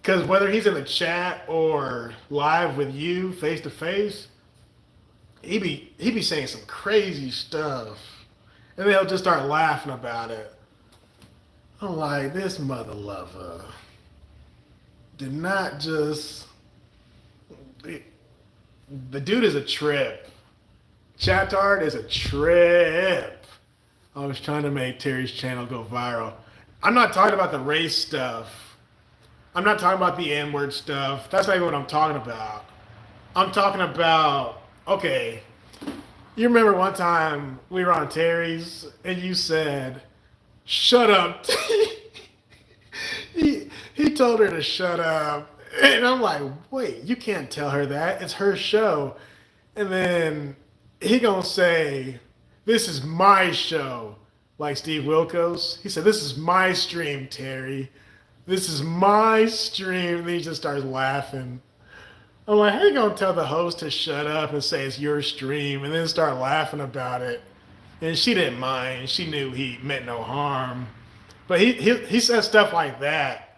Because whether he's in the chat or live with you face to face, he be saying some crazy stuff. And then he'll just start laughing about it. I'm like, this mother lover did not just... The dude is a trip. Chatard is a trip. I was trying to make Terry's channel go viral. I'm not talking about the race stuff. I'm not talking about the N-word stuff. That's not even what I'm talking about. I'm talking about, okay, you remember one time we were on Terry's and you said, shut up. he told her to shut up. And I'm like, wait, you can't tell her that. It's her show. And then he gonna say, this is my show. Like Steve Wilkos. He said, this is my stream, Terry. This is my stream. And then he just starts laughing. I'm like, how you gonna tell the host to shut up and say it's your stream and then start laughing about it? And she didn't mind. She knew he meant no harm. But he says stuff like that.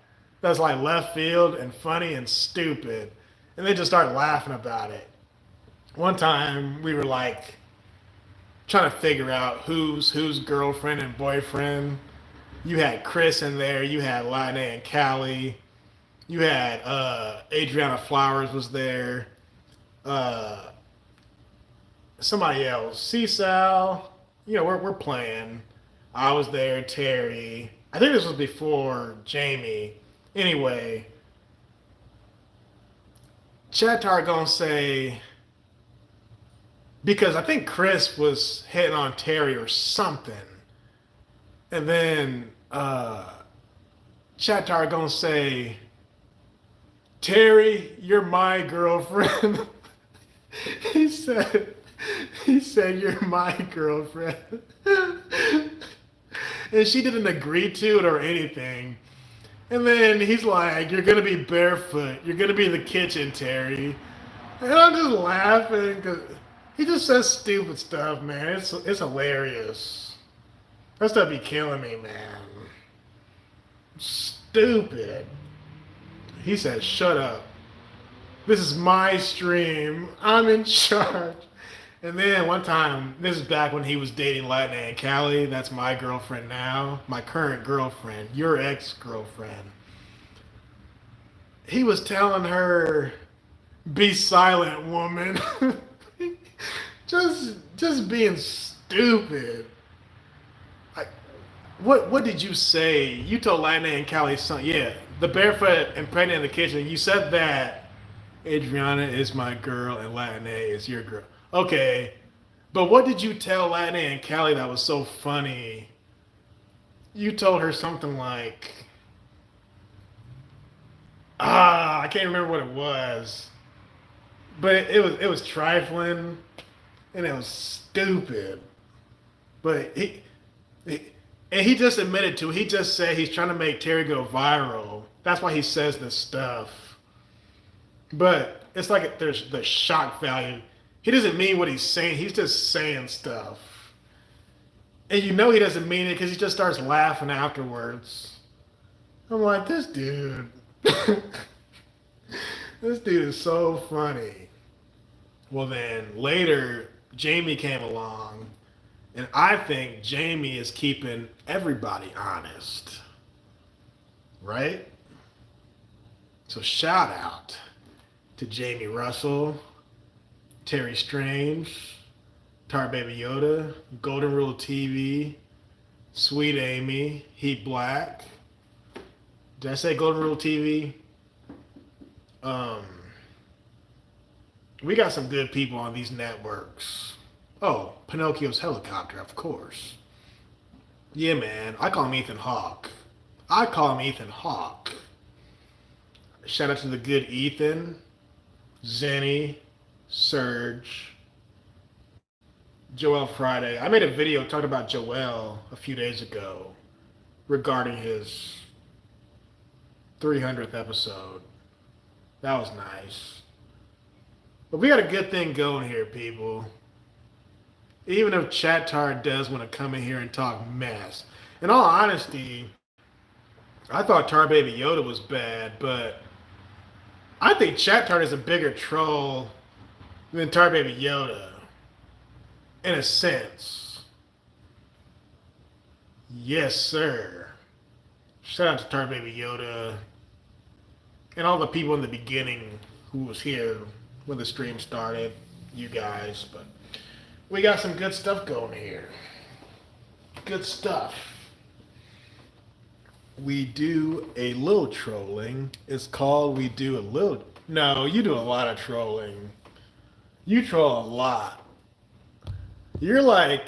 That's like left field and funny and stupid. And they just start laughing about it. One time we were like trying to figure out who's girlfriend and boyfriend. You had Chris in there. You had Lana and Callie. You had Adriana Flowers was there. Somebody else. C-Sal. You know, we're playing. I was there. Terry. I think this was before Jamie. Anyway, Chattar gonna say, because I think Chris was hitting on Terry or something. And then Chattar gonna say, Terry, you're my girlfriend. he said, he said, "You're my girlfriend," and she didn't agree to it or anything. And then he's like, "You're gonna be barefoot. You're gonna be in the kitchen, Terry." And I'm just laughing because he just says stupid stuff, man. It's hilarious. That stuff be killing me, man. Stupid. He says, "Shut up. This is my stream. I'm in charge." And then one time, this is back when he was dating Latina and Callie. That's my girlfriend now, my current girlfriend, your ex-girlfriend. He was telling her, "Be silent, woman." just being stupid. Like, what did you say? You told Latina and Callie something. Yeah, the barefoot and pregnant in the kitchen. You said that Adriana is my girl and Latina is your girl. Okay, but what did you tell Latina and Callie that was so funny? You told her something like, I can't remember what it was, but it was trifling and it was stupid. But and he just admitted to it. He just said he's trying to make Terry go viral. That's why he says this stuff. But it's like there's the shock value. He doesn't mean what he's saying. He's just saying stuff. And you know he doesn't mean it because he just starts laughing afterwards. I'm like, this dude. This dude is so funny. Well, then later, Jamie came along. And I think Jamie is keeping everybody honest. Right? So shout out to Jamie Russell, Terry Strange, Tar Baby Yoda, Golden Rule TV, Sweet Amy, Heat Black. Did I say Golden Rule TV? We got some good people on these networks. Oh, Pinocchio's helicopter, of course. Yeah, man. I call him Ethan Hawke. Shout out to the good Ethan, Zenny, Serge, Joel Friday. I made a video talking about Joel a few days ago regarding his 300th episode. That was nice. But we got a good thing going here, people. Even if Chattar does want to come in here and talk mess. In all honesty, I thought Tar Baby Yoda was bad, but I think Chattar is a bigger troll than Tar Baby Yoda. In a sense. Yes, sir. Shout out to Tar Baby Yoda and all the people in the beginning who was here when the stream started, you guys, but we got some good stuff going here. Good stuff. We do a little trolling. It's called We Do a Little... No, you do a lot of trolling. You troll a lot. You're like...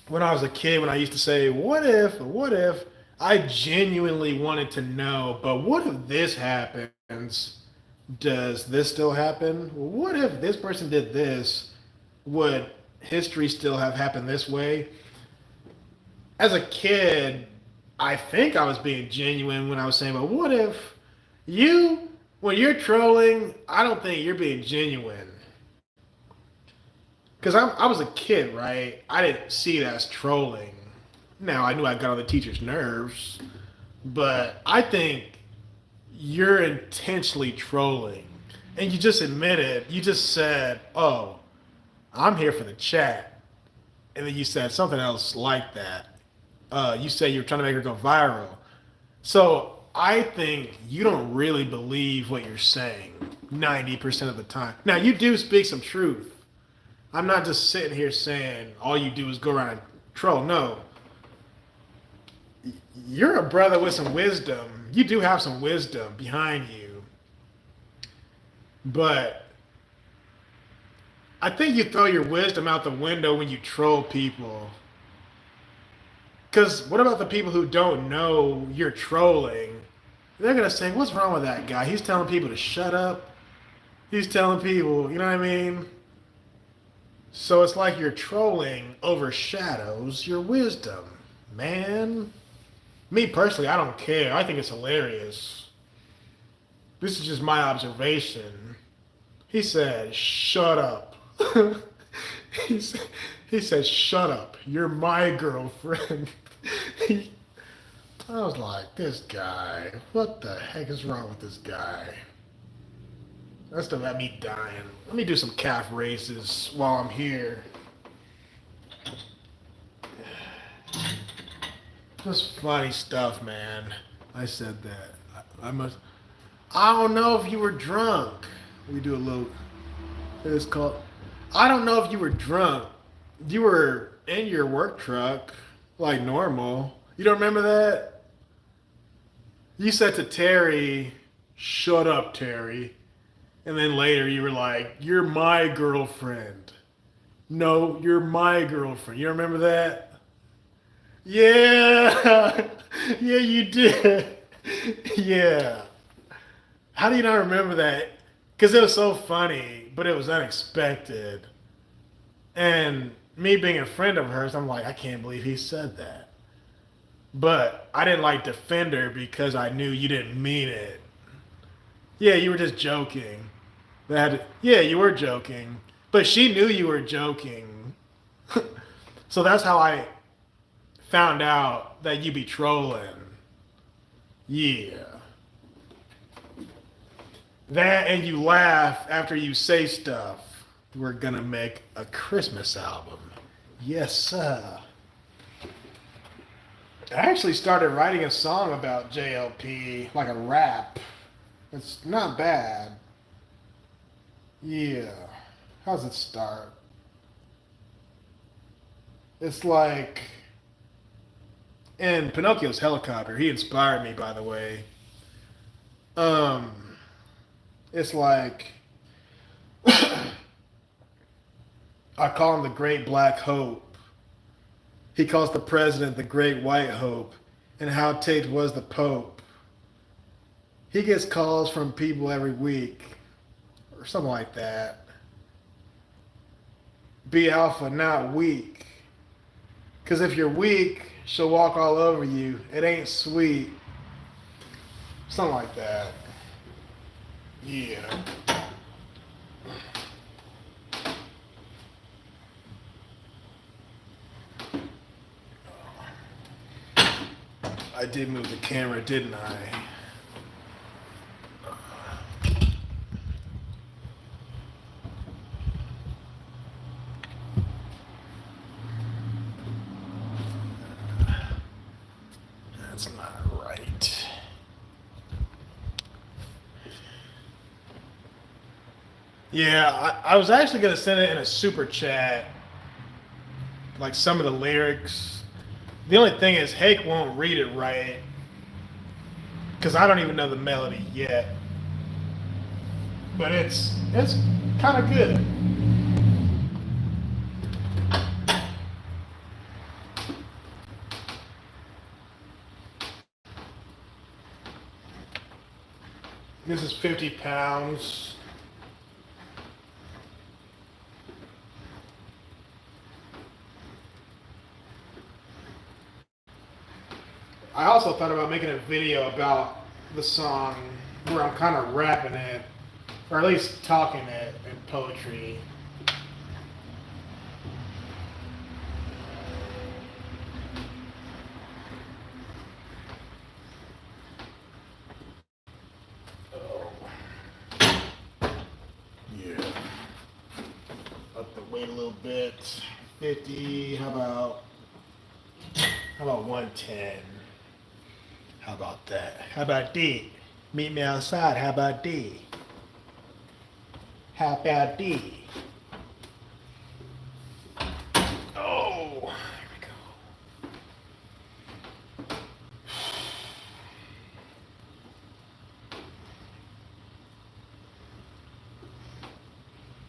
when I was a kid, when I used to say, what if I genuinely wanted to know, but what if this happens? Does this still happen? What if this person did this? Would history still have happened this way? As a kid, I think I was being genuine when I was saying, but what if when you're trolling, I don't think you're being genuine. Because I was a kid, right? I didn't see it as trolling. Now, I knew I got on the teacher's nerves, but I think you're intentionally trolling. And you just admitted, you just said, oh, I'm here for the chat. And then you said something else like that. You said you were trying to make her go viral. So I think you don't really believe what you're saying 90% of the time. Now, you do speak some truth. I'm not just sitting here saying all you do is go around and troll. No. You're a brother with some wisdom. You do have some wisdom behind you. But I think you throw your wisdom out the window when you troll people. Because what about the people who don't know you're trolling? They're going to say, what's wrong with that guy? He's telling people to shut up. He's telling people, you know what I mean? So it's like your trolling overshadows your wisdom, man. Me personally, I don't care. I think it's hilarious. This is just my observation. He said, "Shut up." he, said, he said, "Shut up. You're my girlfriend." He, I was like, this guy. What the heck is wrong with this guy? That's to let me dying. Let me do some calf raises while I'm here. Just funny stuff, man. I said that. I must. I don't know if you were drunk. We do a little. It's called. I don't know if you were drunk. You were in your work truck like normal. You don't remember that? You said to Terry, "Shut up, Terry." And then later you were like, "You're my girlfriend." No, you're my girlfriend. You remember that? Yeah. Yeah, you did. Yeah. How do you not remember that? Because it was so funny, but it was unexpected. And me being a friend of hers, I'm like, I can't believe he said that. But I didn't like defend her because I knew you didn't mean it. Yeah, you were just joking. Yeah, you were joking. But she knew you were joking. So that's how I found out that you be trolling. Yeah. That and you laugh after you say stuff. We're gonna make a Christmas album. Yes, sir. I actually started writing a song about JLP, like a rap. It's not bad. Yeah. How's it start? It's like in Pinocchio's helicopter. He inspired me, by the way. Um, it's like I call him the Great Black Hope. He calls the president the Great White Hope, and how Tate was the Pope. He gets calls from people every week, or something like that. Be alpha, not weak. Because if you're weak, she'll walk all over you. It ain't sweet. Something like that. Yeah. I did move the camera, didn't I? That's not right. Yeah, I was actually going to send it in a super chat, like some of the lyrics. The only thing is, Hake won't read it right, because I don't even know the melody yet. But it's kind of good. This is 50 pounds. I also thought about making a video about the song where I'm kind of rapping it, or at least talking it in poetry. Oh, yeah. Up the weight a little bit. 50. How about 110? How about that? How about D? Meet me outside. How about D? How about D? Oh, here we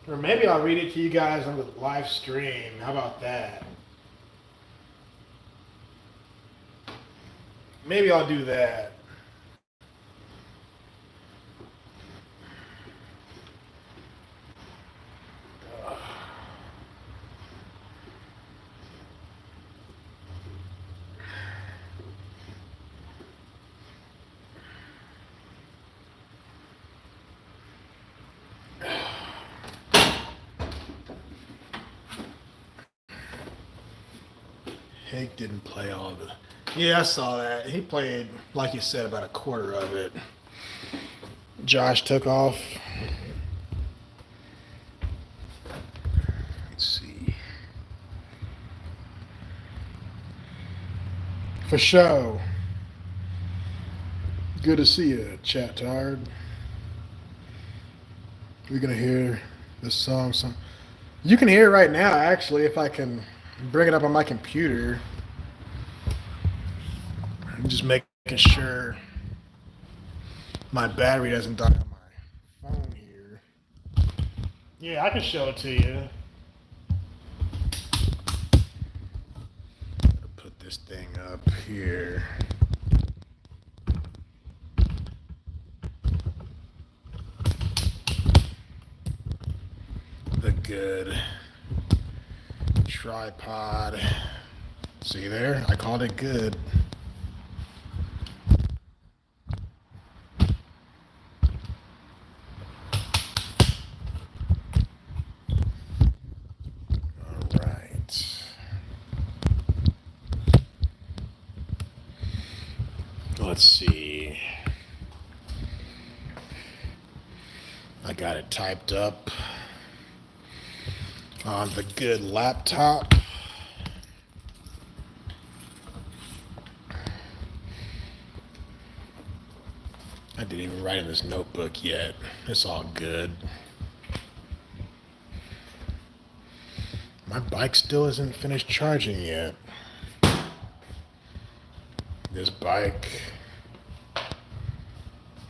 go. Or maybe I'll read it to you guys on the live stream. How about that? Maybe I'll do that. Hank didn't play all of it. Yeah, I saw that. He played, like you said, about a quarter of it. Josh took off. Let's see. For show. Good to see you, Chat Tard. We're gonna hear this song. You can hear it right now, actually, if I can bring it up on my computer. I'm just making sure my battery doesn't die on my phone here. Yeah, I can show it to you. Put this thing up here. The good tripod. See there? I called it good. All right. Let's see. I got it typed up on the good laptop. I didn't even write in this notebook yet. It's all good. My bike still isn't finished charging yet. This bike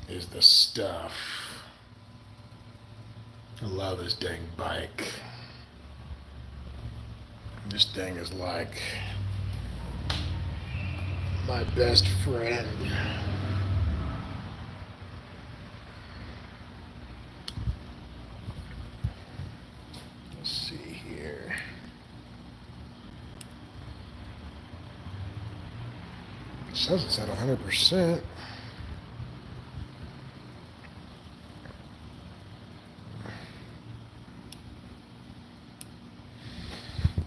is the stuff. I love this dang bike. This thing is like my best friend. Let's see here. It says it's at 100%.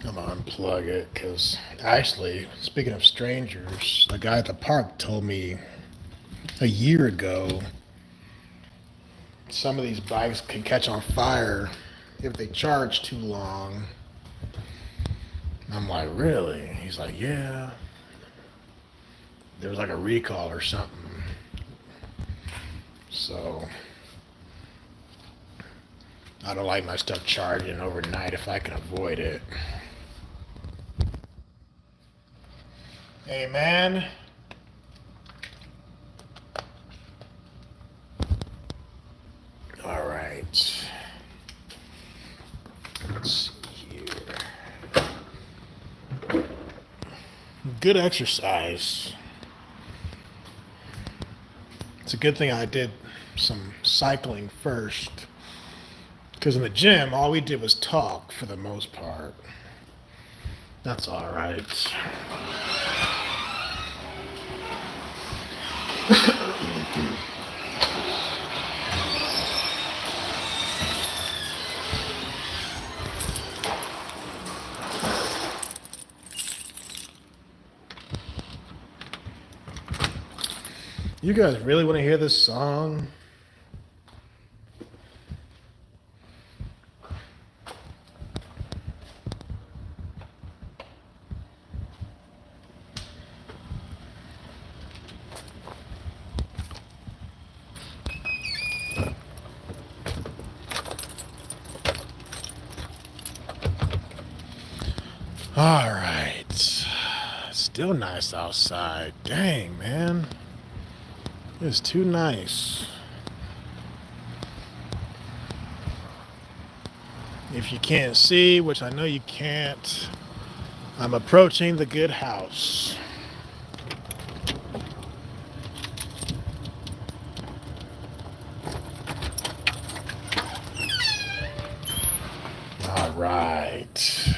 I'm gonna unplug it because actually, speaking of strangers, the guy at the park told me a year ago some of these bikes can catch on fire if they charge too long. I'm like, really? He's like, yeah. There was like a recall or something. So I don't like my stuff charging overnight if I can avoid it. Hey, man. All right. Let's see here. Good exercise. It's a good thing I did some cycling first. Because in the gym, all we did was talk for the most part. That's all right. You guys really want to hear this song? All right. Still nice outside. Dang, man. It's too nice. If you can't see, which I know you can't, I'm approaching the good house. All right.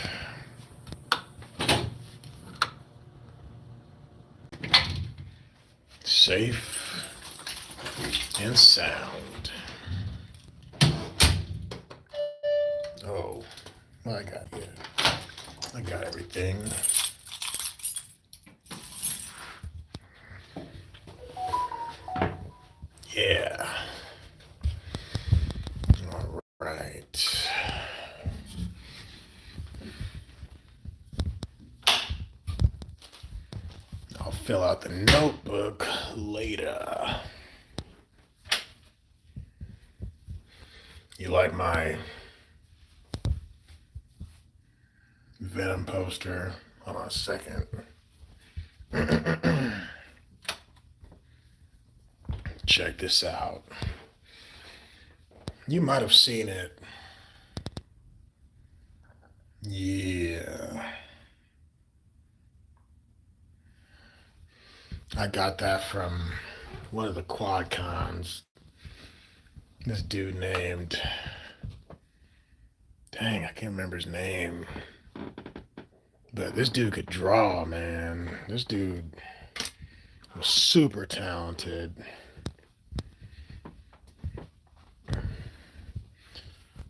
Safe and sound. Oh, I got everything. fill out the notebook later. You like my Venom poster? Hold on a second. Check this out. You might have seen it. Yeah. I got that from one of the quad cons. This dude named, dang, I can't remember his name. But this dude could draw, man. This dude was super talented.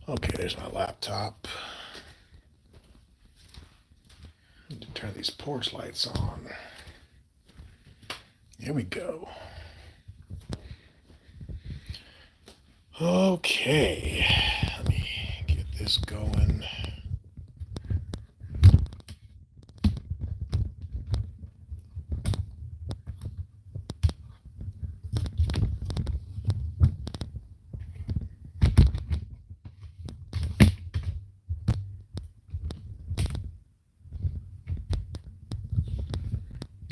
Okay, there's my laptop. Need to turn these porch lights on. Here we go. Okay, let me get this going.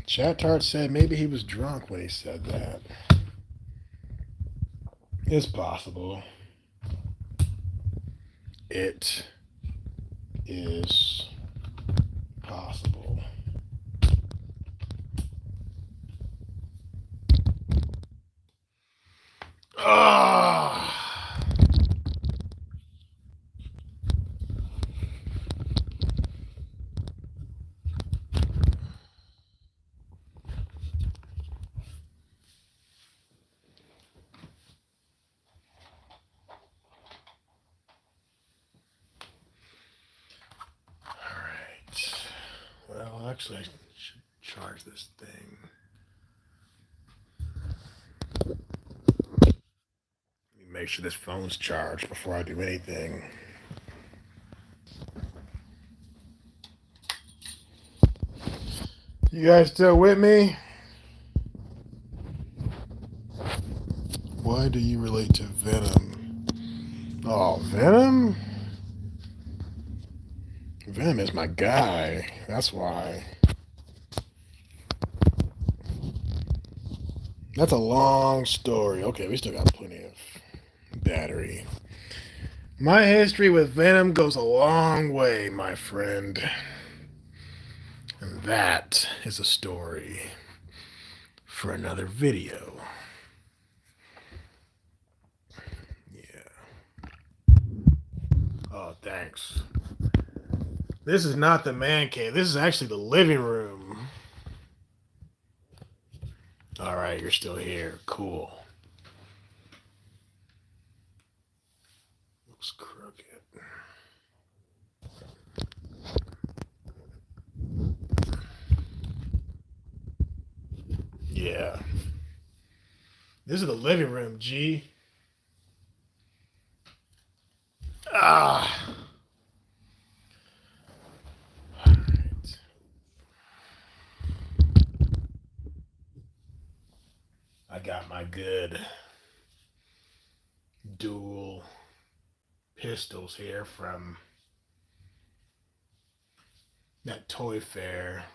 Chat Tart said maybe he was drunk when he said that. It's possible. It is possible. Ah. Well, actually, I should charge this thing. Let me make sure this phone's charged before I do anything. You guys still with me? Why do you relate to Venom? Oh, Venom? Venom is my guy. That's why. That's a long story. Okay, we still got plenty of battery. My history with Venom goes a long way, my friend. And that is a story for another video. Yeah. Oh, thanks. This is not the man cave. This is actually the living room. All right, you're still here. Cool. Looks crooked. Yeah. This is the living room, G. Ah. All right. I got my good dual pistols here from that toy fair.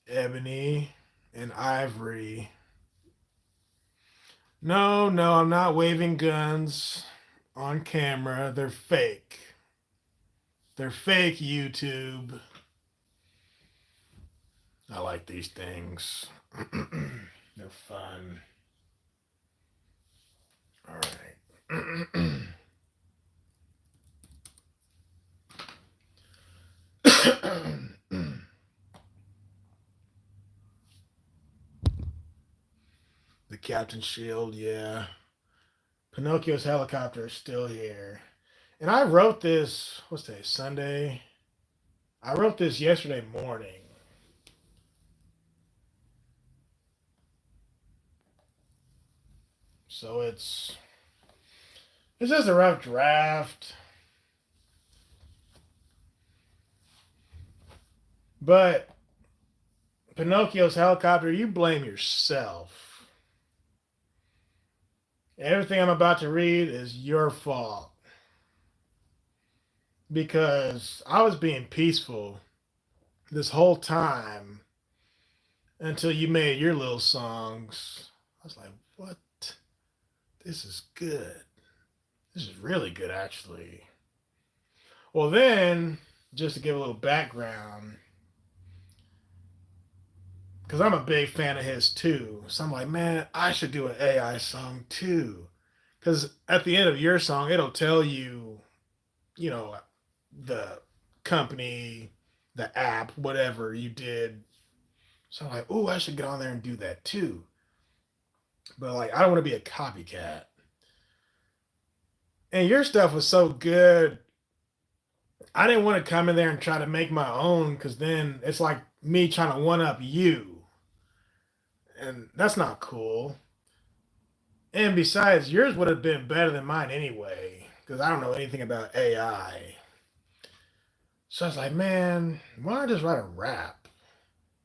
Ebony and ivory. No, I'm not waving guns on camera. They're fake. They're fake, YouTube. I like these things. They're fun. All right. The Captain Shield, yeah. Pinocchio's helicopter is still here. And I wrote this, what's today, Sunday? I wrote this yesterday morning. So it's just a rough draft. But Pinocchio's helicopter, you blame yourself. Everything I'm about to read is your fault because I was being peaceful this whole time until you made your little songs. I was like, what? This is good. This is really good, actually. Well, then, just to give a little background, because I'm a big fan of his too. So I'm like, man, I should do an AI song too. Because at the end of your song, it'll tell you, you know, the company, the app, whatever you did. So I'm like, oh, I should get on there and do that too. But like, I don't want to be a copycat. And your stuff was so good. I didn't want to come in there and try to make my own because then it's like me trying to one up you. And that's not cool. And besides, yours would have been better than mine anyway because I don't know anything about AI. So I was like, man, why don't I just write a rap?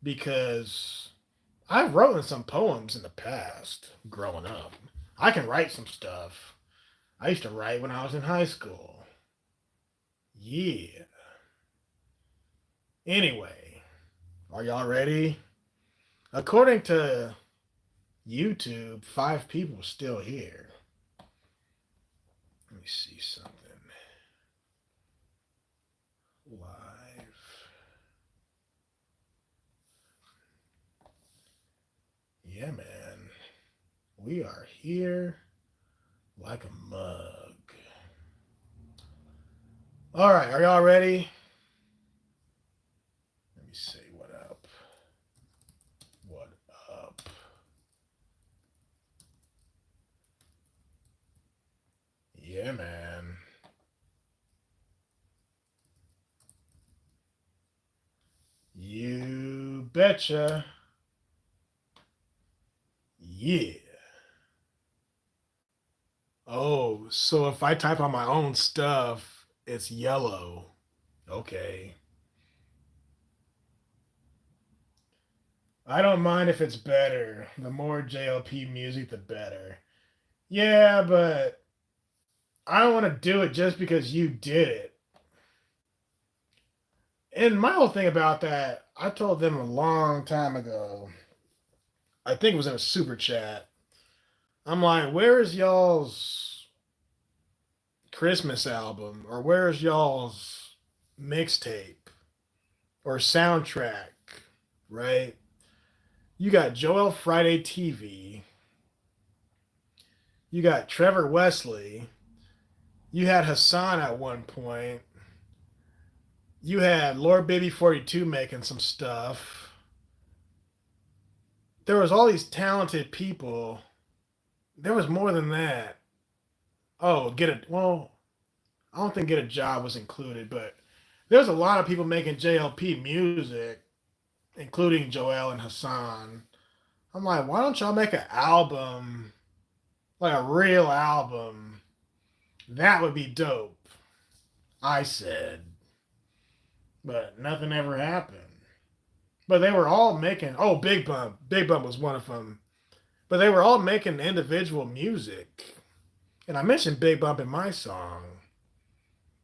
Because I've written some poems in the past growing up. I can write some stuff. I used to write when I was in high school. Yeah. Anyway, are y'all ready? According to YouTube, 5 people still here. Let me see something. Live. Yeah, man. We are here like a mug. All right, are y'all ready? Let me see what up. What up? Yeah, man. You betcha. Yeah. Oh, so if I type on my own stuff, it's yellow. Okay. I don't mind if it's better. The more JLP music, the better. Yeah, but I don't want to do it just because you did it. And my whole thing about that, I told them a long time ago. I think it was in a super chat. I'm like, where is y'all's Christmas album? Or where's y'all's mixtape or soundtrack? Right? You got Joel Friday TV. You got Trevor Wesley. You had Hassan at one point. You had Lord Baby 42 making some stuff. There was all these talented people. There was more than that. Oh, well, I don't think Get a Job was included, but there's a lot of people making JLP music, including Joel and Hassan. I'm like, why don't y'all make an album, like a real album? That would be dope. I said, but nothing ever happened. But they were all making, oh, Big Bump. Big Bump was one of them. But they were all making individual music. And I mentioned Big Bump in my song.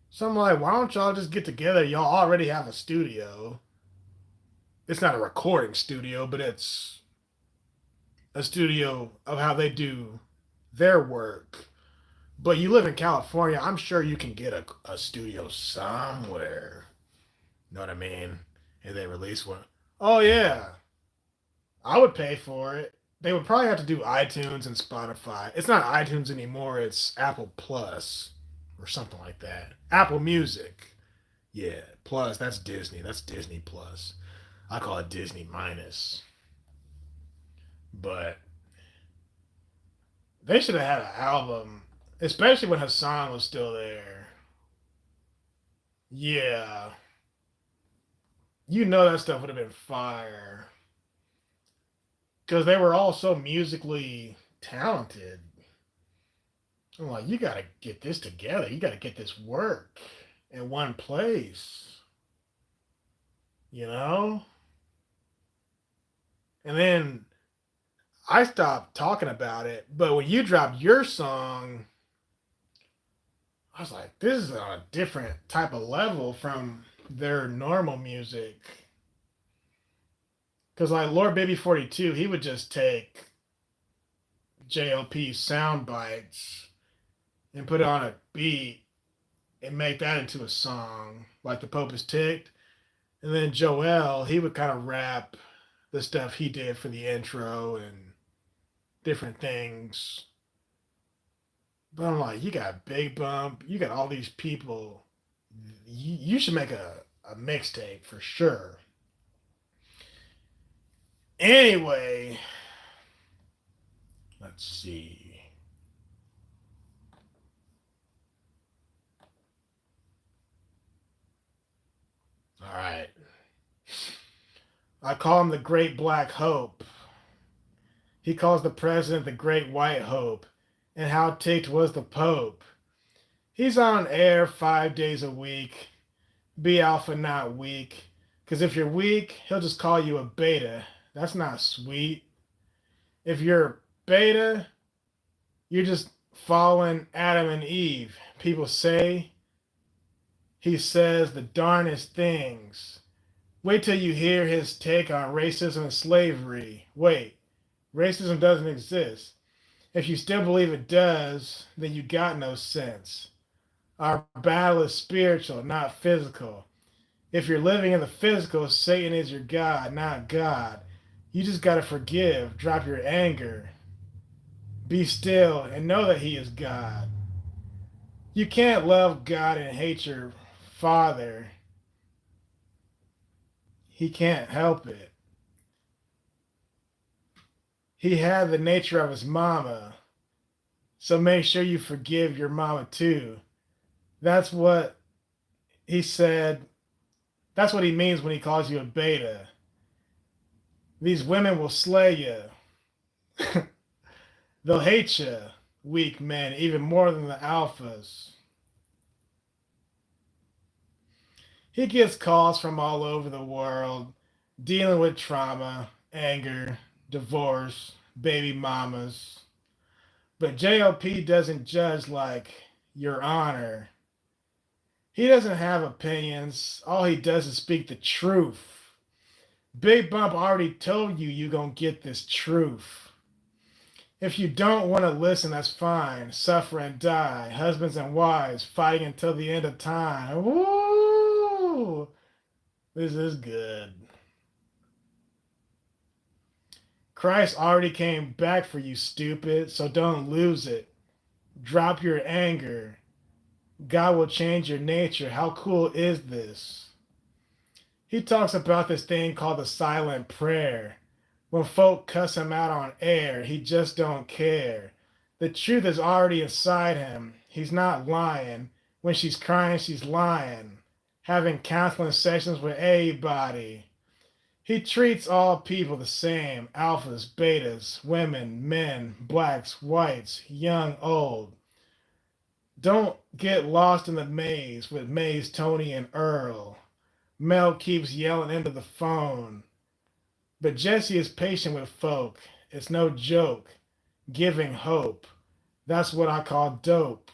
So I'm like, why don't y'all just get together? Y'all already have a studio. It's not a recording studio, but it's a studio of how they do their work. But you live in California, I'm sure you can get a studio somewhere. You know what I mean? And they release one. Oh, yeah. I would pay for it. They would probably have to do iTunes and Spotify. It's not iTunes anymore, it's Apple Plus or something like that. Apple Music. Yeah, Plus, that's Disney. That's Disney Plus. I call it Disney Minus. But they should have had an album, especially when Hassan was still there. Yeah. You know that stuff would have been fire. Because they were all so musically talented. I'm like, you got to get this together. You got to get this work in one place. You know? And then I stopped talking about it. But when you dropped your song, I was like, this is on a different type of level from their normal music. Because like Lord Baby 42, he would just take JLP sound bites and put it on a beat and make that into a song, like The Pope is Ticked. And then Joel, he would kind of rap the stuff he did for the intro and different things. But I'm like, you got Big Bump, you got all these people. You should make a mixtape for sure. Anyway, let's see. All right. I call him the Great Black Hope. He calls the president the Great White Hope. And how ticked was the Pope? He's on air 5 days a week. Be alpha, not weak. Because if you're weak, he'll just call you a beta. That's not sweet. If you're beta, you're just following Adam and Eve. People say he says the darnest things. Wait till you hear his take on racism and slavery. Wait, racism doesn't exist. If you still believe it does, then you got no sense. Our battle is spiritual, not physical. If you're living in the physical, Satan is your God, not God. You just got to forgive, drop your anger, be still, and know that He is God. You can't love God and hate your Father. He can't help it. He had the nature of his mama, so make sure you forgive your mama too. That's what he said. That's what he means when he calls you a beta. These women will slay you. They'll hate you, weak men, even more than the alphas. He gets calls from all over the world dealing with trauma, anger, divorce, baby mamas. But JLP doesn't judge like Your Honor. He doesn't have opinions. All he does is speak the truth. Big Bump already told you you're going to get this truth. If you don't want to listen, that's fine. Suffer and die. Husbands and wives fighting until the end of time. Woo! This is good. Christ already came back for you, stupid, so don't lose it. Drop your anger. God will change your nature. How cool is this? He talks about this thing called the silent prayer. When folk cuss him out on air, he just don't care. The truth is already inside him. He's not lying. When she's crying, she's lying. Having counseling sessions with everybody. He treats all people the same. Alphas, betas, women, men, blacks, whites, young, old. Don't get lost in the maze with Maze, Tony, and Earl. Mel keeps yelling into the phone. But Jesse is patient with folk. It's no joke. Giving hope. That's what I call dope.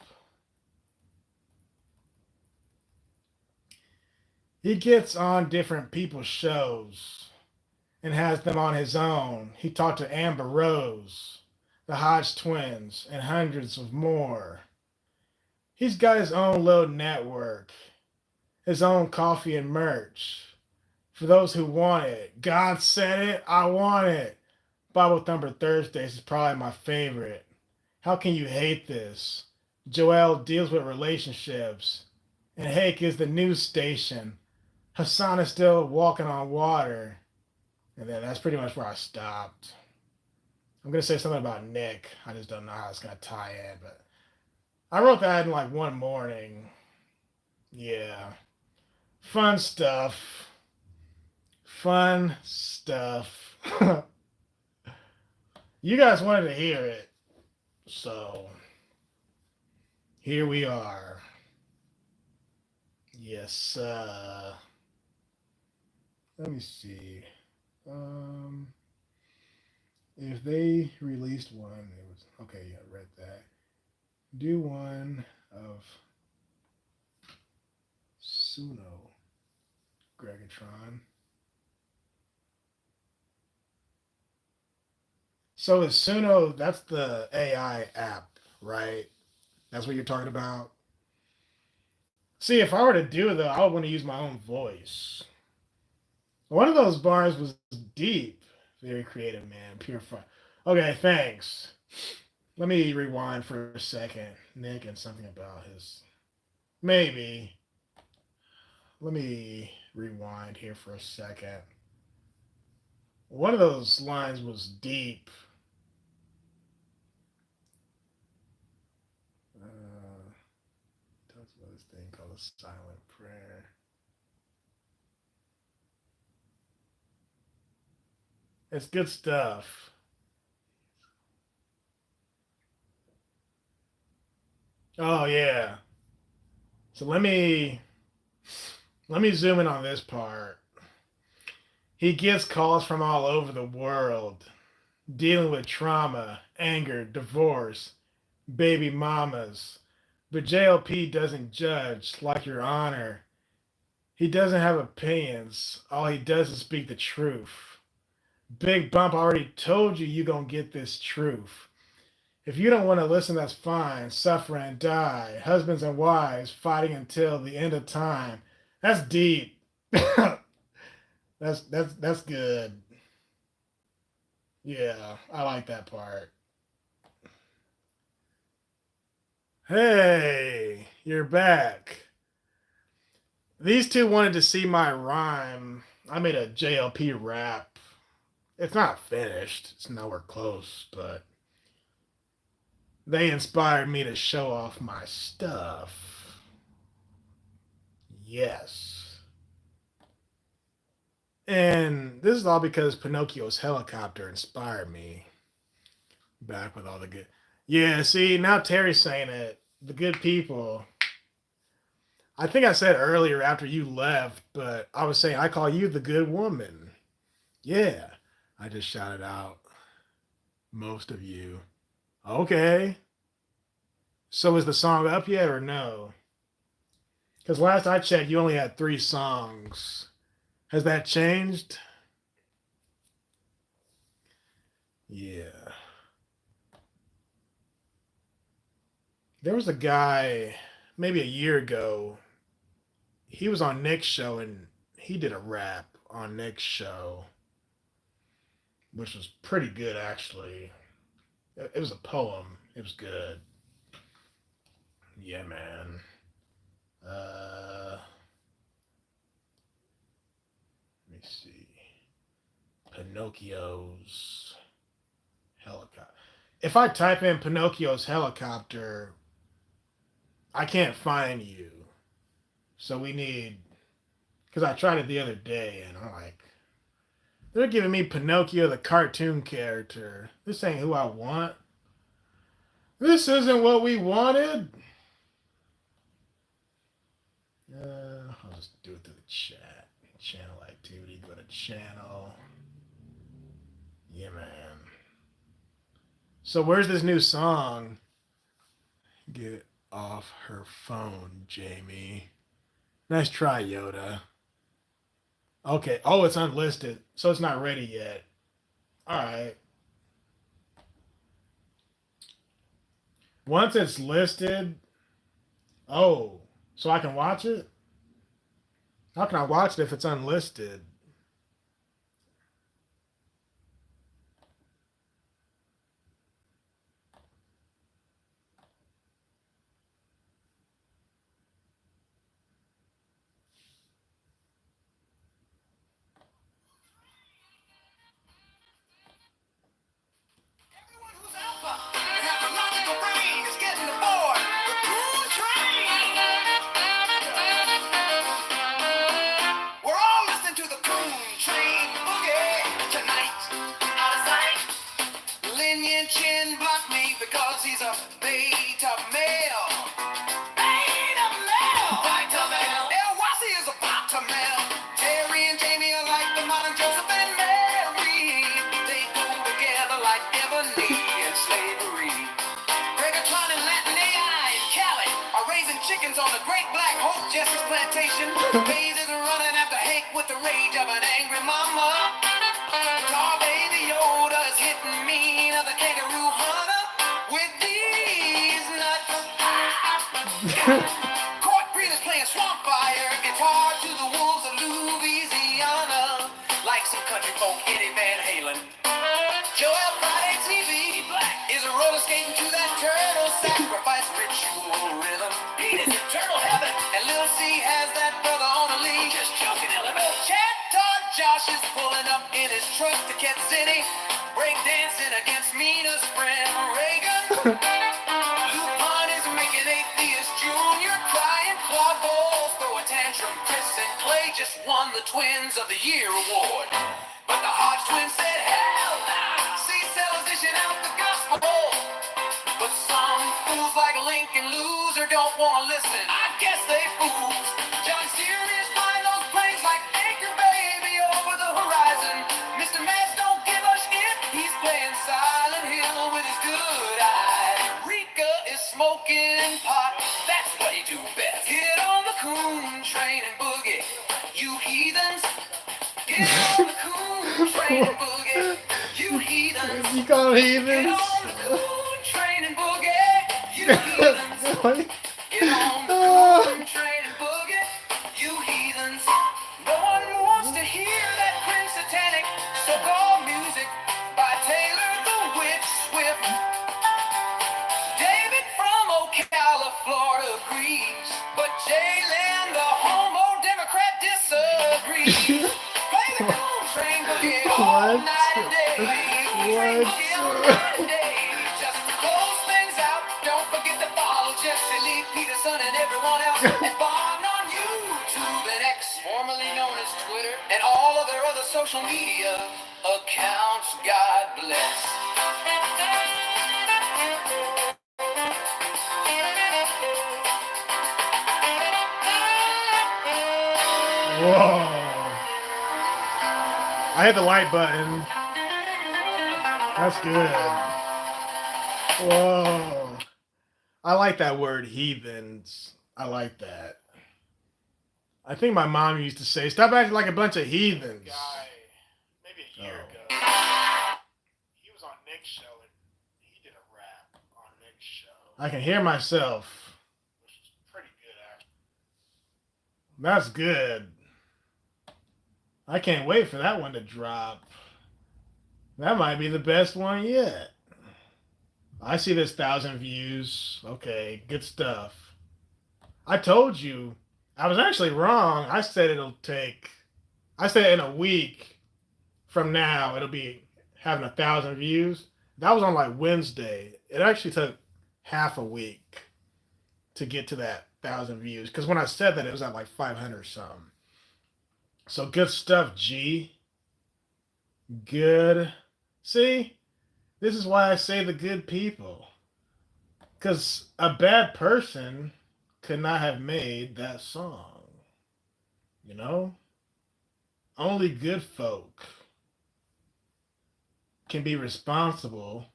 He gets on different people's shows and has them on his own. He talked to Amber Rose, the Hodge twins, and hundreds of more. He's got his own little network, his own coffee and merch. For those who want it, God said it, I want it. Bible Thumper Thursdays is probably my favorite. How can you hate this? Joel deals with relationships, and Hake is the news station. Hassan is still walking on water. And then that's pretty much where I stopped. I'm going to say something about Nick. I just don't know how it's going to tie in, but I wrote that in like one morning. Yeah. Fun stuff. Fun stuff. You guys wanted to hear it. So, here we are. Yes, let me see. Um, If they released one, it was okay. Yeah, I read that. Do one of Suno Greggatron. So is Suno? That's the AI app, right? That's what you're talking about. See, if I were to do it though, I would want to use my own voice. One of those bars was deep. Very creative, man. Pure fun. Okay, thanks. Let me rewind for a second. Nick and something about his. Maybe. Let me rewind here for a second. One of those lines was deep. Talks about this thing called a silent prayer. It's good stuff. Oh yeah. So let me zoom in on this part. He gets calls from all over the world, dealing with trauma, anger, divorce, baby mamas. But JLP doesn't judge, like your honor. He doesn't have opinions. All he does is speak the truth. Big Bump already told you gonna get this truth. If you don't want to listen, that's fine. Suffer and die. Husbands and wives fighting until the end of time. That's deep. That's good. Yeah, I like that part. Hey, you're back. These two wanted to see my rhyme. I made a JLP rap. It's not finished. It's nowhere close, but they inspired me to show off my stuff. Yes. And this is all because Pinocchio's helicopter inspired me. Back with all the good. Yeah, see, now Terry's saying it. The good people. I think I said earlier after you left, but I was saying I call you the good woman. Yeah. I just shouted out most of you. Okay. So is the song up yet or no? Because last I checked, you only had 3 songs. Has that changed? Yeah. There was a guy maybe a year ago. He was on Nick's show and he did a rap on Nick's show, which was pretty good actually. It was a poem. It was good. Yeah, man. Let me see. Pinocchio's helicopter. If I type in Pinocchio's helicopter, I can't find you. So we need, because I tried it the other day and I'm like, they're giving me Pinocchio, the cartoon character. This ain't who I want. This isn't what we wanted. I'll just do it through the chat. Channel activity, go to channel. Yeah, man. So where's this new song? Get off her phone, Jamie. Nice try, Yoda. Okay. Oh, it's unlisted, so it's not ready yet. All right. Once it's listed, oh, so I can watch it? How can I watch it if it's unlisted? chickens on the Great Black Hope Justice Plantation. Bathers are running after Hank with the rage of an angry mama. Tar baby Yoda's hitting me, another kangaroo hunter with these nuts. Court breeders playing swamp fire, guitar to the wolves of Louisiana. Like some country folk, Eddie Van Halen. Joel Friday TV is a roller skating to that turtle sacrifice ritual rhythm. Pete is in turtle heaven, and Lil C has that brother on a leash. Just joking, LML. Chad Todd Josh is pulling up in his truck to catch Zinni, break dancing against Mina's friend Reagan. Lupin is making Atheist Junior crying. Claude Bowles throw a tantrum. Chris and Clay just won the Twins of the Year award, but the Hodge twins said hell nah. C-Cell's dishing out the gospel, but some fools like Lincoln Loser don't want to listen. I guess they fools. John Sirius flying those planes like Anchor Baby over the horizon. Mr. Mads don't give a shit. He's playing Silent Hill with his good eye. Rika is smoking pot. That's what he do best. Get on the coon train and boogie, you heathens. Get on the coon train and boogie, you heathens. You call Get heathens? on the coon train and boogie, you heathens. What? Get on the coon train and boogie, you heathens. No one wants to hear that Prince satanic so-called music by Taylor the Witch Swift. David from Ocala, Florida agrees, but Jalen, the homo Democrat, disagrees. Play the coon train boogie all What? night and day. What? All night and day. Just to close things out, don't forget to follow Jesse Lee Peterson and everyone else involved on YouTube and X, formerly known as Twitter, and all of their other social media accounts. God bless. Whoa. I hit the like button. That's good. Whoa. I like that word, heathens. I like that. I think my mom used to say, stop acting like a bunch of heathens. Guy, maybe a year ago, he was on Nick's show and he did a rap on Nick's show, I can hear myself. which is pretty good actually. That's good. I can't wait for that one to drop. That might be the best one yet. I see this 1,000 views. Okay, good stuff. I told you. I was actually wrong. I said in a week from now, it'll be having 1,000 views. That was on like Wednesday. It actually took half a week to get to that 1,000 views. Because when I said that, it was at like 500 something. So good stuff, G. Good. See? This is why I say the good people. Because a bad person could not have made that song. You know? Only good folk can be responsible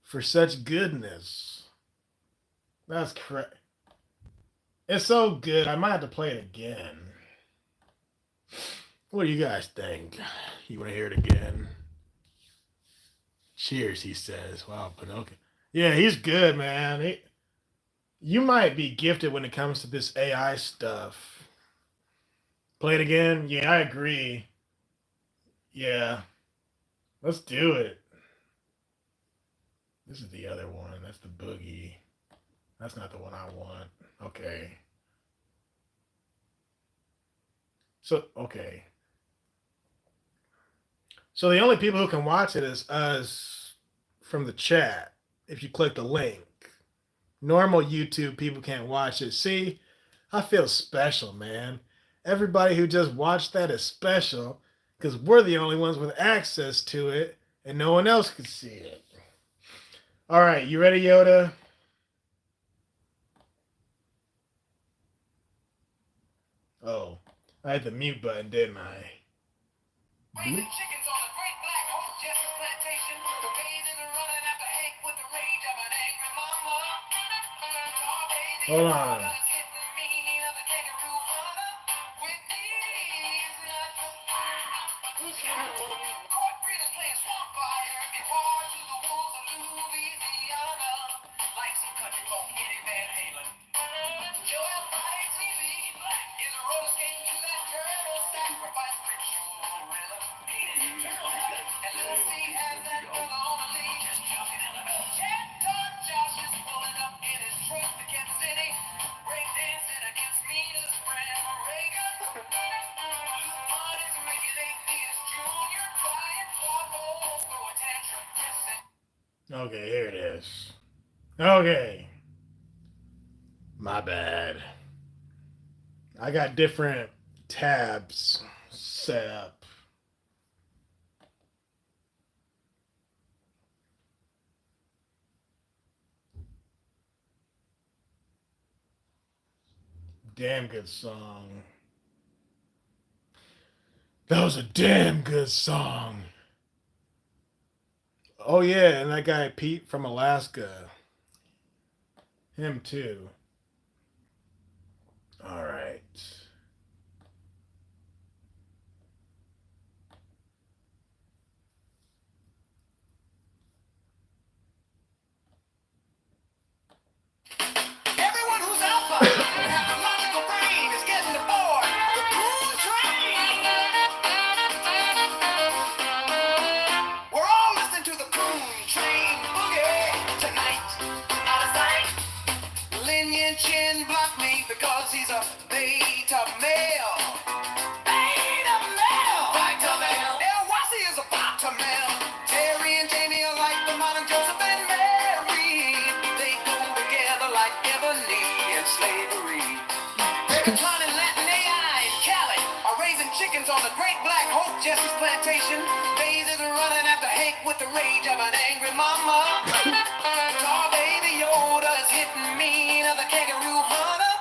for such goodness. That's correct. It's so good, I might have to play it again. What do you guys think? You want to hear it again? Cheers, he says. Wow, Pinocchio. Yeah, he's good, man. You might be gifted when it comes to this AI stuff. Play it again? Yeah, I agree. Yeah. Let's do it. This is the other one. That's the boogie. That's not the one I want. Okay. Okay. So the only people who can watch it is us from the chat. If you click the link. Normal YouTube people can't watch it. See, I feel special, man. Everybody who just watched that is special because we're the only ones with access to it and no one else could see it. All right, you ready, Yoda? Oh, I hit the mute button, didn't I? Raising chickens on the Great Black Hope Justice Plantation. The raisins are running after Hank with the rage of an angry mama. Hold on. Okay, here it is. Okay. My bad. I got different tabs set up. Damn good song. That was a damn good song. Oh yeah, and that guy Pete from Alaska. Him too. All right. Everyone who's alpha and has a logical brain is getting aboard the cool train. We're all listening to the cool train boogie tonight. Out of sight. Lin Yin Chin blocked me because he's a beta male. Beta male. Beta male. El Wasi is a beta male. Terry and Jamie are like the modern Joseph and Mary. They go together like ebony and slavery. Greggatron and Latin AI and Cali are raising chickens on the Great Black Hope Jesse's plantation. Maze is running after Hank with the rage of an angry mama. Tall baby Yoda is hitting me, another kangaroo hunter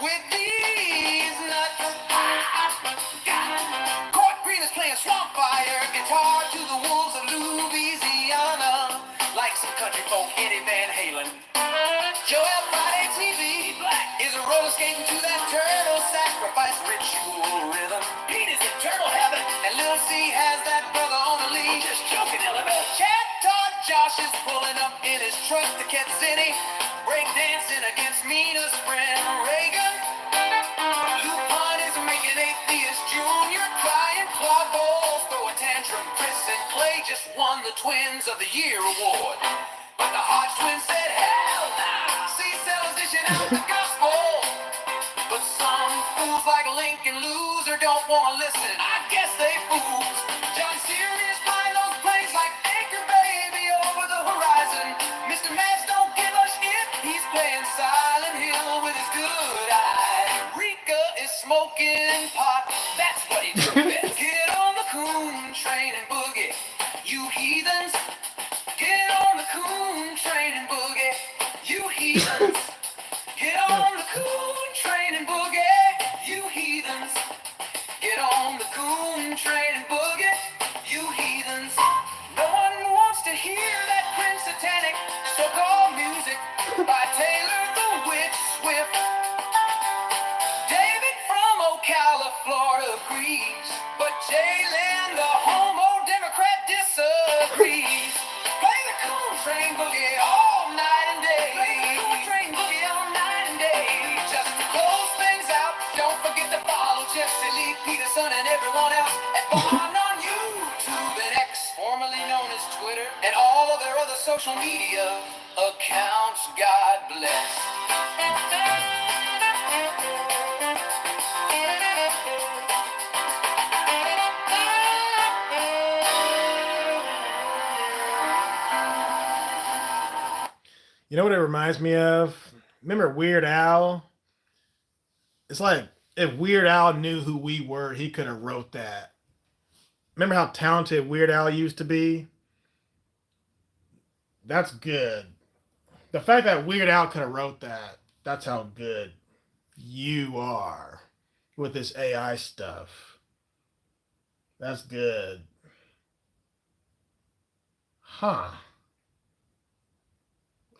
with these nuts. Court Green is playing Swamp Fire guitar to the wolves of Louisiana, like some country folk Eddie Van Halen. Joel Friday TV is a roller skating to that turtle sacrifice ritual rhythm. Pete is in turtle heaven, and Lil C has that brother on the lead. Just joking, Elevate. Cat Todd Josh is pulling up in his truck to Zinni, break dancing against Mina's friend Reagan. Lupin is making Atheist Junior crying. Claude Bowles throw a tantrum. Chris and Clay just won the Twins of the Year award. But the Hodge twins said, hell nah. C-Cell is dishing out the gospel. But some fools like Lincoln Loser don't want to listen. I guess they fools. John Serious flying those planes like Anchor Baby over the horizon. Mr. Mads don't give a shit. He's playing Silent Hill with his good eye. Rika is smoking pot. That's what he do best. Get on the coon train and boogie, you heathens. Get on the coon train and boogie, you heathens. Get on the coon train and boogie, you heathens. Get on the coon train and boogie, you heathens. No one wants to hear that Prince Satanic so-called music by Taylor the Witch Swift. David from Ocala, Florida agrees, but Jalen, the homo Democrat, disagrees. Play the coon train boogie all night and day. Play the coon train boogie all night and day. Just to close things out, don't forget to follow Jesse Lee Peterson and everyone else at Bond on YouTube and X, formerly known as Twitter, and all of their other social media accounts. God bless. You know what it reminds me of? Remember Weird Al? It's like if Weird Al knew who we were, he could have wrote that. Remember how talented Weird Al used to be? That's good. The fact that Weird Al could have wrote that, that's how good you are with this AI stuff. That's good. Huh.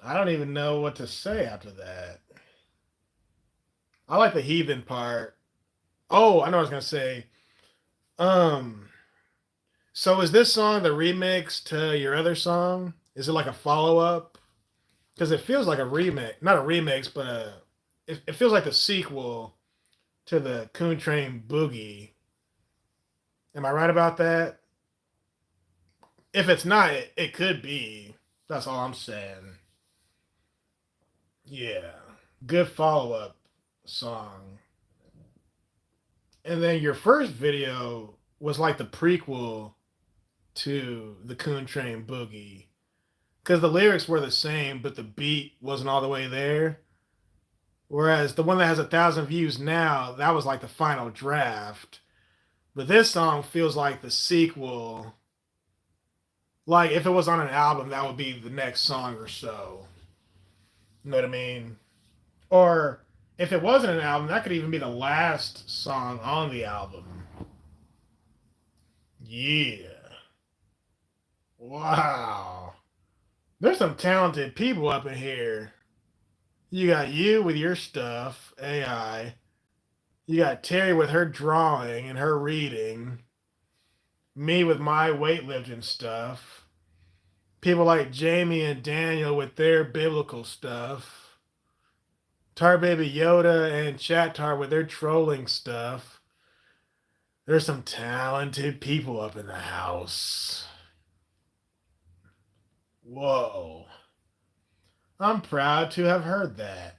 I don't even know what to say after that. I like the heathen part. Oh, I know what I was gonna say. Um, so is this song the remix to your other song? Is it like a follow-up? Because it feels like a remix, not a remix, but it feels like the sequel to the Coon Train Boogie. Am I right about that? If it's not, it could be. That's all I'm saying. Yeah, good follow-up song. And then your first video was like the prequel to the Coon Train Boogie. because the lyrics were the same, but the beat wasn't all the way there. Whereas the one that has 1,000 views now, that was like the final draft. But this song feels like the sequel. Like if it was on an album, that would be the next song or so. You know what I mean? Or if it wasn't an album, that could even be the last song on the album. Yeah. Wow. There's some talented people up in here. You got you with your stuff, AI. You got Terry with her drawing and her reading. Me with my weightlifting stuff. People like Jamie and Daniel with their biblical stuff. Tar Baby Yoda and Chat Tar with their trolling stuff. There's some talented people up in the house. Whoa. I'm proud to have heard that.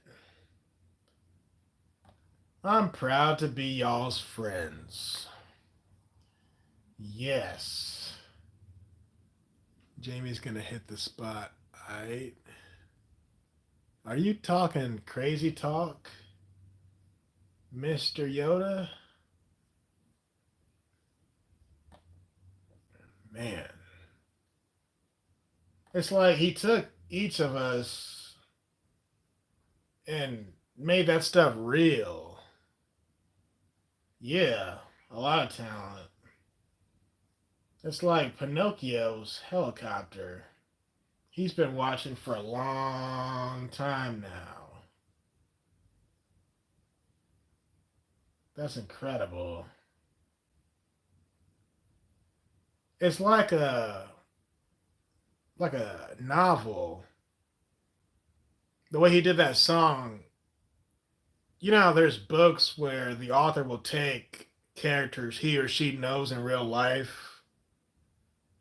I'm proud to be y'all's friends. Yes. Jamie's gonna hit the spot. Aight. Are you talking crazy talk, Mr. Yoda? Man. It's like he took each of us and made that stuff real. Yeah, a lot of talent. It's like Pinocchio's helicopter. He's been watching for a long time now. That's incredible. It's like a novel. The way he did that song, you know how there's books where the author will take characters he or she knows in real life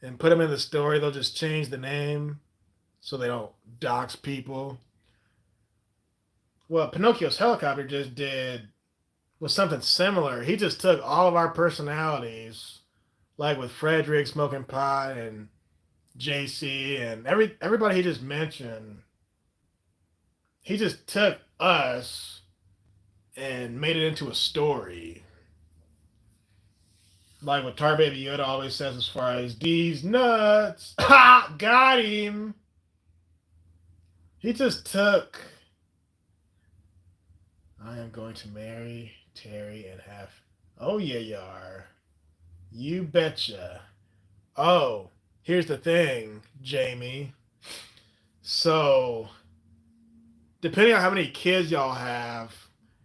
and put them in the story. They'll just change the name so they don't dox people. What Pinocchio's helicopter just did was something similar. He just took all of our personalities, like with Frederick smoking pot and JC and everybody he just mentioned. He just took us and made it into a story. Like what Tar Baby Yoda always says as far as these nuts. Ha! Got him! He just took I am going to marry Terry and have oh yeah you are. You betcha. Oh, here's the thing, Jamie. So depending on how many kids y'all have,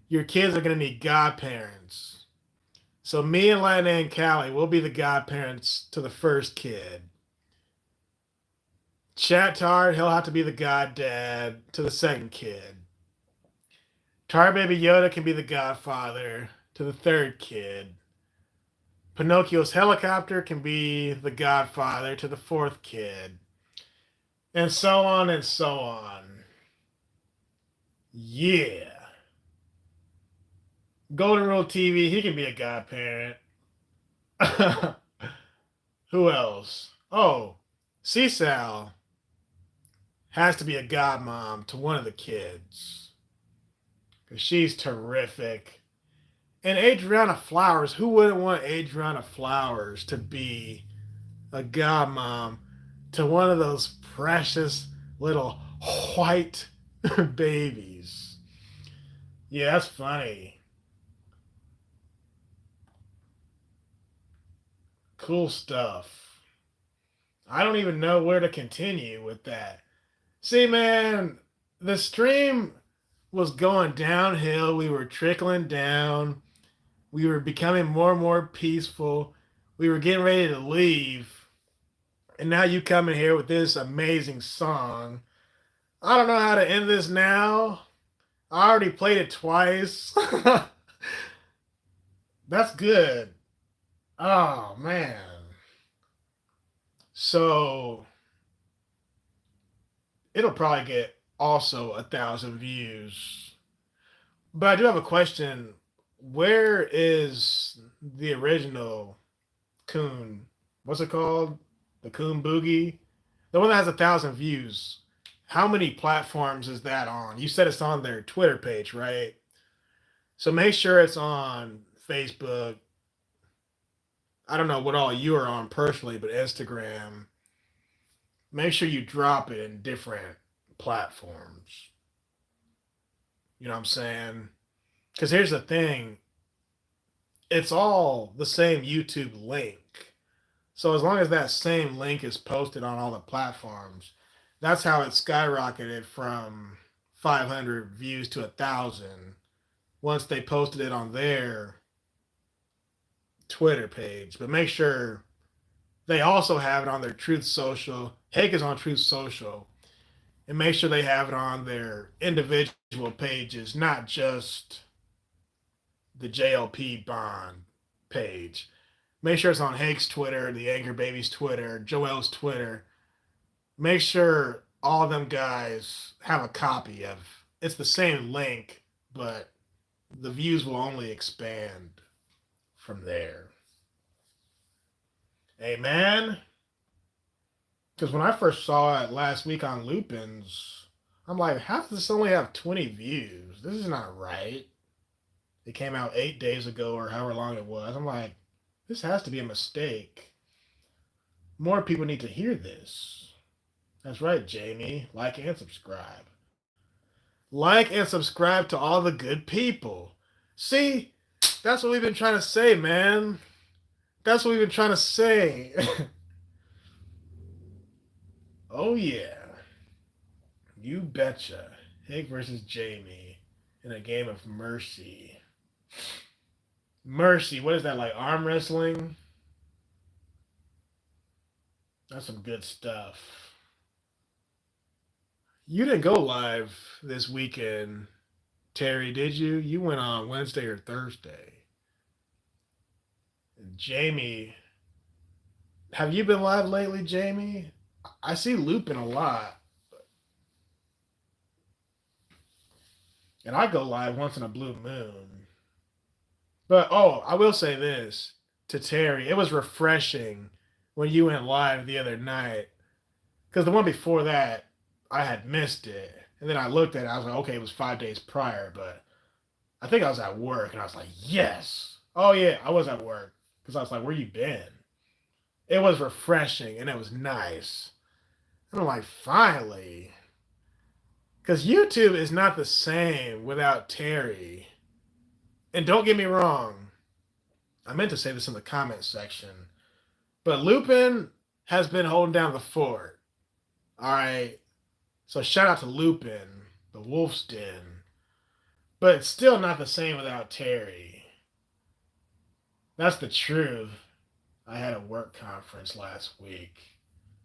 your kids are going to need godparents. So me and Lana and Callie will be the godparents to the first kid. Chat-Tard, he'll have to be the goddad to the second kid. Tar Baby Yoda can be the godfather to the third kid. Pinocchio's helicopter can be the godfather to the fourth kid. And so on and so on. Yeah. Golden Rule TV, he can be a godparent. Who else? Oh, Cecil has to be a godmom to one of the kids. Because she's terrific. And Adriana Flowers, who wouldn't want Adriana Flowers to be a godmom to one of those precious little white babies? Yeah, that's funny. Cool stuff. I don't even know where to continue with that. See, man, the stream was going downhill. We were trickling down. We were becoming more and more peaceful. We were getting ready to leave. And now you come in here with this amazing song. I don't know how to end this now. I already played it twice. That's good. Oh, man. So, it'll probably get also 1,000 views. But I do have a question. Where is the original Coon? What's it called? The Coon Boogie? The one that has 1,000 views. How many platforms is that on? You said it's on their Twitter page, right? So make sure it's on Facebook. I don't know what all you are on personally, but Instagram. Make sure you drop it in different platforms. You know what I'm saying? Because here's the thing, it's all the same YouTube link. So as long as that same link is posted on all the platforms, that's how it skyrocketed from 500 views to 1,000 once they posted it on their Twitter page. But make sure they also have it on their Truth Social. Hake is on Truth Social. And make sure they have it on their individual pages, not just the JLP Bond page. Make sure it's on Hake's Twitter, the Anchor Baby's Twitter, Joel's Twitter. Make sure all of them guys have a copy of it's the same link, but the views will only expand from there. Amen. Because when I first saw it last week on Lupin's, I'm like, how does this only have 20 views? This is not right. It came out 8 days ago or however long it was. I'm like, this has to be a mistake. More people need to hear this. That's right, Jamie. Like and subscribe. Like and subscribe to all the good people. See, that's what we've been trying to say, man. That's what we've been trying to say. Oh, yeah. You betcha. Hake versus Jamie in a game of Mercy. Mercy, what is that, like arm wrestling? That's some good stuff. You didn't go live this weekend, Terry, did you? You went on Wednesday or Thursday. Jamie, have you been live lately, Jamie? I see Lupin a lot. And I go live once in a blue moon. But, oh, I will say this to Terry. It was refreshing when you went live the other night. Because the one before that, I had missed it. And then I looked at it. I was like, okay, it was 5 days prior. But I think I was at work. And I was like, yes. Oh, yeah, I was at work. Because I was like, where you been? It was refreshing. And it was nice. And I'm like, finally. Because YouTube is not the same without Terry. And don't get me wrong. I meant to say this in the comment section. But Lupin has been holding down the fort. All right. So shout out to Lupin, the Wolf's Den. But it's still not the same without Terry. That's the truth. I had a work conference last week.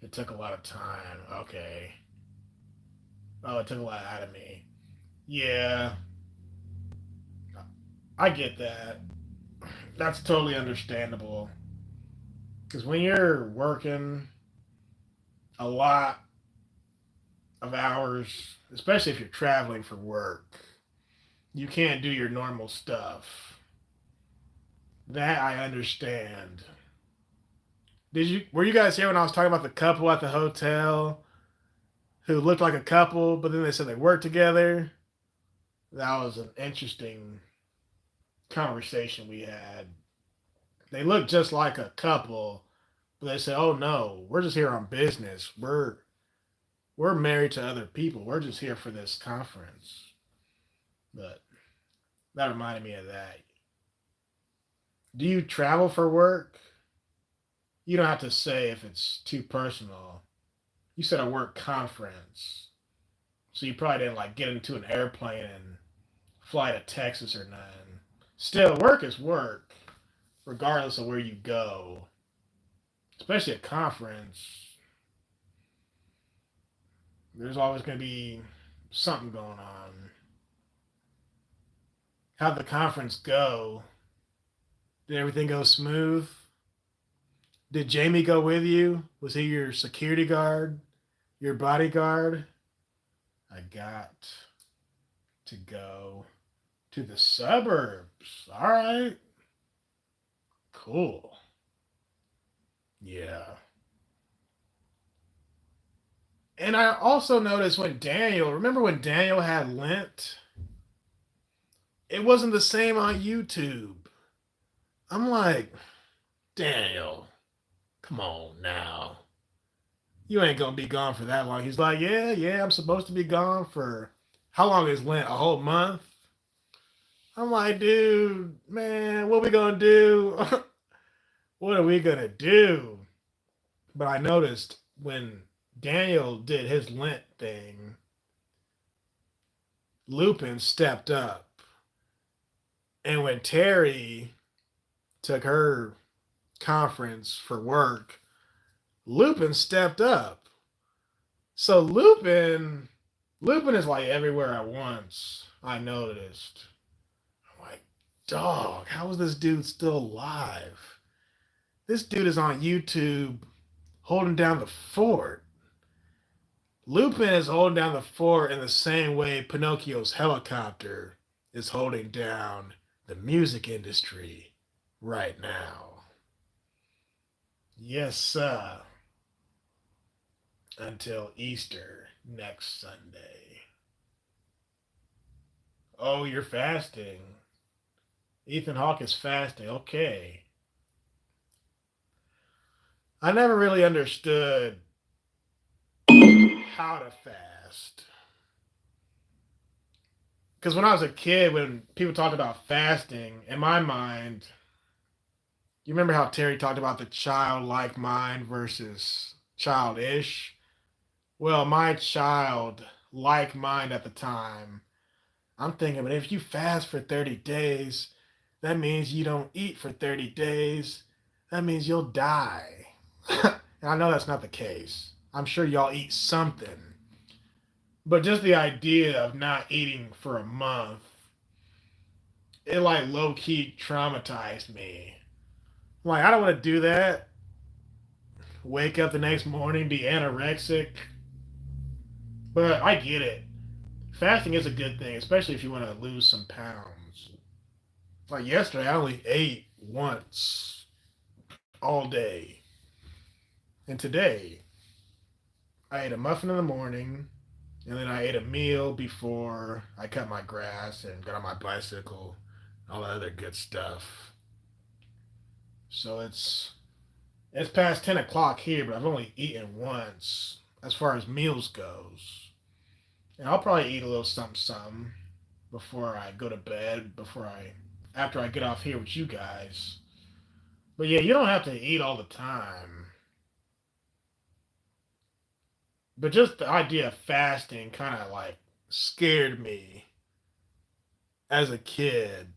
It took a lot of time. Okay. Oh, it took a lot out of me. Yeah. I get that. That's totally understandable. Because when you're working a lot of hours, especially if you're traveling for work, you can't do your normal stuff. That I understand. Were you guys here when I was talking about the couple at the hotel who looked like a couple, but then they said they worked together? That was an interesting conversation we had. They looked just like a couple, but they said, "Oh no, we're just here on business. We're married to other people. We're just here for this conference." But that reminded me of that. Do you travel for work? You don't have to say if it's too personal. You said a work conference. So you probably didn't like get into an airplane and fly to Texas or nothing. Still, work is work, regardless of where you go. Especially a conference. There's always going to be something going on. How'd the conference go? Did everything go smooth? Did Jamie go with you? Was he your security guard? Your bodyguard? I got to go to the suburbs. All right. Cool. Yeah. And I also noticed remember when Daniel had Lent? It wasn't the same on YouTube. I'm like, Daniel, come on now. You ain't gonna be gone for that long. He's like, yeah, I'm supposed to be gone for how long is Lent? A whole month? I'm like, dude, man, what we gonna do? What are we gonna do? But I noticed when Daniel did his Lent thing, Lupin stepped up. And when Terry took her conference for work, Lupin stepped up. So Lupin is like everywhere at once. I noticed. I'm like, dog, how is this dude still alive? This dude is on YouTube holding down the fort. Lupin is holding down the fort in the same way Pinocchio's helicopter is holding down the music industry right now. Yes, sir. Until Easter next Sunday. Oh, you're fasting. Ethan Hawke is fasting. Okay. I never really understood how to fast. Because when I was a kid, when people talked about fasting, in my mind, you remember how Terry talked about the childlike mind versus childish? Well, my childlike mind at the time, I'm thinking, but if you fast for 30 days, that means you don't eat for 30 days. That means you'll die. And I know that's not the case. I'm sure y'all eat something. But just the idea of not eating for a month, it like low key traumatized me. Like, I don't want to do that. Wake up the next morning, be anorexic. But I get it. Fasting is a good thing, especially if you want to lose some pounds. Like yesterday, I only ate once all day. And today, I ate a muffin in the morning, and then I ate a meal before I cut my grass and got on my bicycle, all that other good stuff. So it's past 10 o'clock here, but I've only eaten once as far as meals goes. And I'll probably eat a little something before I go to bed, after I get off here with you guys. But yeah, you don't have to eat all the time. But just the idea of fasting kind of like scared me as a kid.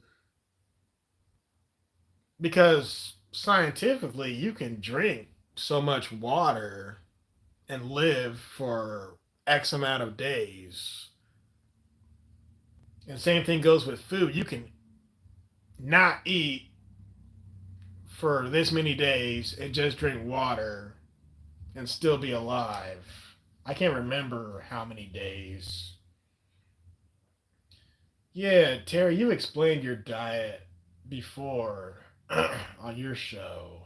Because scientifically, you can drink so much water and live for X amount of days. And same thing goes with food. You can not eat for this many days and just drink water and still be alive. I can't remember how many days. Yeah, Terry, you explained your diet before on your show.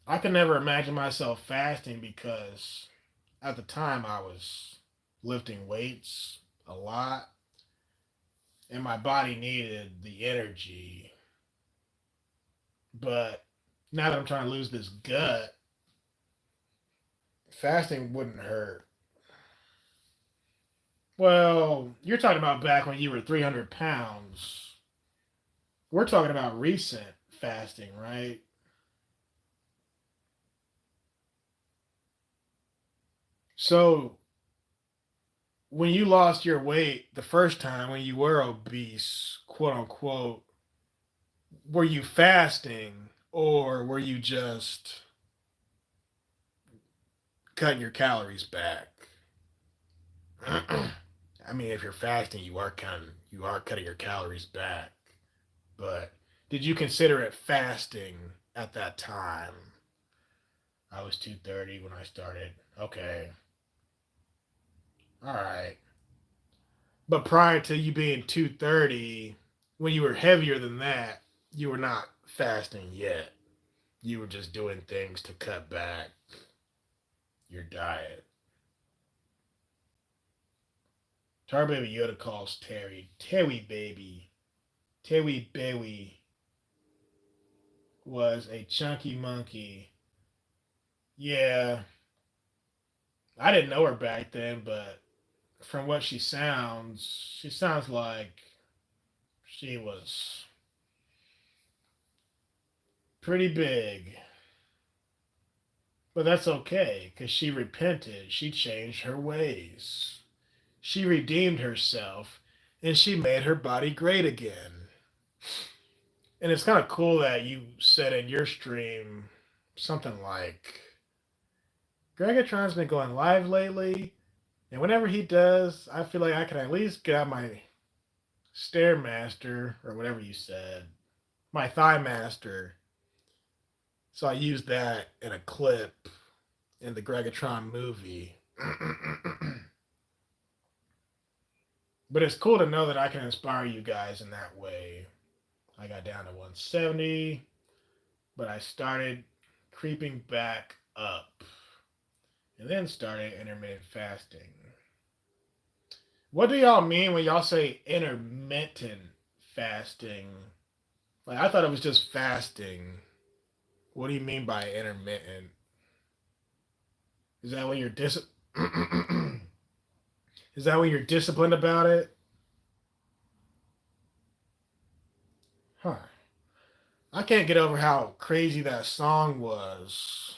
I could never imagine myself fasting because at the time I was lifting weights a lot and my body needed the energy. But now that I'm trying to lose this gut, fasting wouldn't hurt. Well, you're talking about back when you were 300 pounds. We're talking about recent fasting, right? So, when you lost your weight the first time, when you were obese, quote unquote, were you fasting or were you just cutting your calories back? I mean, if you're fasting, you are cutting your calories back. But did you consider it fasting at that time? I was 230 when I started. Okay. All right. But prior to you being 230, when you were heavier than that, you were not fasting yet. you were just doing things to cut back your diet. Tar Baby Yoda calls Terry Terry Baby. Terry Baby was a chunky monkey. Yeah, I didn't know her back then, but from what she sounds like she was pretty big. But that's okay, because she repented. She changed her ways. She redeemed herself, and she made her body great again. And it's kind of cool that you said in your stream something like, Greggatron's been going live lately, and whenever he does, I feel like I can at least get out my Stairmaster, or whatever you said, my Thigh Master. So I used that in a clip in the Greggatron movie. But it's cool to know that I can inspire you guys in that way. I got down to 170, but I started creeping back up and then started intermittent fasting. What do y'all mean when y'all say intermittent fasting? Like, I thought it was just fasting. What do you mean by intermittent? Is that when you're is that when you're disciplined about it? Huh. I can't get over how crazy that song was.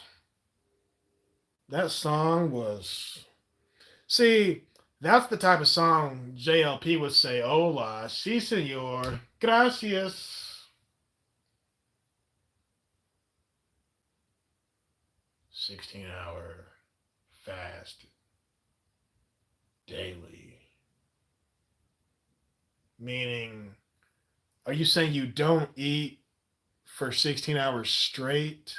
That song was. See, that's the type of song JLP would say, Hola, sí, señor. Gracias. 16-hour fast daily. Meaning, are you saying you don't eat for 16 hours straight?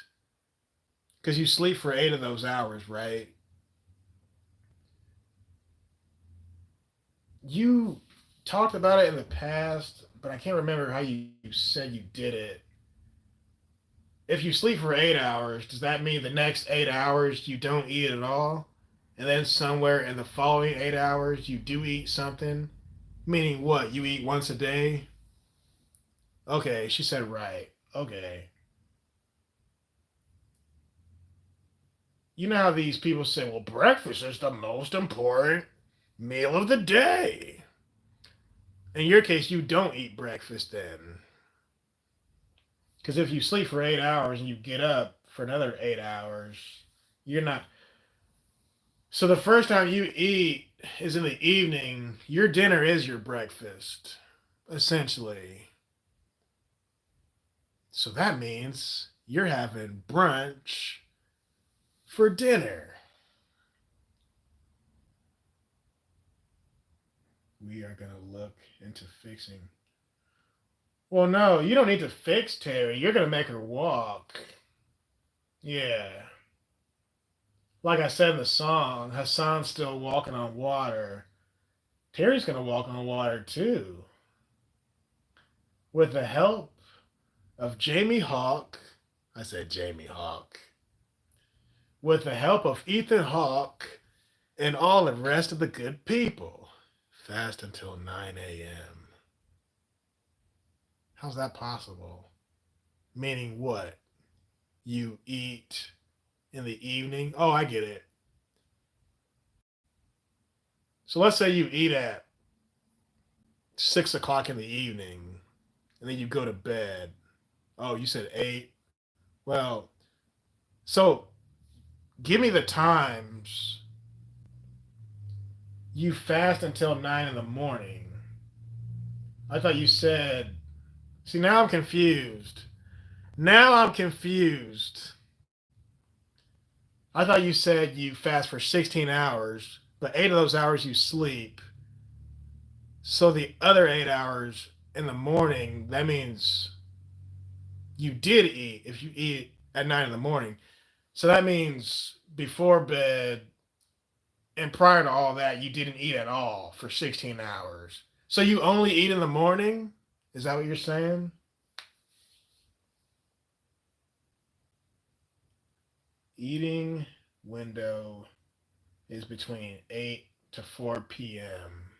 Because you sleep for 8 of those hours, right? You talked about it in the past, but I can't remember how you said you did it. If you sleep for 8 hours, does that mean the next 8 hours you don't eat at all? And then somewhere in the following 8 hours you do eat something? Meaning what? You eat once a day? Okay, she said right. Okay. You know how these people say, well, breakfast is the most important meal of the day. In your case, you don't eat breakfast then. Because if you sleep for 8 hours and you get up for another 8 hours, you're not. So the first time you eat is in the evening. Your dinner is your breakfast, essentially. So that means you're having brunch for dinner. We are going to look into fixing. Well, no, you don't need to fix Terry. You're going to make her walk. Yeah. Like I said in the song, Hassan's still walking on water. Terry's going to walk on water too. With the help of Jamie Hawk. I said Jamie Hawk. With the help of Ethan Hawke and all the rest of the good people. Fast until 9 a.m. How's that possible? Meaning what? You eat in the evening? Oh, I get it. So let's say you eat at 6 o'clock in the evening and then you go to bed. Oh, you said 8? Well, so give me the times you fast until 9 in the morning. I thought you said. See, now I'm confused. Now I'm confused. I thought you said you fast for 16 hours, but 8 of those hours you sleep. So the other 8 hours in the morning, that means you did eat if you eat at 9 in the morning. So that means before bed and prior to all that, you didn't eat at all for 16 hours. So you only eat in the morning? Is that what you're saying? eating window is between 8 to 4 p.m.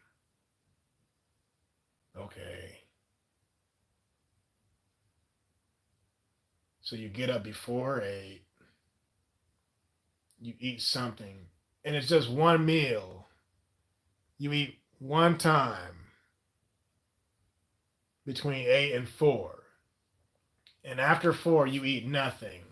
Okay. So you get up before 8, you eat something, and it's just one meal. You eat one time between 8 and 4. And after 4, you eat nothing.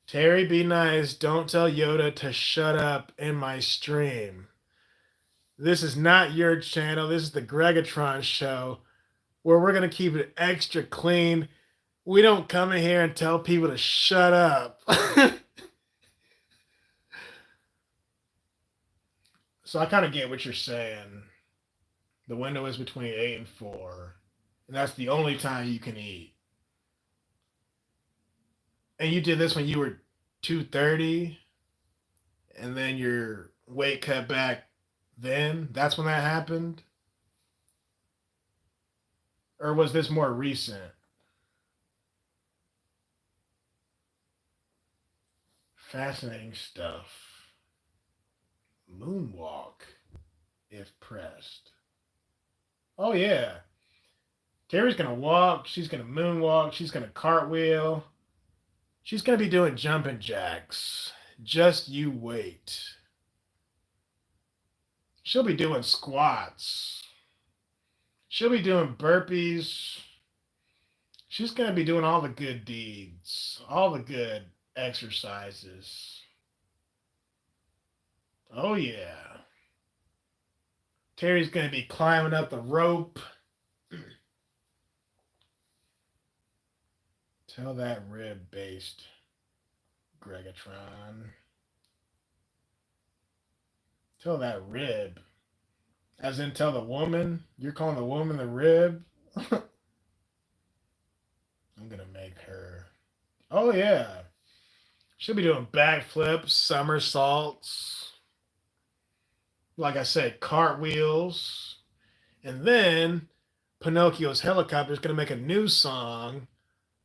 Terry, be nice. Don't tell Yoda to shut up in my stream. This is not your channel. This is the Greggatron show where we're going to keep it extra clean. We don't come in here and tell people to shut up. So I kind of get what you're saying. The window is between 8 and 4. And that's the only time you can eat. And you did this when you were 230, and then your weight cut back then? That's when that happened? Or was this more recent? Fascinating stuff. Moonwalk, if pressed. Oh, yeah. Terry's going to walk. She's going to moonwalk. She's going to cartwheel. She's going to be doing jumping jacks. Just you wait. She'll be doing squats. She'll be doing burpees. She's going to be doing all the good deeds, all the good exercises. Oh, yeah. Terry's going to be climbing up the rope. Tell that rib-based Greggatron. Tell that rib. As in tell the woman? You're calling the woman the rib? I'm going to make her. Oh, yeah. She'll be doing backflips, somersaults. Like I said, cartwheels. And then Pinocchio's helicopter is going to make a new song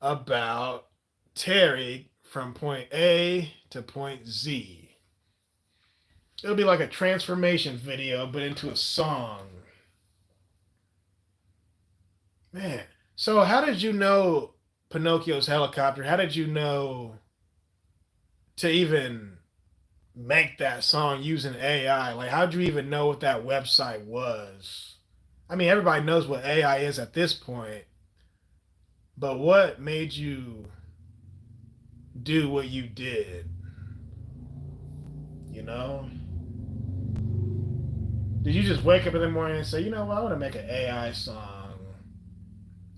about Terry from point A to point Z. It'll be like a transformation video, but into a song. Man, so how did you know Pinocchio's helicopter? How did you know to even make that song using AI? Like, how did you even know what that website was? I mean, everybody knows what AI is at this point. But what made you do what you did? You know? Did you just wake up in the morning and say, you know what, I want to make an AI song?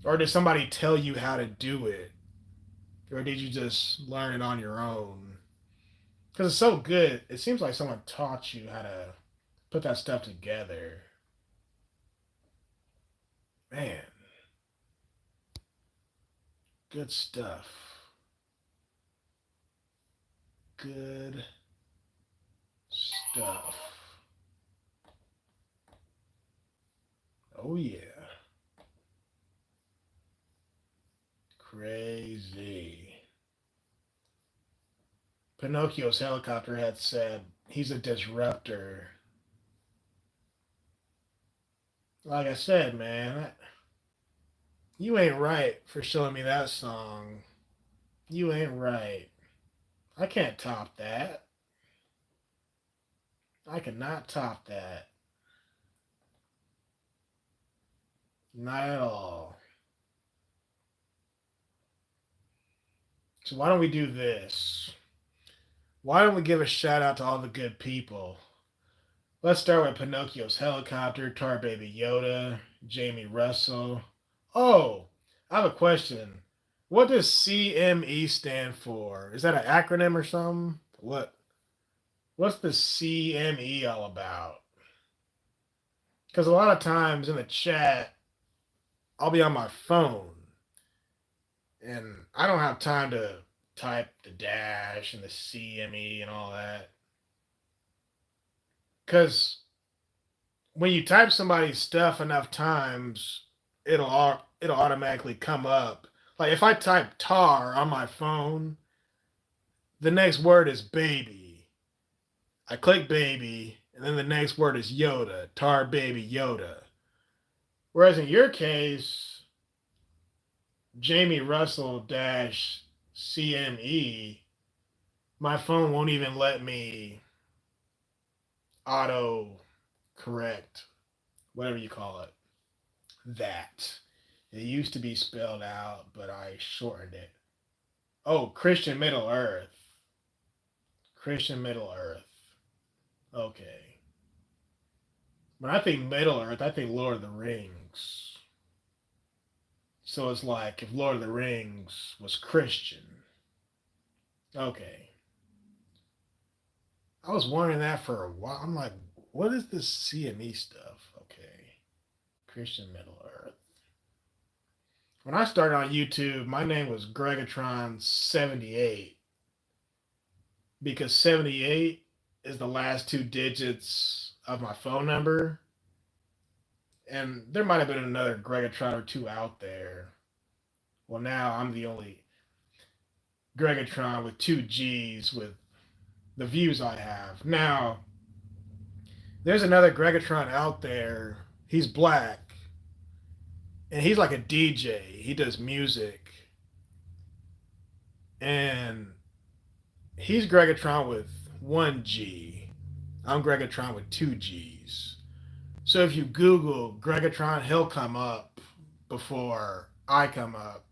Or did somebody tell you how to do it? Or did you just learn it on your own? Because it's so good. It seems like someone taught you how to put that stuff together. Man. Good stuff. Good stuff. Oh, yeah. Crazy. Pinocchio's helicopter had said he's a disruptor. Like I said, man, you ain't right for showing me that song. You ain't right. I can't top that. I cannot top that. Not at all. So why don't we do this? Why don't we give a shout out to all the good people? Let's start with Pinocchio's helicopter, Tar Baby Yoda, Jamie Russell. Oh, I have a question. What does CME stand for? Is that an acronym or something? What's the CME all about? Because a lot of times in the chat, I'll be on my phone and I don't have time to type the dash and the CME and all that. Because when you type somebody's stuff enough times, it'll automatically come up Like if I type tar on my phone, the next word is baby. I click baby, and then the next word is Yoda. Tar baby Yoda. Whereas in your case, Jamie Russell dash CME, my phone won't even let me auto correct, whatever you call it. That. It used to be spelled out, but I shortened it. Oh, Christian Middle Earth. Christian Middle Earth. Okay. When I think Middle Earth, I think Lord of the Rings. So it's like if Lord of the Rings was Christian. Okay. I was wondering that for a while. I'm like, what is this CME stuff? Okay. Christian Middle Earth. When I started on YouTube, my name was Greggatron78 because 78 is the last two digits of my phone number. And there might have been another Greggatron or two out there. Well, now I'm the only Greggatron with two G's with the views I have. Now, there's another Greggatron out there. He's black. And he's like a DJ. He does music. And he's Greggatron with one G. I'm Greggatron with two G's. So if you Google Greggatron, he'll come up before I come up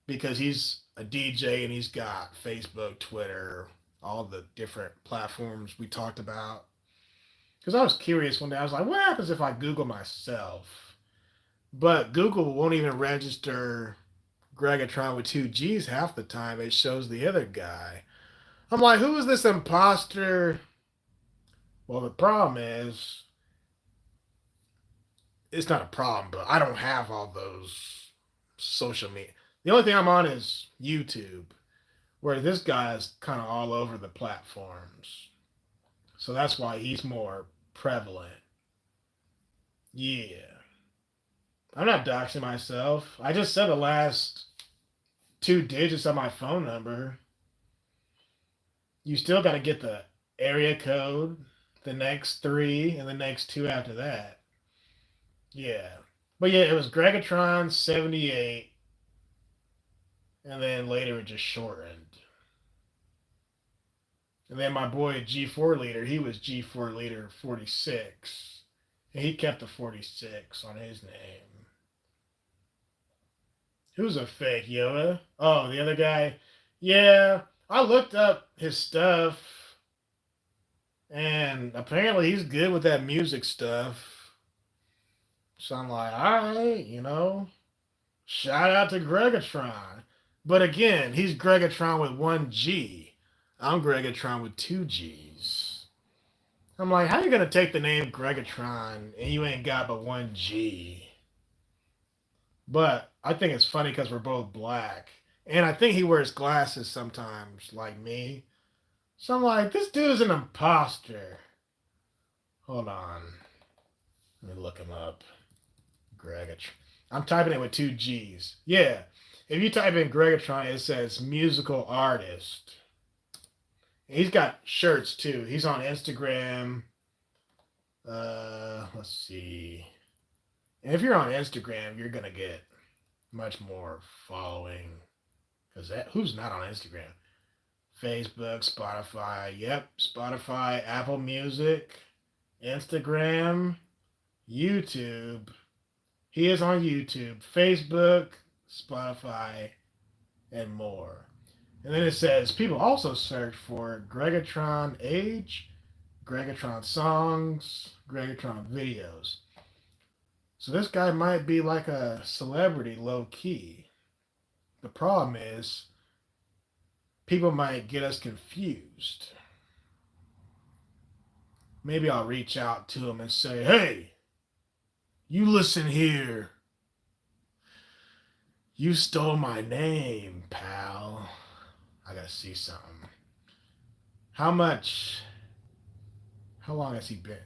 because he's a DJ and he's got Facebook, Twitter, all the different platforms we talked about. Because I was curious one day. I was like, what happens if I Google myself? But Google won't even register Greggatron with two G's half the time. It shows the other guy. I'm like, who is this imposter? Well, the problem is, it's not a problem, but I don't have all those social media. The only thing I'm on is YouTube, where this guy is kind of all over the platforms. So that's why he's more prevalent. Yeah. I'm not doxing myself. I just said the last two digits of my phone number. You still got to get the area code, the next three, and the next two after that. Yeah. But yeah, it was Greggatron78, and then later it just shortened. And then my boy G4 Leader, he was G4 Leader 46. And he kept the 46 on his name. Who's a fake Yoda? Oh, the other guy? Yeah, I looked up his stuff. And apparently he's good with that music stuff. So I'm like, all right, shout out to Greggatron. But again, he's Greggatron with one G. I'm Greggatron with two G's. I'm like, how you going to take the name Greggatron and you ain't got but one G? But I think it's funny because we're both black. And I think he wears glasses sometimes, like me. So I'm like, this dude is an imposter. Hold on. Let me look him up. Greggatron. I'm typing it with two G's. Yeah. If you type in Greggatron, it says musical artist. He's got shirts too. He's on Instagram. Let's see. And if you're on Instagram, you're gonna get much more following. Cause who's not on Instagram? Facebook, Spotify. Yep, Spotify, Apple Music, Instagram, YouTube. He is on YouTube, Facebook, Spotify, and more. And then it says people also search for Greggatron age, Greggatron songs, Greggatron videos. So this guy might be like a celebrity low key. The problem is people might get us confused. Maybe I'll reach out to him and say, hey, you listen here. You stole my name, pal. I gotta see something. How long has he been?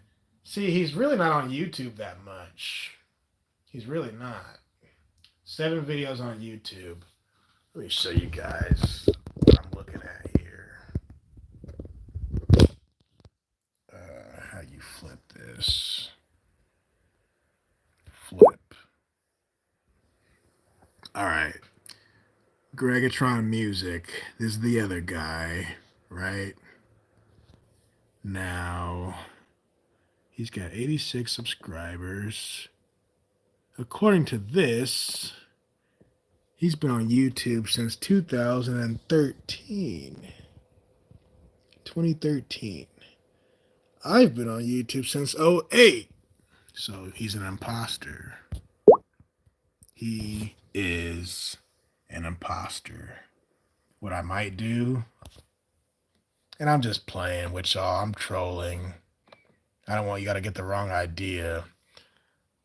See, he's really not on YouTube that much. He's really not. 7 videos on YouTube. Let me show you guys what I'm looking at here. How you flip this? Flip. All right. Greggatron Music. This is the other guy, right? Now, he's got 86 subscribers. According to this, he's been on YouTube since 2013. 2013. I've been on YouTube since '08. So he's an imposter. He is an imposter. What I might do, and I'm just playing with y'all, I'm trolling. I don't want you to get the wrong idea,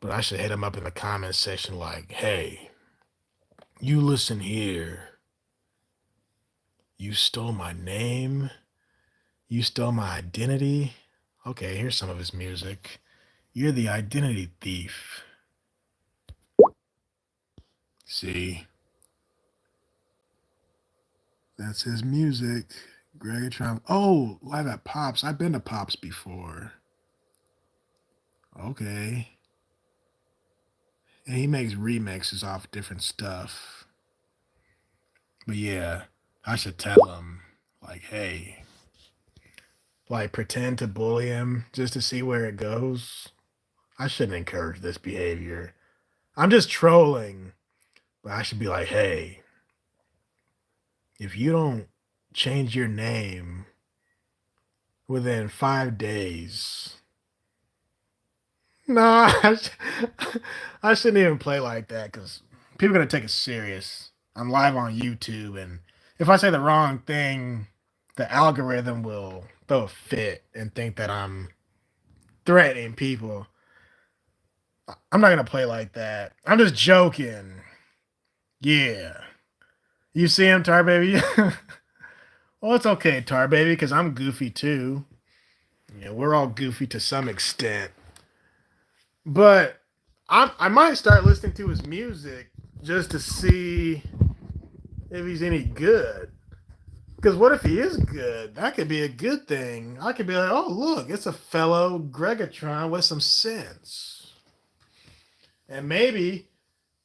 but I should hit him up in the comment section like, hey, you listen here. You stole my name. You stole my identity. Okay, here's some of his music. You're the identity thief. See? That's his music. Greggatron. Oh, live at Pops. I've been to Pops before. Okay. And he makes remixes off different stuff. But yeah, I should tell him, like, hey, like pretend to bully him just to see where it goes. I shouldn't encourage this behavior. I'm just trolling. But I should be like, hey, if you don't change your name within 5 days, no, I shouldn't even play like that because people are going to take it serious. I'm live on YouTube, and if I say the wrong thing, the algorithm will throw a fit and think that I'm threatening people. I'm not going to play like that. I'm just joking. Yeah. You see him, Tar Baby? Well, it's okay, Tar Baby, because I'm goofy too. Yeah, we're all goofy to some extent. But I might start listening to his music just to see if he's any good. Because what if he is good? That could be a good thing. I could be like, oh, look, it's a fellow Greggatron with some sense. And maybe,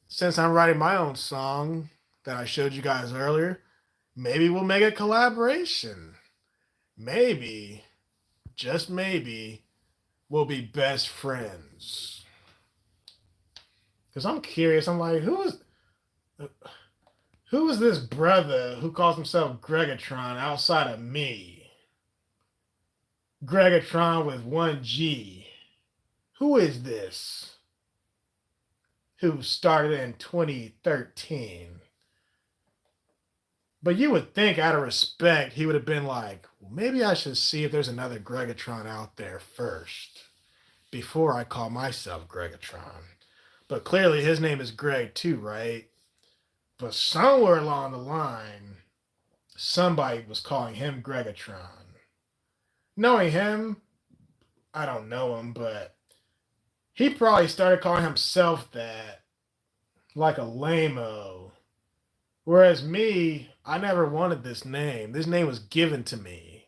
since I'm writing my own song that I showed you guys earlier, maybe we'll make a collaboration. Maybe, just maybe, we'll be best friends. Because I'm curious. I'm like, who is this brother who calls himself Greggatron outside of me? Greggatron with one G. Who is this? Who started in 2013? But you would think, out of respect, he would have been like, well, maybe I should see if there's another Greggatron out there first before I call myself Greggatron. But clearly his name is Greg too, right? But somewhere along the line, somebody was calling him Greggatron. Knowing him, I don't know him, but he probably started calling himself that like a lame-o. Whereas me, I never wanted this name. This name was given to me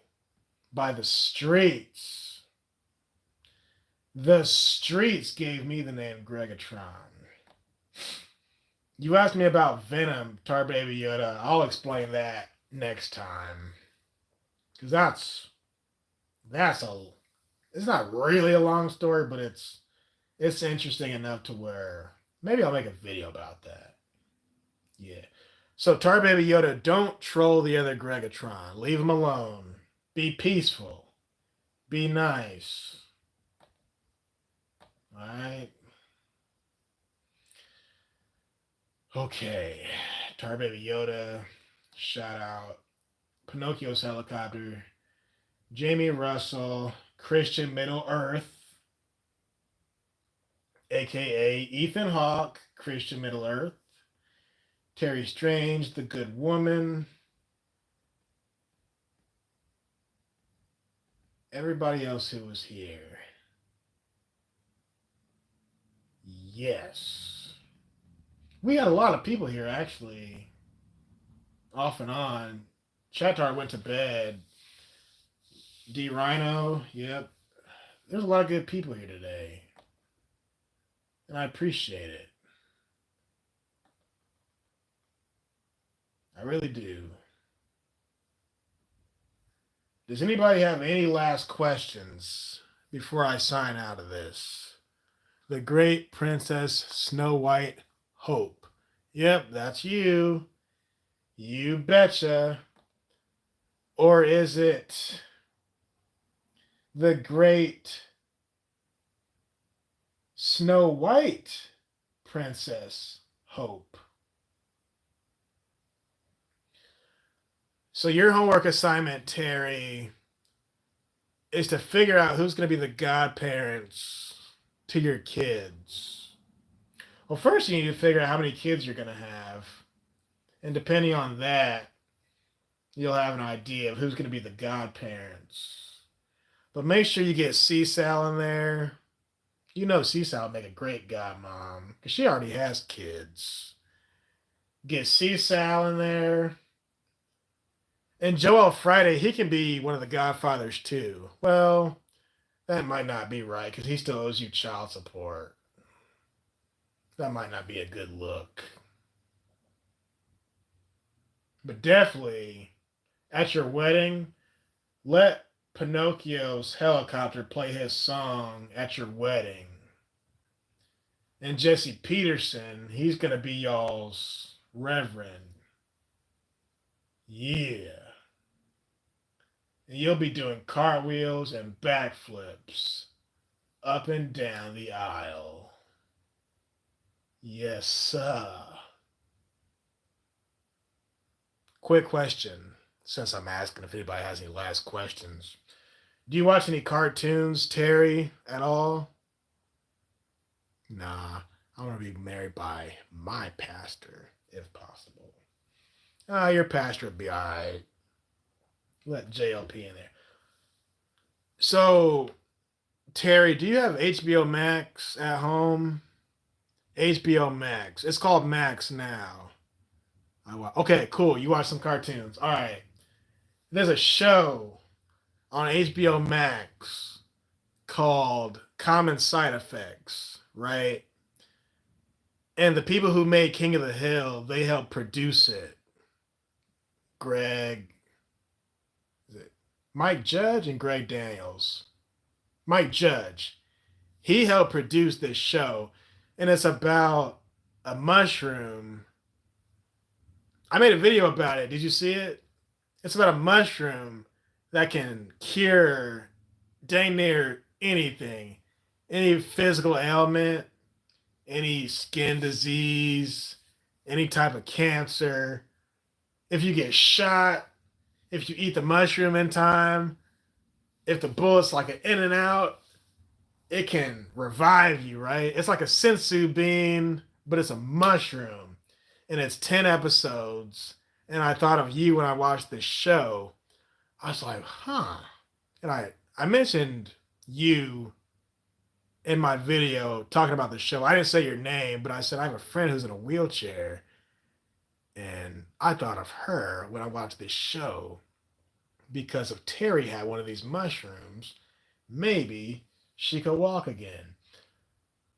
by the streets. The streets gave me the name Greggatron. You asked me about Venom, Tar Baby Yoda. I'll explain that next time. Because it's not really a long story, but it's interesting enough to where maybe I'll make a video about that. Yeah. So Tar Baby Yoda, don't troll the other Greggatron. Leave him alone. Be peaceful. Be nice. Alright? Okay. Tar Baby Yoda, shout out. Pinocchio's Helicopter, Jamie Russell, Christian Middle Earth, aka Ethan Hawke, Christian Middle Earth, Terry Strange, The Good Woman, everybody else who was here. Yes. We got a lot of people here, actually. off and on. Chatar went to bed. D Rhino, yep. There's a lot of good people here today. And I appreciate it. I really do. Does anybody have any last questions before I sign out of this? The great Princess Snow White Hope. Yep, that's you. You betcha. Or is it the great Snow White Princess Hope? So your homework assignment, Terry, is to figure out who's going to be the godparents to your kids. Well, first you need to figure out how many kids you're going to have. And depending on that, you'll have an idea of who's going to be the godparents. But make sure you get Seasal in there. You know Seasal would make a great godmom because she already has kids. Get Seasal in there. And Joel Friday, he can be one of the godfathers too. Well, that might not be right because he still owes you child support. That might not be a good look. But definitely, at your wedding, let Pinocchio's helicopter play his song at your wedding. And Jesse Peterson, he's going to be y'all's reverend. Yeah. And you'll be doing cartwheels and backflips up and down the aisle. Yes, sir. Quick question, since I'm asking if anybody has any last questions. Do you watch any cartoons, Terry, at all? Nah, I want to be married by my pastor, if possible. Your pastor would be all right. Let JLP in there. So, Terry, do you have HBO Max at home? HBO Max. It's called Max now. Okay, cool. You watch some cartoons. All right. There's a show on HBO Max called Common Side Effects, right? And the people who made King of the Hill, they helped produce it. Mike Judge and Greg Daniels. Mike Judge. He helped produce this show, and it's about a mushroom. I made a video about it. Did you see it? It's about a mushroom that can cure dang near anything, any physical ailment, any skin disease, any type of cancer. If you get shot, if you eat the mushroom in time, if the bullet's like an in and out, it can revive you, right? It's like a sensu bean, but it's a mushroom. And it's 10 episodes. And I thought of you when I watched this show. I was like, huh. And I mentioned you in my video talking about the show. I didn't say your name, but I said I have a friend who's in a wheelchair. And I thought of her when I watched this show because if Terry had one of these mushrooms, maybe she could walk again.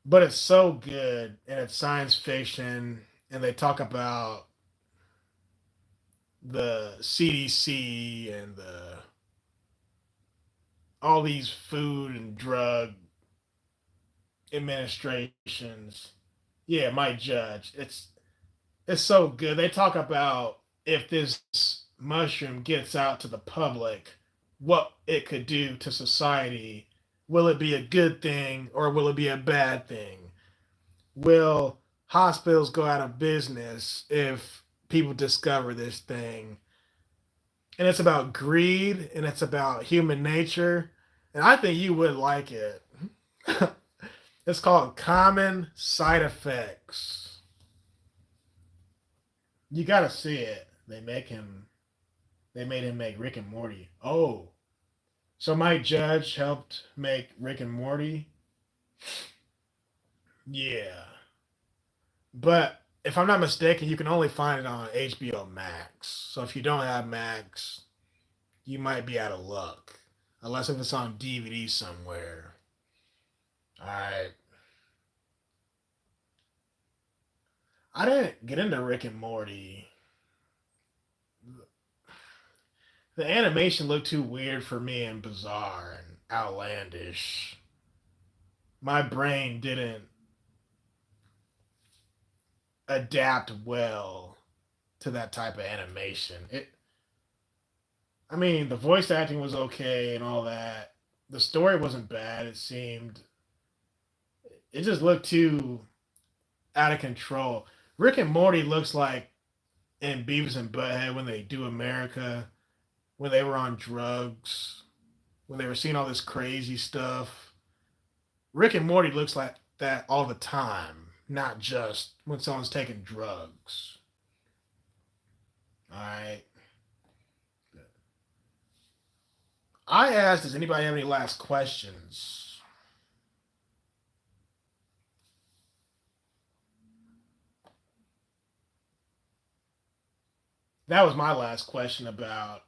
But it's so good, and it's science fiction, and they talk about the CDC and all these food and drug administrations. Yeah, Mike Judge. It's so good. They talk about if this mushroom gets out to the public, what it could do to society. Will it be a good thing or will it be a bad thing? Will hospitals go out of business if people discover this thing? And it's about greed and it's about human nature. And I think you would like it. It's called Common Side Effects. You gotta see it. They made him make Rick and Morty. Oh. So Mike Judge helped make Rick and Morty. Yeah. But if I'm not mistaken, you can only find it on HBO Max. So if you don't have Max, you might be out of luck. Unless if it's on DVD somewhere. Alright. I didn't get into Rick and Morty. The animation looked too weird for me and bizarre and outlandish. My brain didn't adapt well to that type of animation. I mean, the voice acting was okay and all that. The story wasn't bad. It just looked too out of control. Rick and Morty looks like in Beavis and Butthead when they do America, when they were on drugs, when they were seeing all this crazy stuff. Rick and Morty looks like that all the time, not just when someone's taking drugs. All right. I asked, does anybody have any last questions? That was my last question about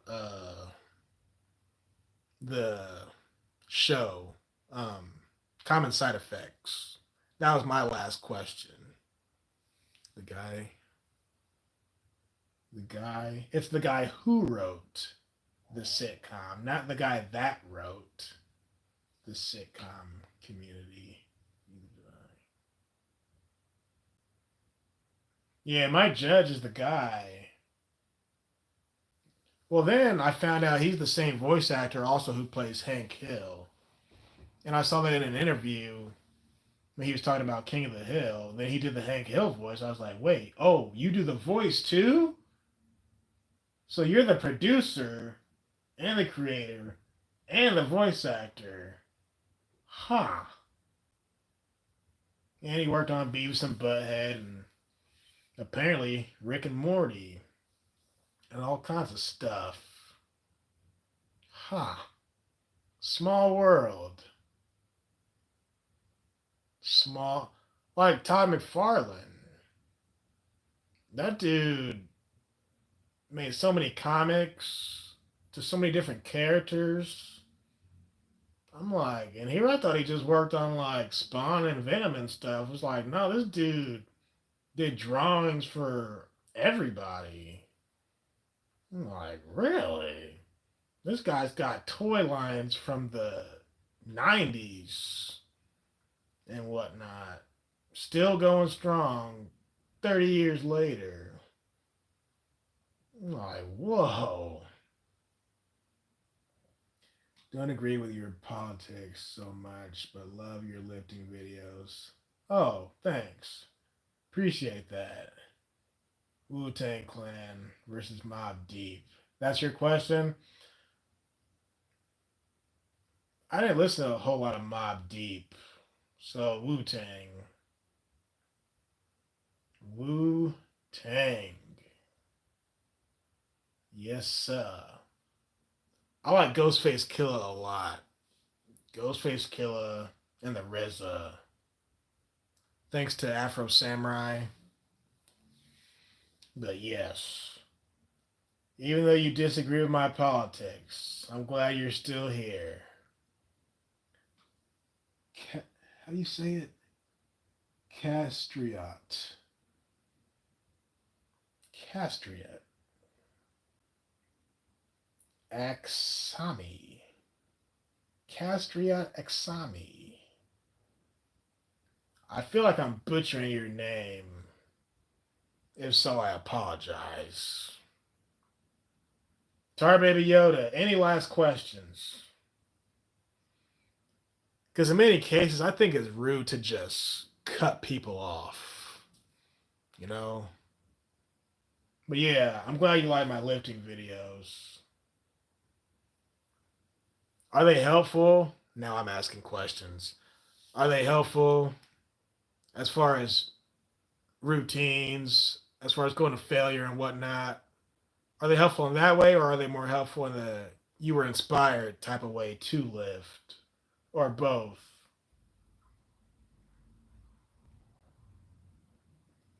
the show, common side effects. That was my last question. The guy, it's the guy who wrote the sitcom, not the guy that wrote the sitcom Community. Yeah, my judge is the guy. Well, then I found out he's the same voice actor also who plays Hank Hill. And I saw that in an interview when he was talking about King of the Hill. Then he did the Hank Hill voice. I was like, wait, oh, you do the voice too? So you're the producer and the creator and the voice actor. Huh. And he worked on Beavis and Butthead and apparently Rick and Morty and all kinds of stuff. Huh. Small world. Small. Like Todd McFarlane. That dude made so many comics to so many different characters. I'm like, and here I thought he just worked on like Spawn and Venom and stuff. It was like, no, this dude did drawings for everybody. I'm like, really? This guy's got toy lines from the 90s and whatnot. Still going strong 30 years later. I'm like, whoa. Don't agree with your politics so much, but love your lifting videos. Oh, thanks. Appreciate that. Wu-Tang Clan versus Mobb Deep. That's your question? I didn't listen to a whole lot of Mobb Deep. So, Wu-Tang. Wu-Tang. Yes, sir. I like Ghostface Killer a lot. Ghostface Killer and the RZA. Thanks to Afro Samurai. But yes, even though you disagree with my politics, I'm glad you're still here. How do you say it? Castriot. Castriot. Aksami. Castriot Aksami. I feel like I'm butchering your name. If so, I apologize. Tar Baby Yoda, any last questions? Because in many cases, I think it's rude to just cut people off. You know? But yeah, I'm glad you like my lifting videos. Are they helpful? Now I'm asking questions. Are they helpful as far as routines, as far as going to failure and whatnot? Are they helpful in that way, or are they more helpful in the you were inspired type of way to lift? Or both?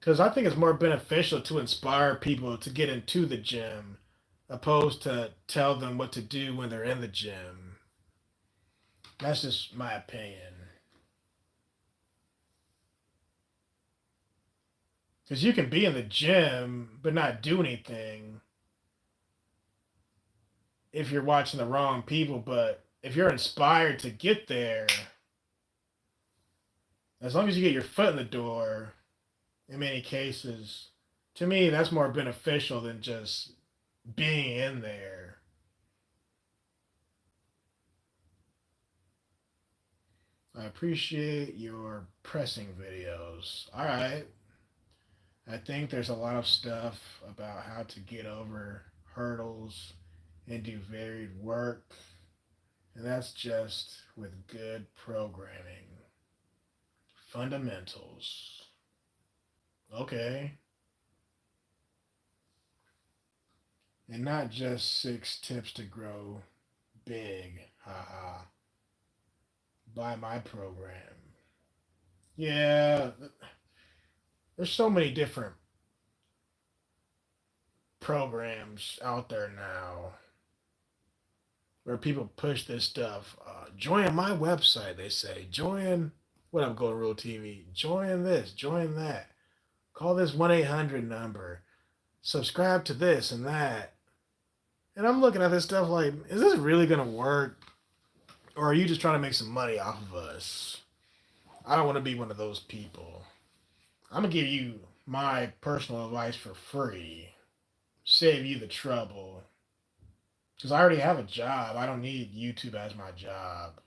Because I think it's more beneficial to inspire people to get into the gym opposed to tell them what to do when they're in the gym. That's just my opinion. Because you can be in the gym but not do anything if you're watching the wrong people. But if you're inspired to get there, as long as you get your foot in the door, in many cases, to me, that's more beneficial than just being in there. I appreciate your pressing videos. All right. I think there's a lot of stuff about how to get over hurdles and do varied work, and that's just with good programming. Fundamentals. Okay. And not just 6 tips to grow big. Haha. Buy my program. Yeah, there's so many different programs out there now where people push this stuff. Join my website, they say. Join, what up, Golden Rule TV? Join this, join that. Call this 1-800 number. Subscribe to this and that. And I'm looking at this stuff like, is this really going to work? Or are you just trying to make some money off of us? I don't want to be one of those people. I'm going to give you my personal advice for free. Save you the trouble. Because I already have a job. I don't need YouTube as my job.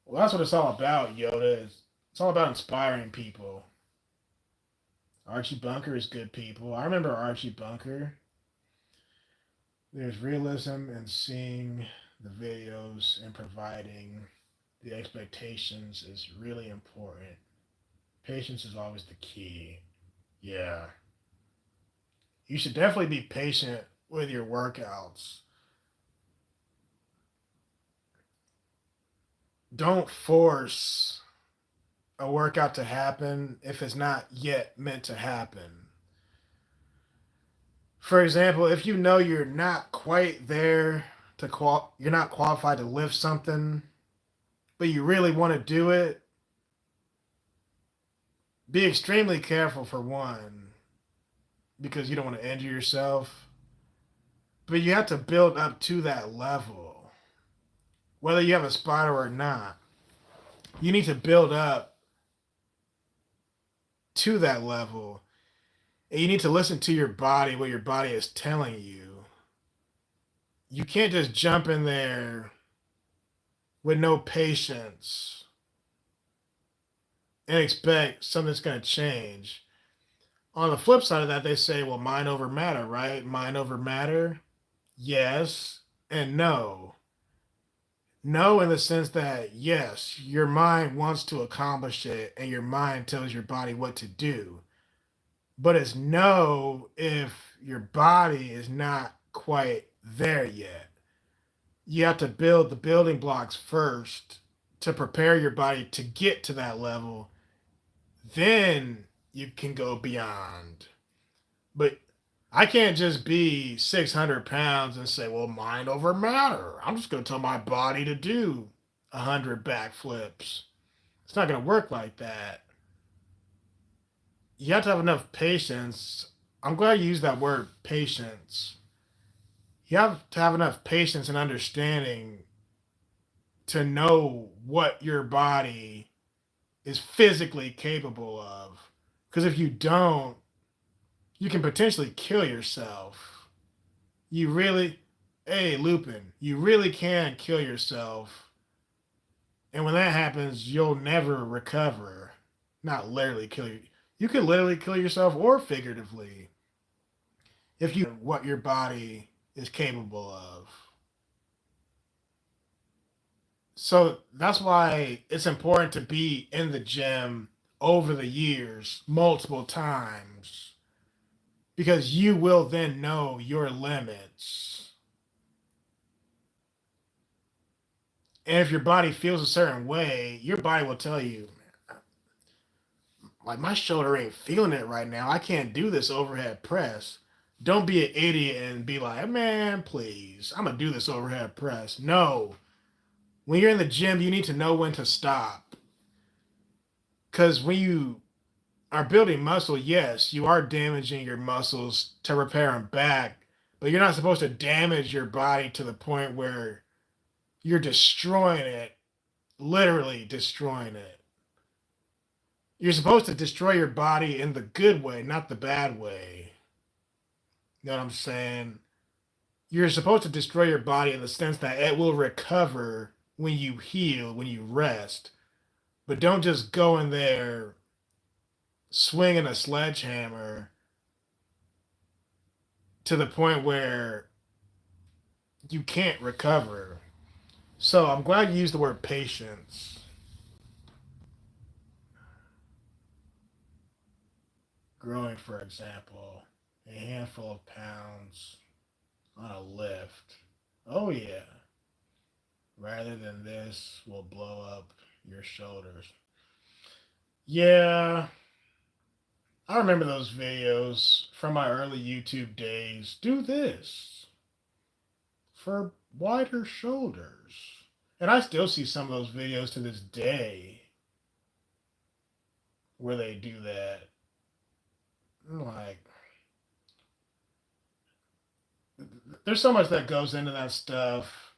Well, that's what it's all about, Yoda. It's all about inspiring people. Archie Bunker is good people. I remember Archie Bunker. There's realism in seeing the videos and providing the expectations is really important. Patience is always the key. Yeah. You should definitely be patient with your workouts. Don't force a workout to happen if it's not yet meant to happen. For example, if you know you're not quite there you're not qualified to lift something, but you really want to do it, be extremely careful for one, because you don't want to injure yourself. But you have to build up to that level. Whether you have a spotter or not, you need to build up to that level. And you need to listen to your body, what your body is telling you. You can't just jump in there with no patience and expect something's going to change. On the flip side of that, they say, well, mind over matter, right? Mind over matter? Yes and no. No, in the sense that, yes, your mind wants to accomplish it and your mind tells your body what to do. But it's no if your body is not quite there yet. You have to build the building blocks first to prepare your body to get to that level. Then you can go beyond. But I can't just be 600 pounds and say, well, mind over matter. I'm just going to tell my body to do 100 backflips. It's not going to work like that. You have to have enough patience. I'm glad you used that word, patience. You have to have enough patience and understanding to know what your body is physically capable of. Because if you don't, you can potentially kill yourself. You really, hey, Lupin, you really can kill yourself. And when that happens, you'll never recover. Not literally kill you. You can literally kill yourself or figuratively if you know what your body is capable of. So that's why it's important to be in the gym over the years multiple times, because you will then know your limits. And if your body feels a certain way, your body will tell you, like my shoulder ain't feeling it right now. I can't do this overhead press. Don't be an idiot and be like, man, please, I'm gonna do this overhead press. No. When you're in the gym, you need to know when to stop. Because when you are building muscle, yes, you are damaging your muscles to repair them back, but you're not supposed to damage your body to the point where you're destroying it, literally destroying it. You're supposed to destroy your body in the good way, not the bad way. You know what I'm saying? You're supposed to destroy your body in the sense that it will recover when you heal, when you rest. But don't just go in there swinging a sledgehammer to the point where you can't recover. So I'm glad you used the word patience. Growing, for example, a handful of pounds on a lift. Oh, yeah. Rather than this will blow up your shoulders. Yeah, I remember those videos from my early YouTube days. Do this for wider shoulders. And I still see some of those videos to this day where they do that. I'm like, there's so much that goes into that stuff.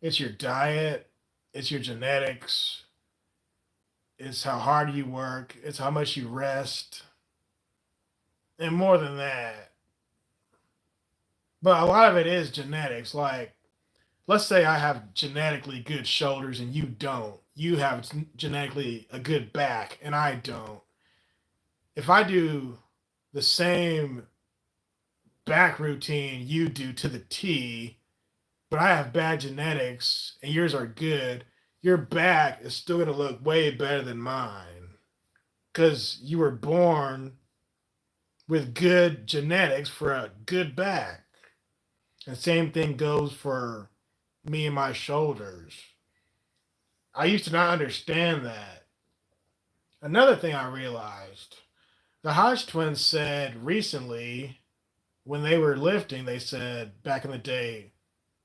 It's your diet, it's your genetics, it's how hard you work, it's how much you rest, and more than that. But a lot of it is genetics. Like, let's say I have genetically good shoulders and you don't. You have genetically a good back and I don't. If I do the same back routine you do to the T, but I have bad genetics and yours are good, your back is still going to look way better than mine because you were born with good genetics for a good back. And same thing goes for me and my shoulders. I used to not understand that. Another thing I realized, the Hodge twins said recently when they were lifting, they said back in the day,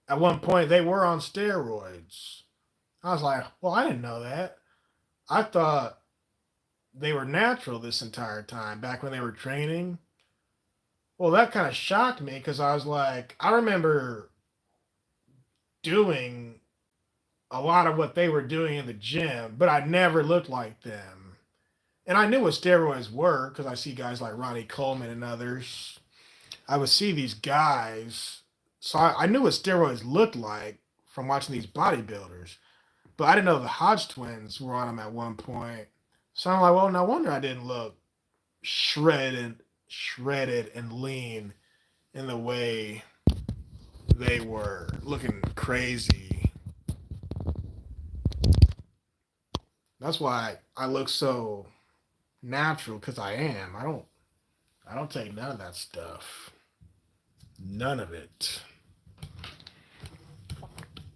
at one point they were on steroids. I was like, well, I didn't know that. I thought they were natural this entire time back when they were training. Well, that kind of shocked me because I was like, I remember doing a lot of what they were doing in the gym, but I never looked like them. And I knew what steroids were because I see guys like Ronnie Coleman and others. I would see these guys. So I knew what steroids looked like from watching these bodybuilders. But I didn't know the Hodge twins were on them at one point. So I'm like, well, no wonder I didn't look shredded and lean in the way they were, looking crazy. That's why I look so natural, because I am. I don't take none of that stuff. None of it.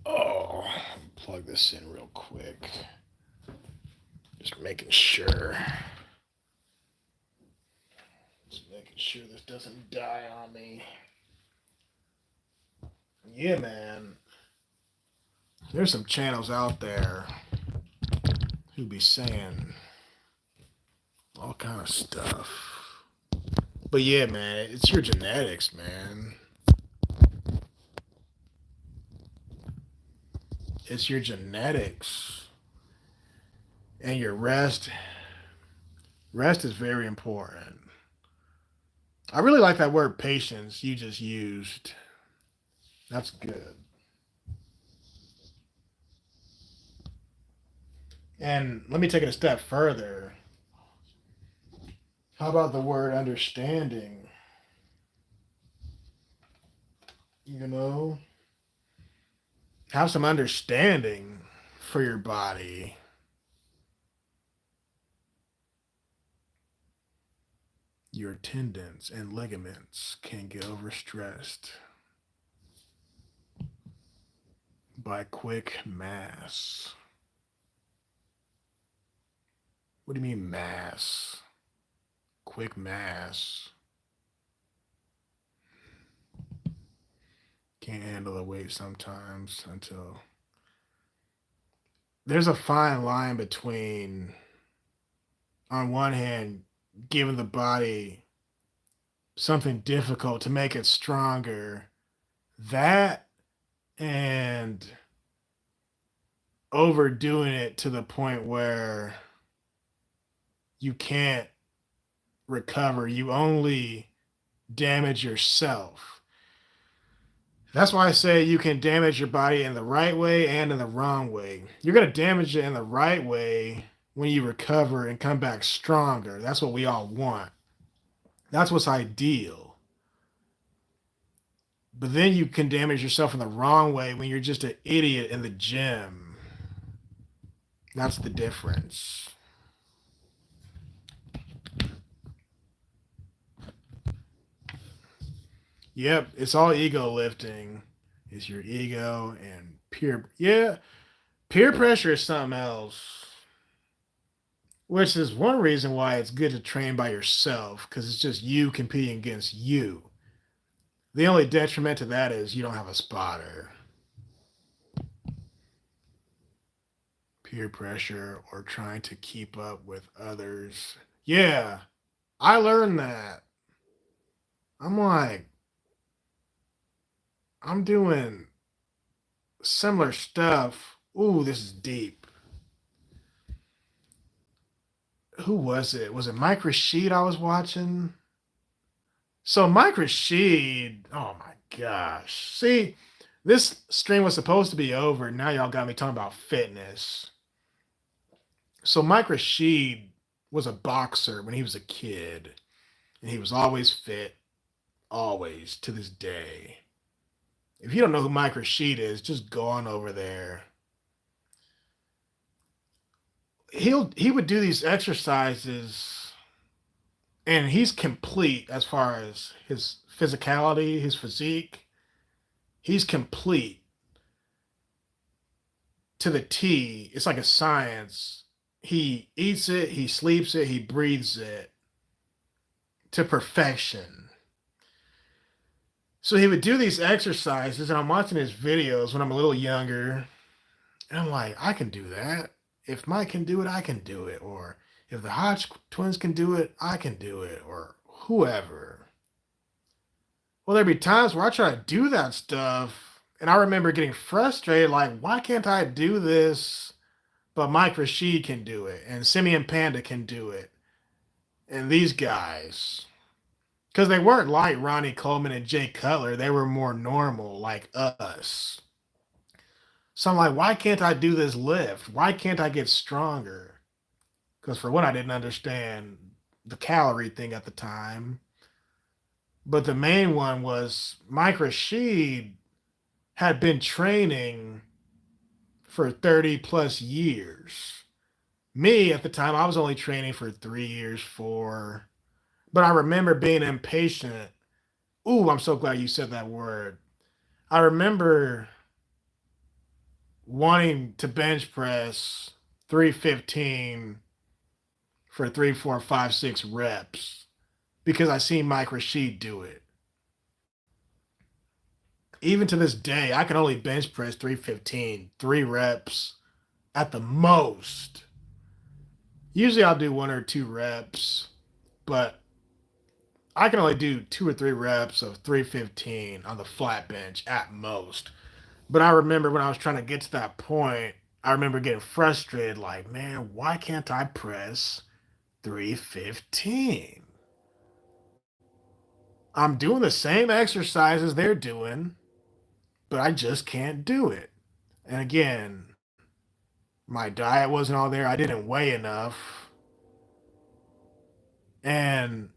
Oh, plug this in real quick. Just making sure. Just making sure this doesn't die on me. Yeah, man. There's some channels out there who be saying all kind of stuff. But yeah, man, it's your genetics, man. It's your genetics. And your rest. Rest is very important. I really like that word patience you just used. That's good. And let me take it a step further. How about the word understanding? You know, have some understanding for your body. Your tendons and ligaments can get overstressed by quick mass. What do you mean mass? Quick mass. Can't handle the weight sometimes until there's a fine line between, on one hand, giving the body something difficult to make it stronger, that and overdoing it to the point where you can't recover. You only damage yourself. That's why I say you can damage your body in the right way and in the wrong way. You're going to damage it in the right way when you recover and come back stronger. That's what we all want. That's what's ideal. But then you can damage yourself in the wrong way when you're just an idiot in the gym. That's the difference. Yep, it's all ego lifting. It's your ego and peer pressure is something else. Which is one reason why it's good to train by yourself, because it's just you competing against you. The only detriment to that is you don't have a spotter. Peer pressure or trying to keep up with others. Yeah, I learned that. I'm like, I'm doing similar stuff. Ooh, this is deep. Who was it? Was it Mike Rashid I was watching? So Mike Rashid, oh my gosh. See, this stream was supposed to be over. Now y'all got me talking about fitness. So Mike Rashid was a boxer when he was a kid. And he was always fit. Always, to this day. If you don't know who Mike Rashid is, just go on over there. He would do these exercises, and he's complete as far as his physicality, his physique. He's complete to the T. It's like a science. He eats it, he sleeps it, he breathes it to perfection. So he would do these exercises, and I'm watching his videos when I'm a little younger, and I'm like, I can do that. If Mike can do it, I can do it. Or if the Hodge twins can do it, I can do it. Or whoever. Well, there'd be times where I try to do that stuff, and I remember getting frustrated, like, why can't I do this? But Mike Rashid can do it, and Simeon Panda can do it, and these guys. Because they weren't like Ronnie Coleman and Jay Cutler. They were more normal, like us. So I'm like, why can't I do this lift? Why can't I get stronger? Because for one, I didn't understand the calorie thing at the time. But the main one was Mike Rashid had been training for 30 plus years. Me, at the time, I was only training for 3 years, 4. But I remember being impatient. Ooh, I'm so glad you said that word. I remember wanting to bench press 315 for 3, 4, 5, 6 reps because I seen Mike Rashid do it. Even to this day, I can only bench press 315, 3 reps at the most. Usually I'll do 1 or 2 reps, but I can only do 2 or 3 reps of 315 on the flat bench at most. But I remember when I was trying to get to that point, I remember getting frustrated, like, man, why can't I press 315? I'm doing the same exercises they're doing, but I just can't do it. And again, my diet wasn't all there. I didn't weigh enough. And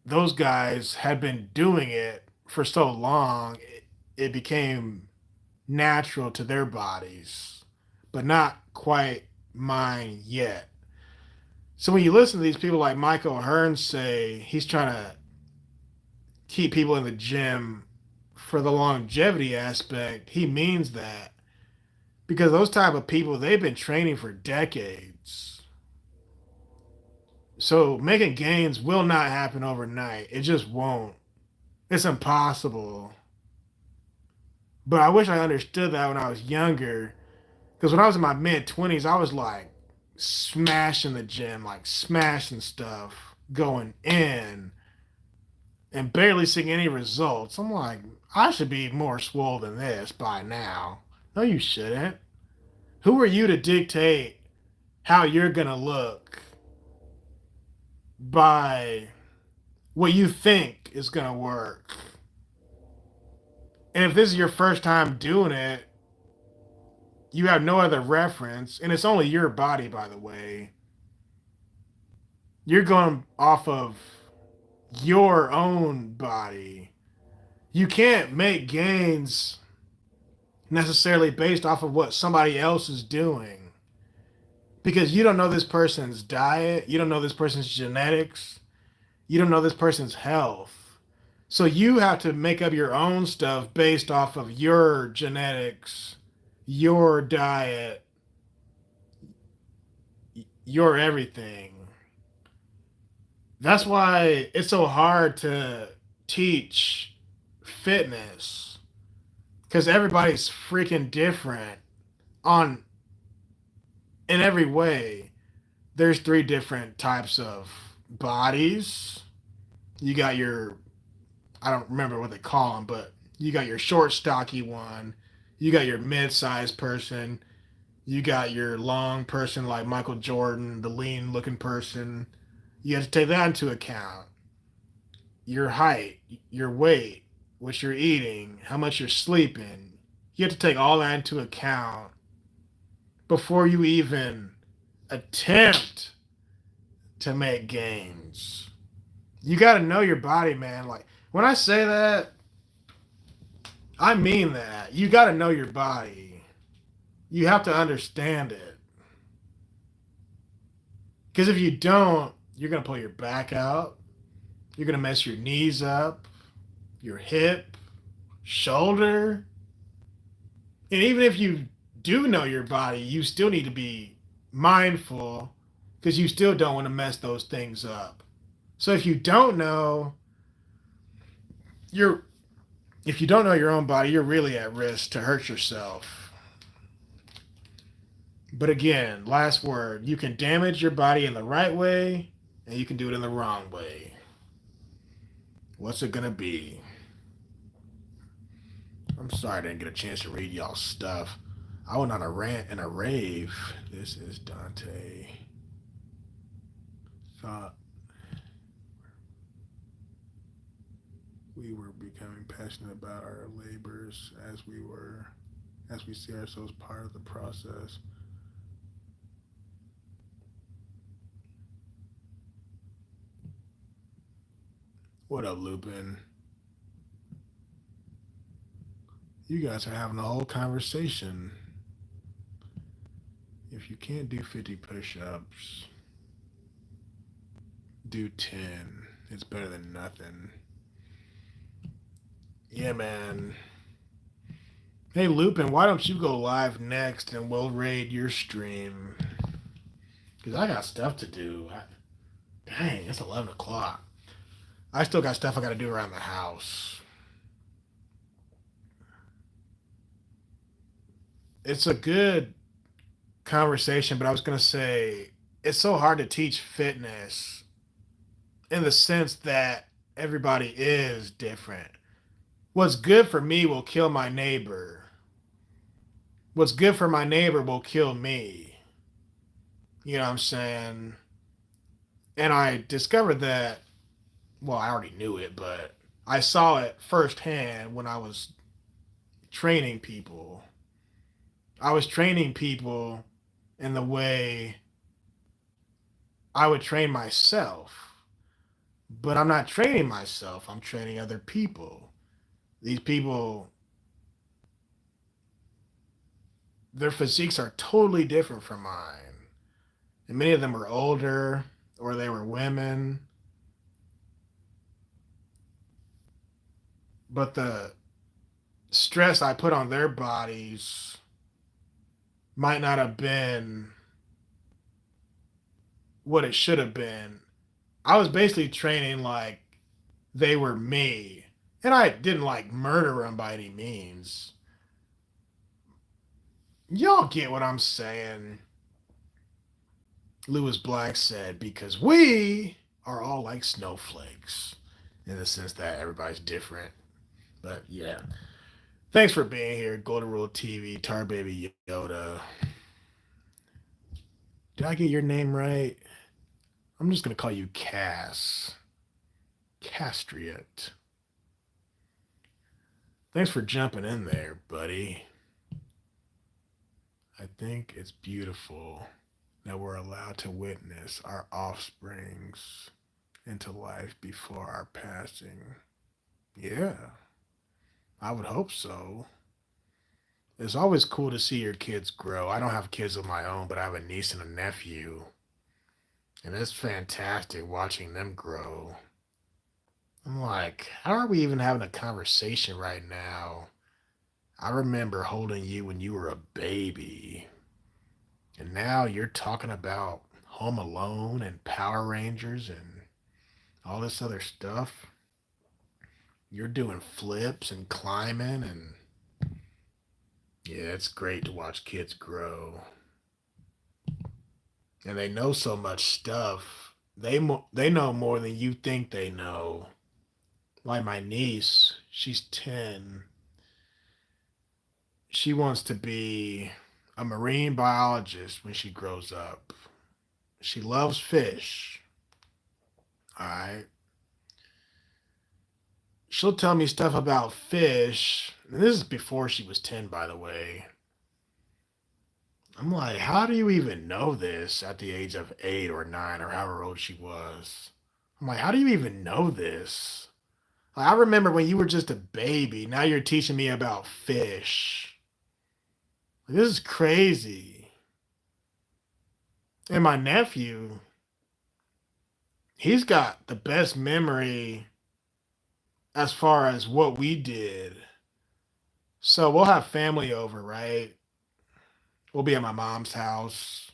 those guys had been doing it for so long, it became natural to their bodies, but not quite mine yet. So when you listen to these people like Michael Hearn say he's trying to keep people in the gym for the longevity aspect, he means that. Because those type of people, they've been training for decades. So making gains will not happen overnight. It just won't. It's impossible. But I wish I understood that when I was younger. Because when I was in my mid 20s, I was like smashing the gym, like smashing stuff, going in, and barely seeing any results. I'm like, I should be more swole than this by now. No, you shouldn't. Who are you to dictate how you're going to look by what you think is going to work? And if this is your first time doing it, you have no other reference, and it's only your body, by the way. You're going off of your own body. You can't make gains necessarily based off of what somebody else is doing, because you don't know this person's diet, you don't know this person's genetics, you don't know this person's health. So you have to make up your own stuff based off of your genetics, your diet, your everything. That's why it's so hard to teach fitness, because everybody's freaking different on in every way. There's three different types of bodies. You got your, I don't remember what they call them, but you got your short, stocky one. You got your mid-sized person. You got your long person like Michael Jordan, the lean-looking person. You have to take that into account. Your height, your weight, what you're eating, how much you're sleeping. You have to take all that into account before you even attempt to make gains. You got to know your body, man. Like, when I say that, I mean that. You got to know your body. You have to understand it. Because if you don't, you're going to pull your back out. You're going to mess your knees up, your hip, shoulder. And even if you do know your body, you still need to be mindful, because you still don't want to mess those things up. So if you don't know your own body, you're really at risk to hurt yourself. But again, last word, you can damage your body in the right way, and you can do it in the wrong way. What's it gonna be? I'm sorry I didn't get a chance to read y'all stuff. I went on a rant and a rave. This is Dante. Thought we were becoming passionate about our labors as we see ourselves part of the process. What up, Lupin? You guys are having a whole conversation. If you can't do 50 push-ups, do 10. It's better than nothing. Yeah, man. Hey, Lupin, why don't you go live next and we'll raid your stream? Because I got stuff to do. Dang, it's 11 o'clock. I still got stuff I got to do around the house. It's a good conversation, but I was going to say it's so hard to teach fitness in the sense that everybody is different. What's good for me will kill my neighbor. What's good for my neighbor will kill me. You know what I'm saying? And I discovered that, well, I already knew it, but I saw it firsthand when I was training people. I was training people in the way I would train myself. But I'm not training myself. I'm training other people. These people, their physiques are totally different from mine. And many of them are older, or they were women. But the stress I put on their bodies might not have been what it should have been. I was basically training like they were me. And I didn't like murder them by any means. Y'all get what I'm saying. Lewis Black said, because we are all like snowflakes in the sense that everybody's different. But yeah. Thanks for being here, Golden Rule TV, Tar Baby Yoda. Did I get your name right? I'm just going to call you Cass. Castriot. Thanks for jumping in there, buddy. I think it's beautiful that we're allowed to witness our offsprings into life before our passing. Yeah, I would hope so. It's always cool to see your kids grow. I don't have kids of my own, but I have a niece and a nephew. And it's fantastic watching them grow. I'm like, how are we even having a conversation right now? I remember holding you when you were a baby. And now you're talking about Home Alone and Power Rangers and all this other stuff. You're doing flips and climbing, and yeah, it's great to watch kids grow. And they know so much stuff. They know more than you think they know. Like my niece, she's 10. She wants to be a marine biologist when she grows up. She loves fish. All right. She'll tell me stuff about fish. And this is before she was 10, by the way. I'm like, how do you even know this at the age of 8 or 9 or however old she was? I'm like, how do you even know this? Like, I remember when you were just a baby. Now you're teaching me about fish. Like, this is crazy. And my nephew, he's got the best memory as far as what we did. So we'll have family over, right? We'll be at my mom's house.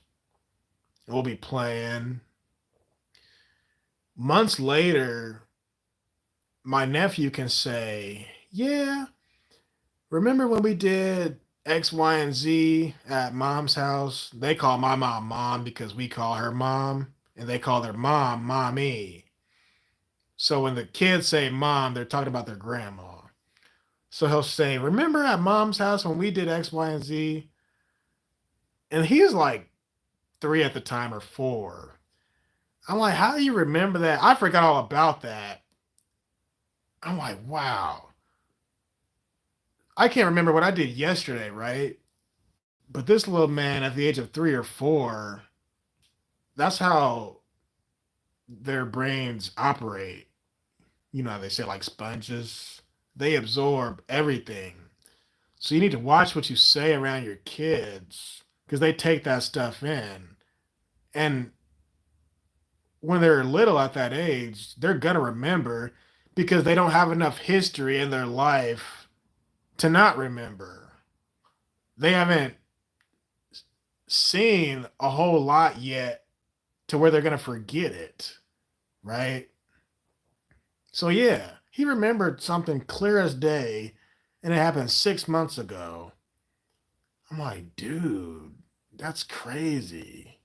We'll be playing. Months later, my nephew can say, yeah, remember when we did X, Y, and Z at mom's house? They call my mom mom because we call her mom, and they call their mom mommy. So when the kids say mom, they're talking about their grandma. So he'll say, remember at mom's house when we did X, Y, and Z? And he's like 3 at the time or 4. I'm like, how do you remember that? I forgot all about that. I'm like, wow. I can't remember what I did yesterday, right? But this little man at the age of 3 or 4, that's how their brains operate. You know how they say like sponges? They absorb everything. So you need to watch what you say around your kids because they take that stuff in. And when they're little at that age, they're going to remember because they don't have enough history in their life to not remember. They haven't seen a whole lot yet to where they're going to forget it, right? So yeah, he remembered something clear as day, and it happened 6 months ago. I'm like, dude, that's crazy.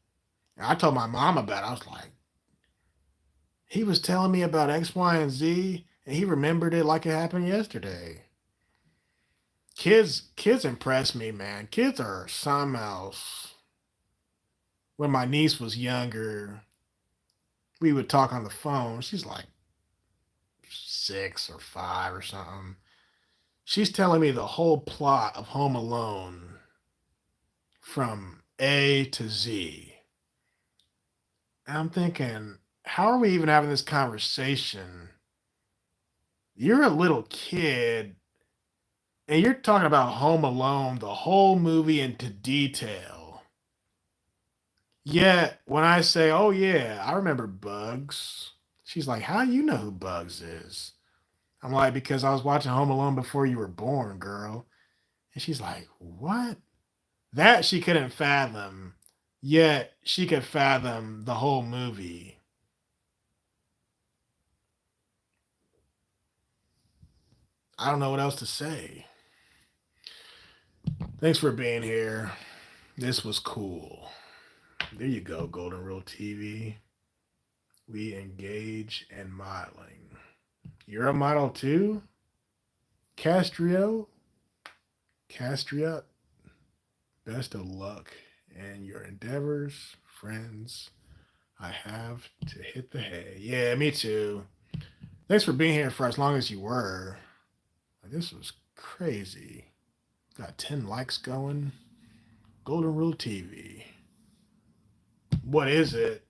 And I told my mom about it. I was like, he was telling me about X, Y, and Z, and he remembered it like it happened yesterday. Kids impress me, man. Kids are something else. When my niece was younger, we would talk on the phone. She's like 6 or 5 or something. She's telling me the whole plot of Home Alone from A to Z. And I'm thinking, how are we even having this conversation? You're a little kid and you're talking about Home Alone, the whole movie into detail. Yet when I say, oh yeah, I remember Bugs, she's like, how do you know who Bugs is? I'm like, because I was watching Home Alone before you were born, girl. And she's like, what? That she couldn't fathom, yet she could fathom the whole movie. I don't know what else to say. Thanks for being here. This was cool. There you go, Golden Rule TV. We engage in modeling. You're a model too? Castrio? Castria? Best of luck in your endeavors, friends. I have to hit the hay. Yeah, me too. Thanks for being here for as long as you were. This was crazy. Got 10 likes going. Golden Rule TV. What is it?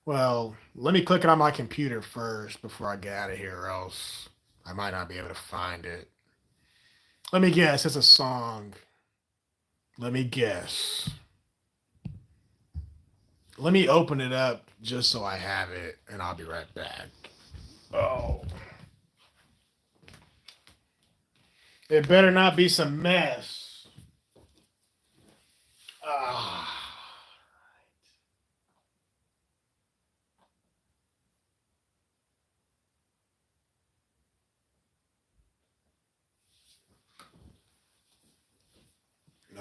Well, let me click it on my computer first before I get out of here, or else I might not be able to find it. Let me guess. It's a song. Let me guess. Let me open it up just so I have it, and I'll be right back. Oh. It better not be some mess. Ah.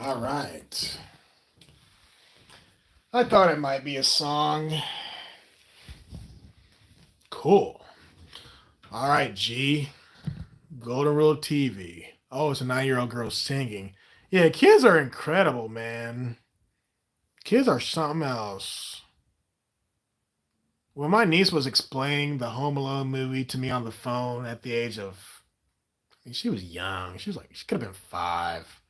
All right. I thought it might be a song. Cool. All right, G. Golden Rule TV. Oh, it's a 9-year-old girl singing. Yeah, kids are incredible, man. Kids are something else. When my niece was explaining the Home Alone movie to me on the phone at the age of, I mean, she was young. She could have been 5.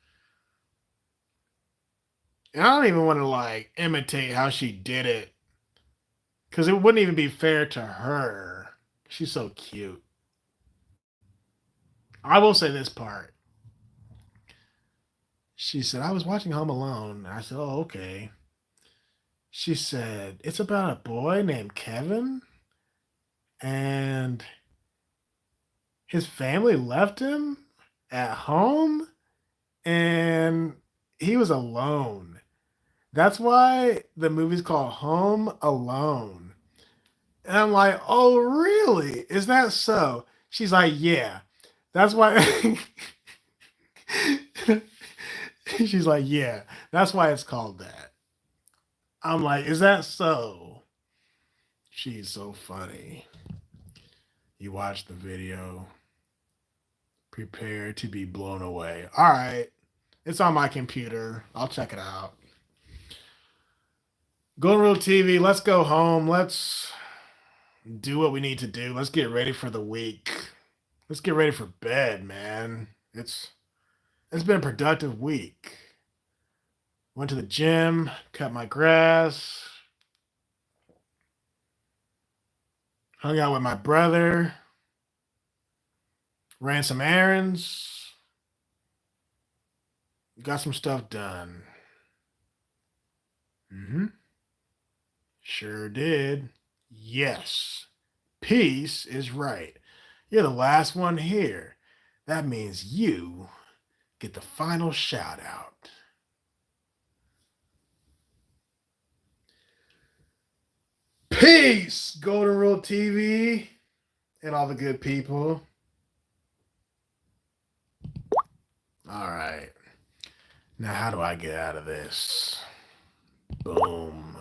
And I don't even want to like imitate how she did it, because it wouldn't even be fair to her. She's so cute. I will say this part. She said, I was watching Home Alone. And I said, oh, okay. She said, it's about a boy named Kevin, and his family left him at home, and he was alone. That's why the movie's called Home Alone. And I'm like, oh, really? Is that so? She's like, yeah. That's why. She's like, yeah. That's why it's called that. I'm like, is that so? She's so funny. You watch the video. Prepare to be blown away. All right. It's on my computer. I'll check it out. Golden Rule TV, let's go home. Let's do what we need to do. Let's get ready for the week. Let's get ready for bed, man. It's been a productive week. Went to the gym, cut my grass, hung out with my brother, ran some errands, got some stuff done. Sure did. Yes. Peace is right. You're the last one here. That means you get the final shout out. Peace, Golden Rule TV, and all the good people. All right. Now, how do I get out of this? Boom.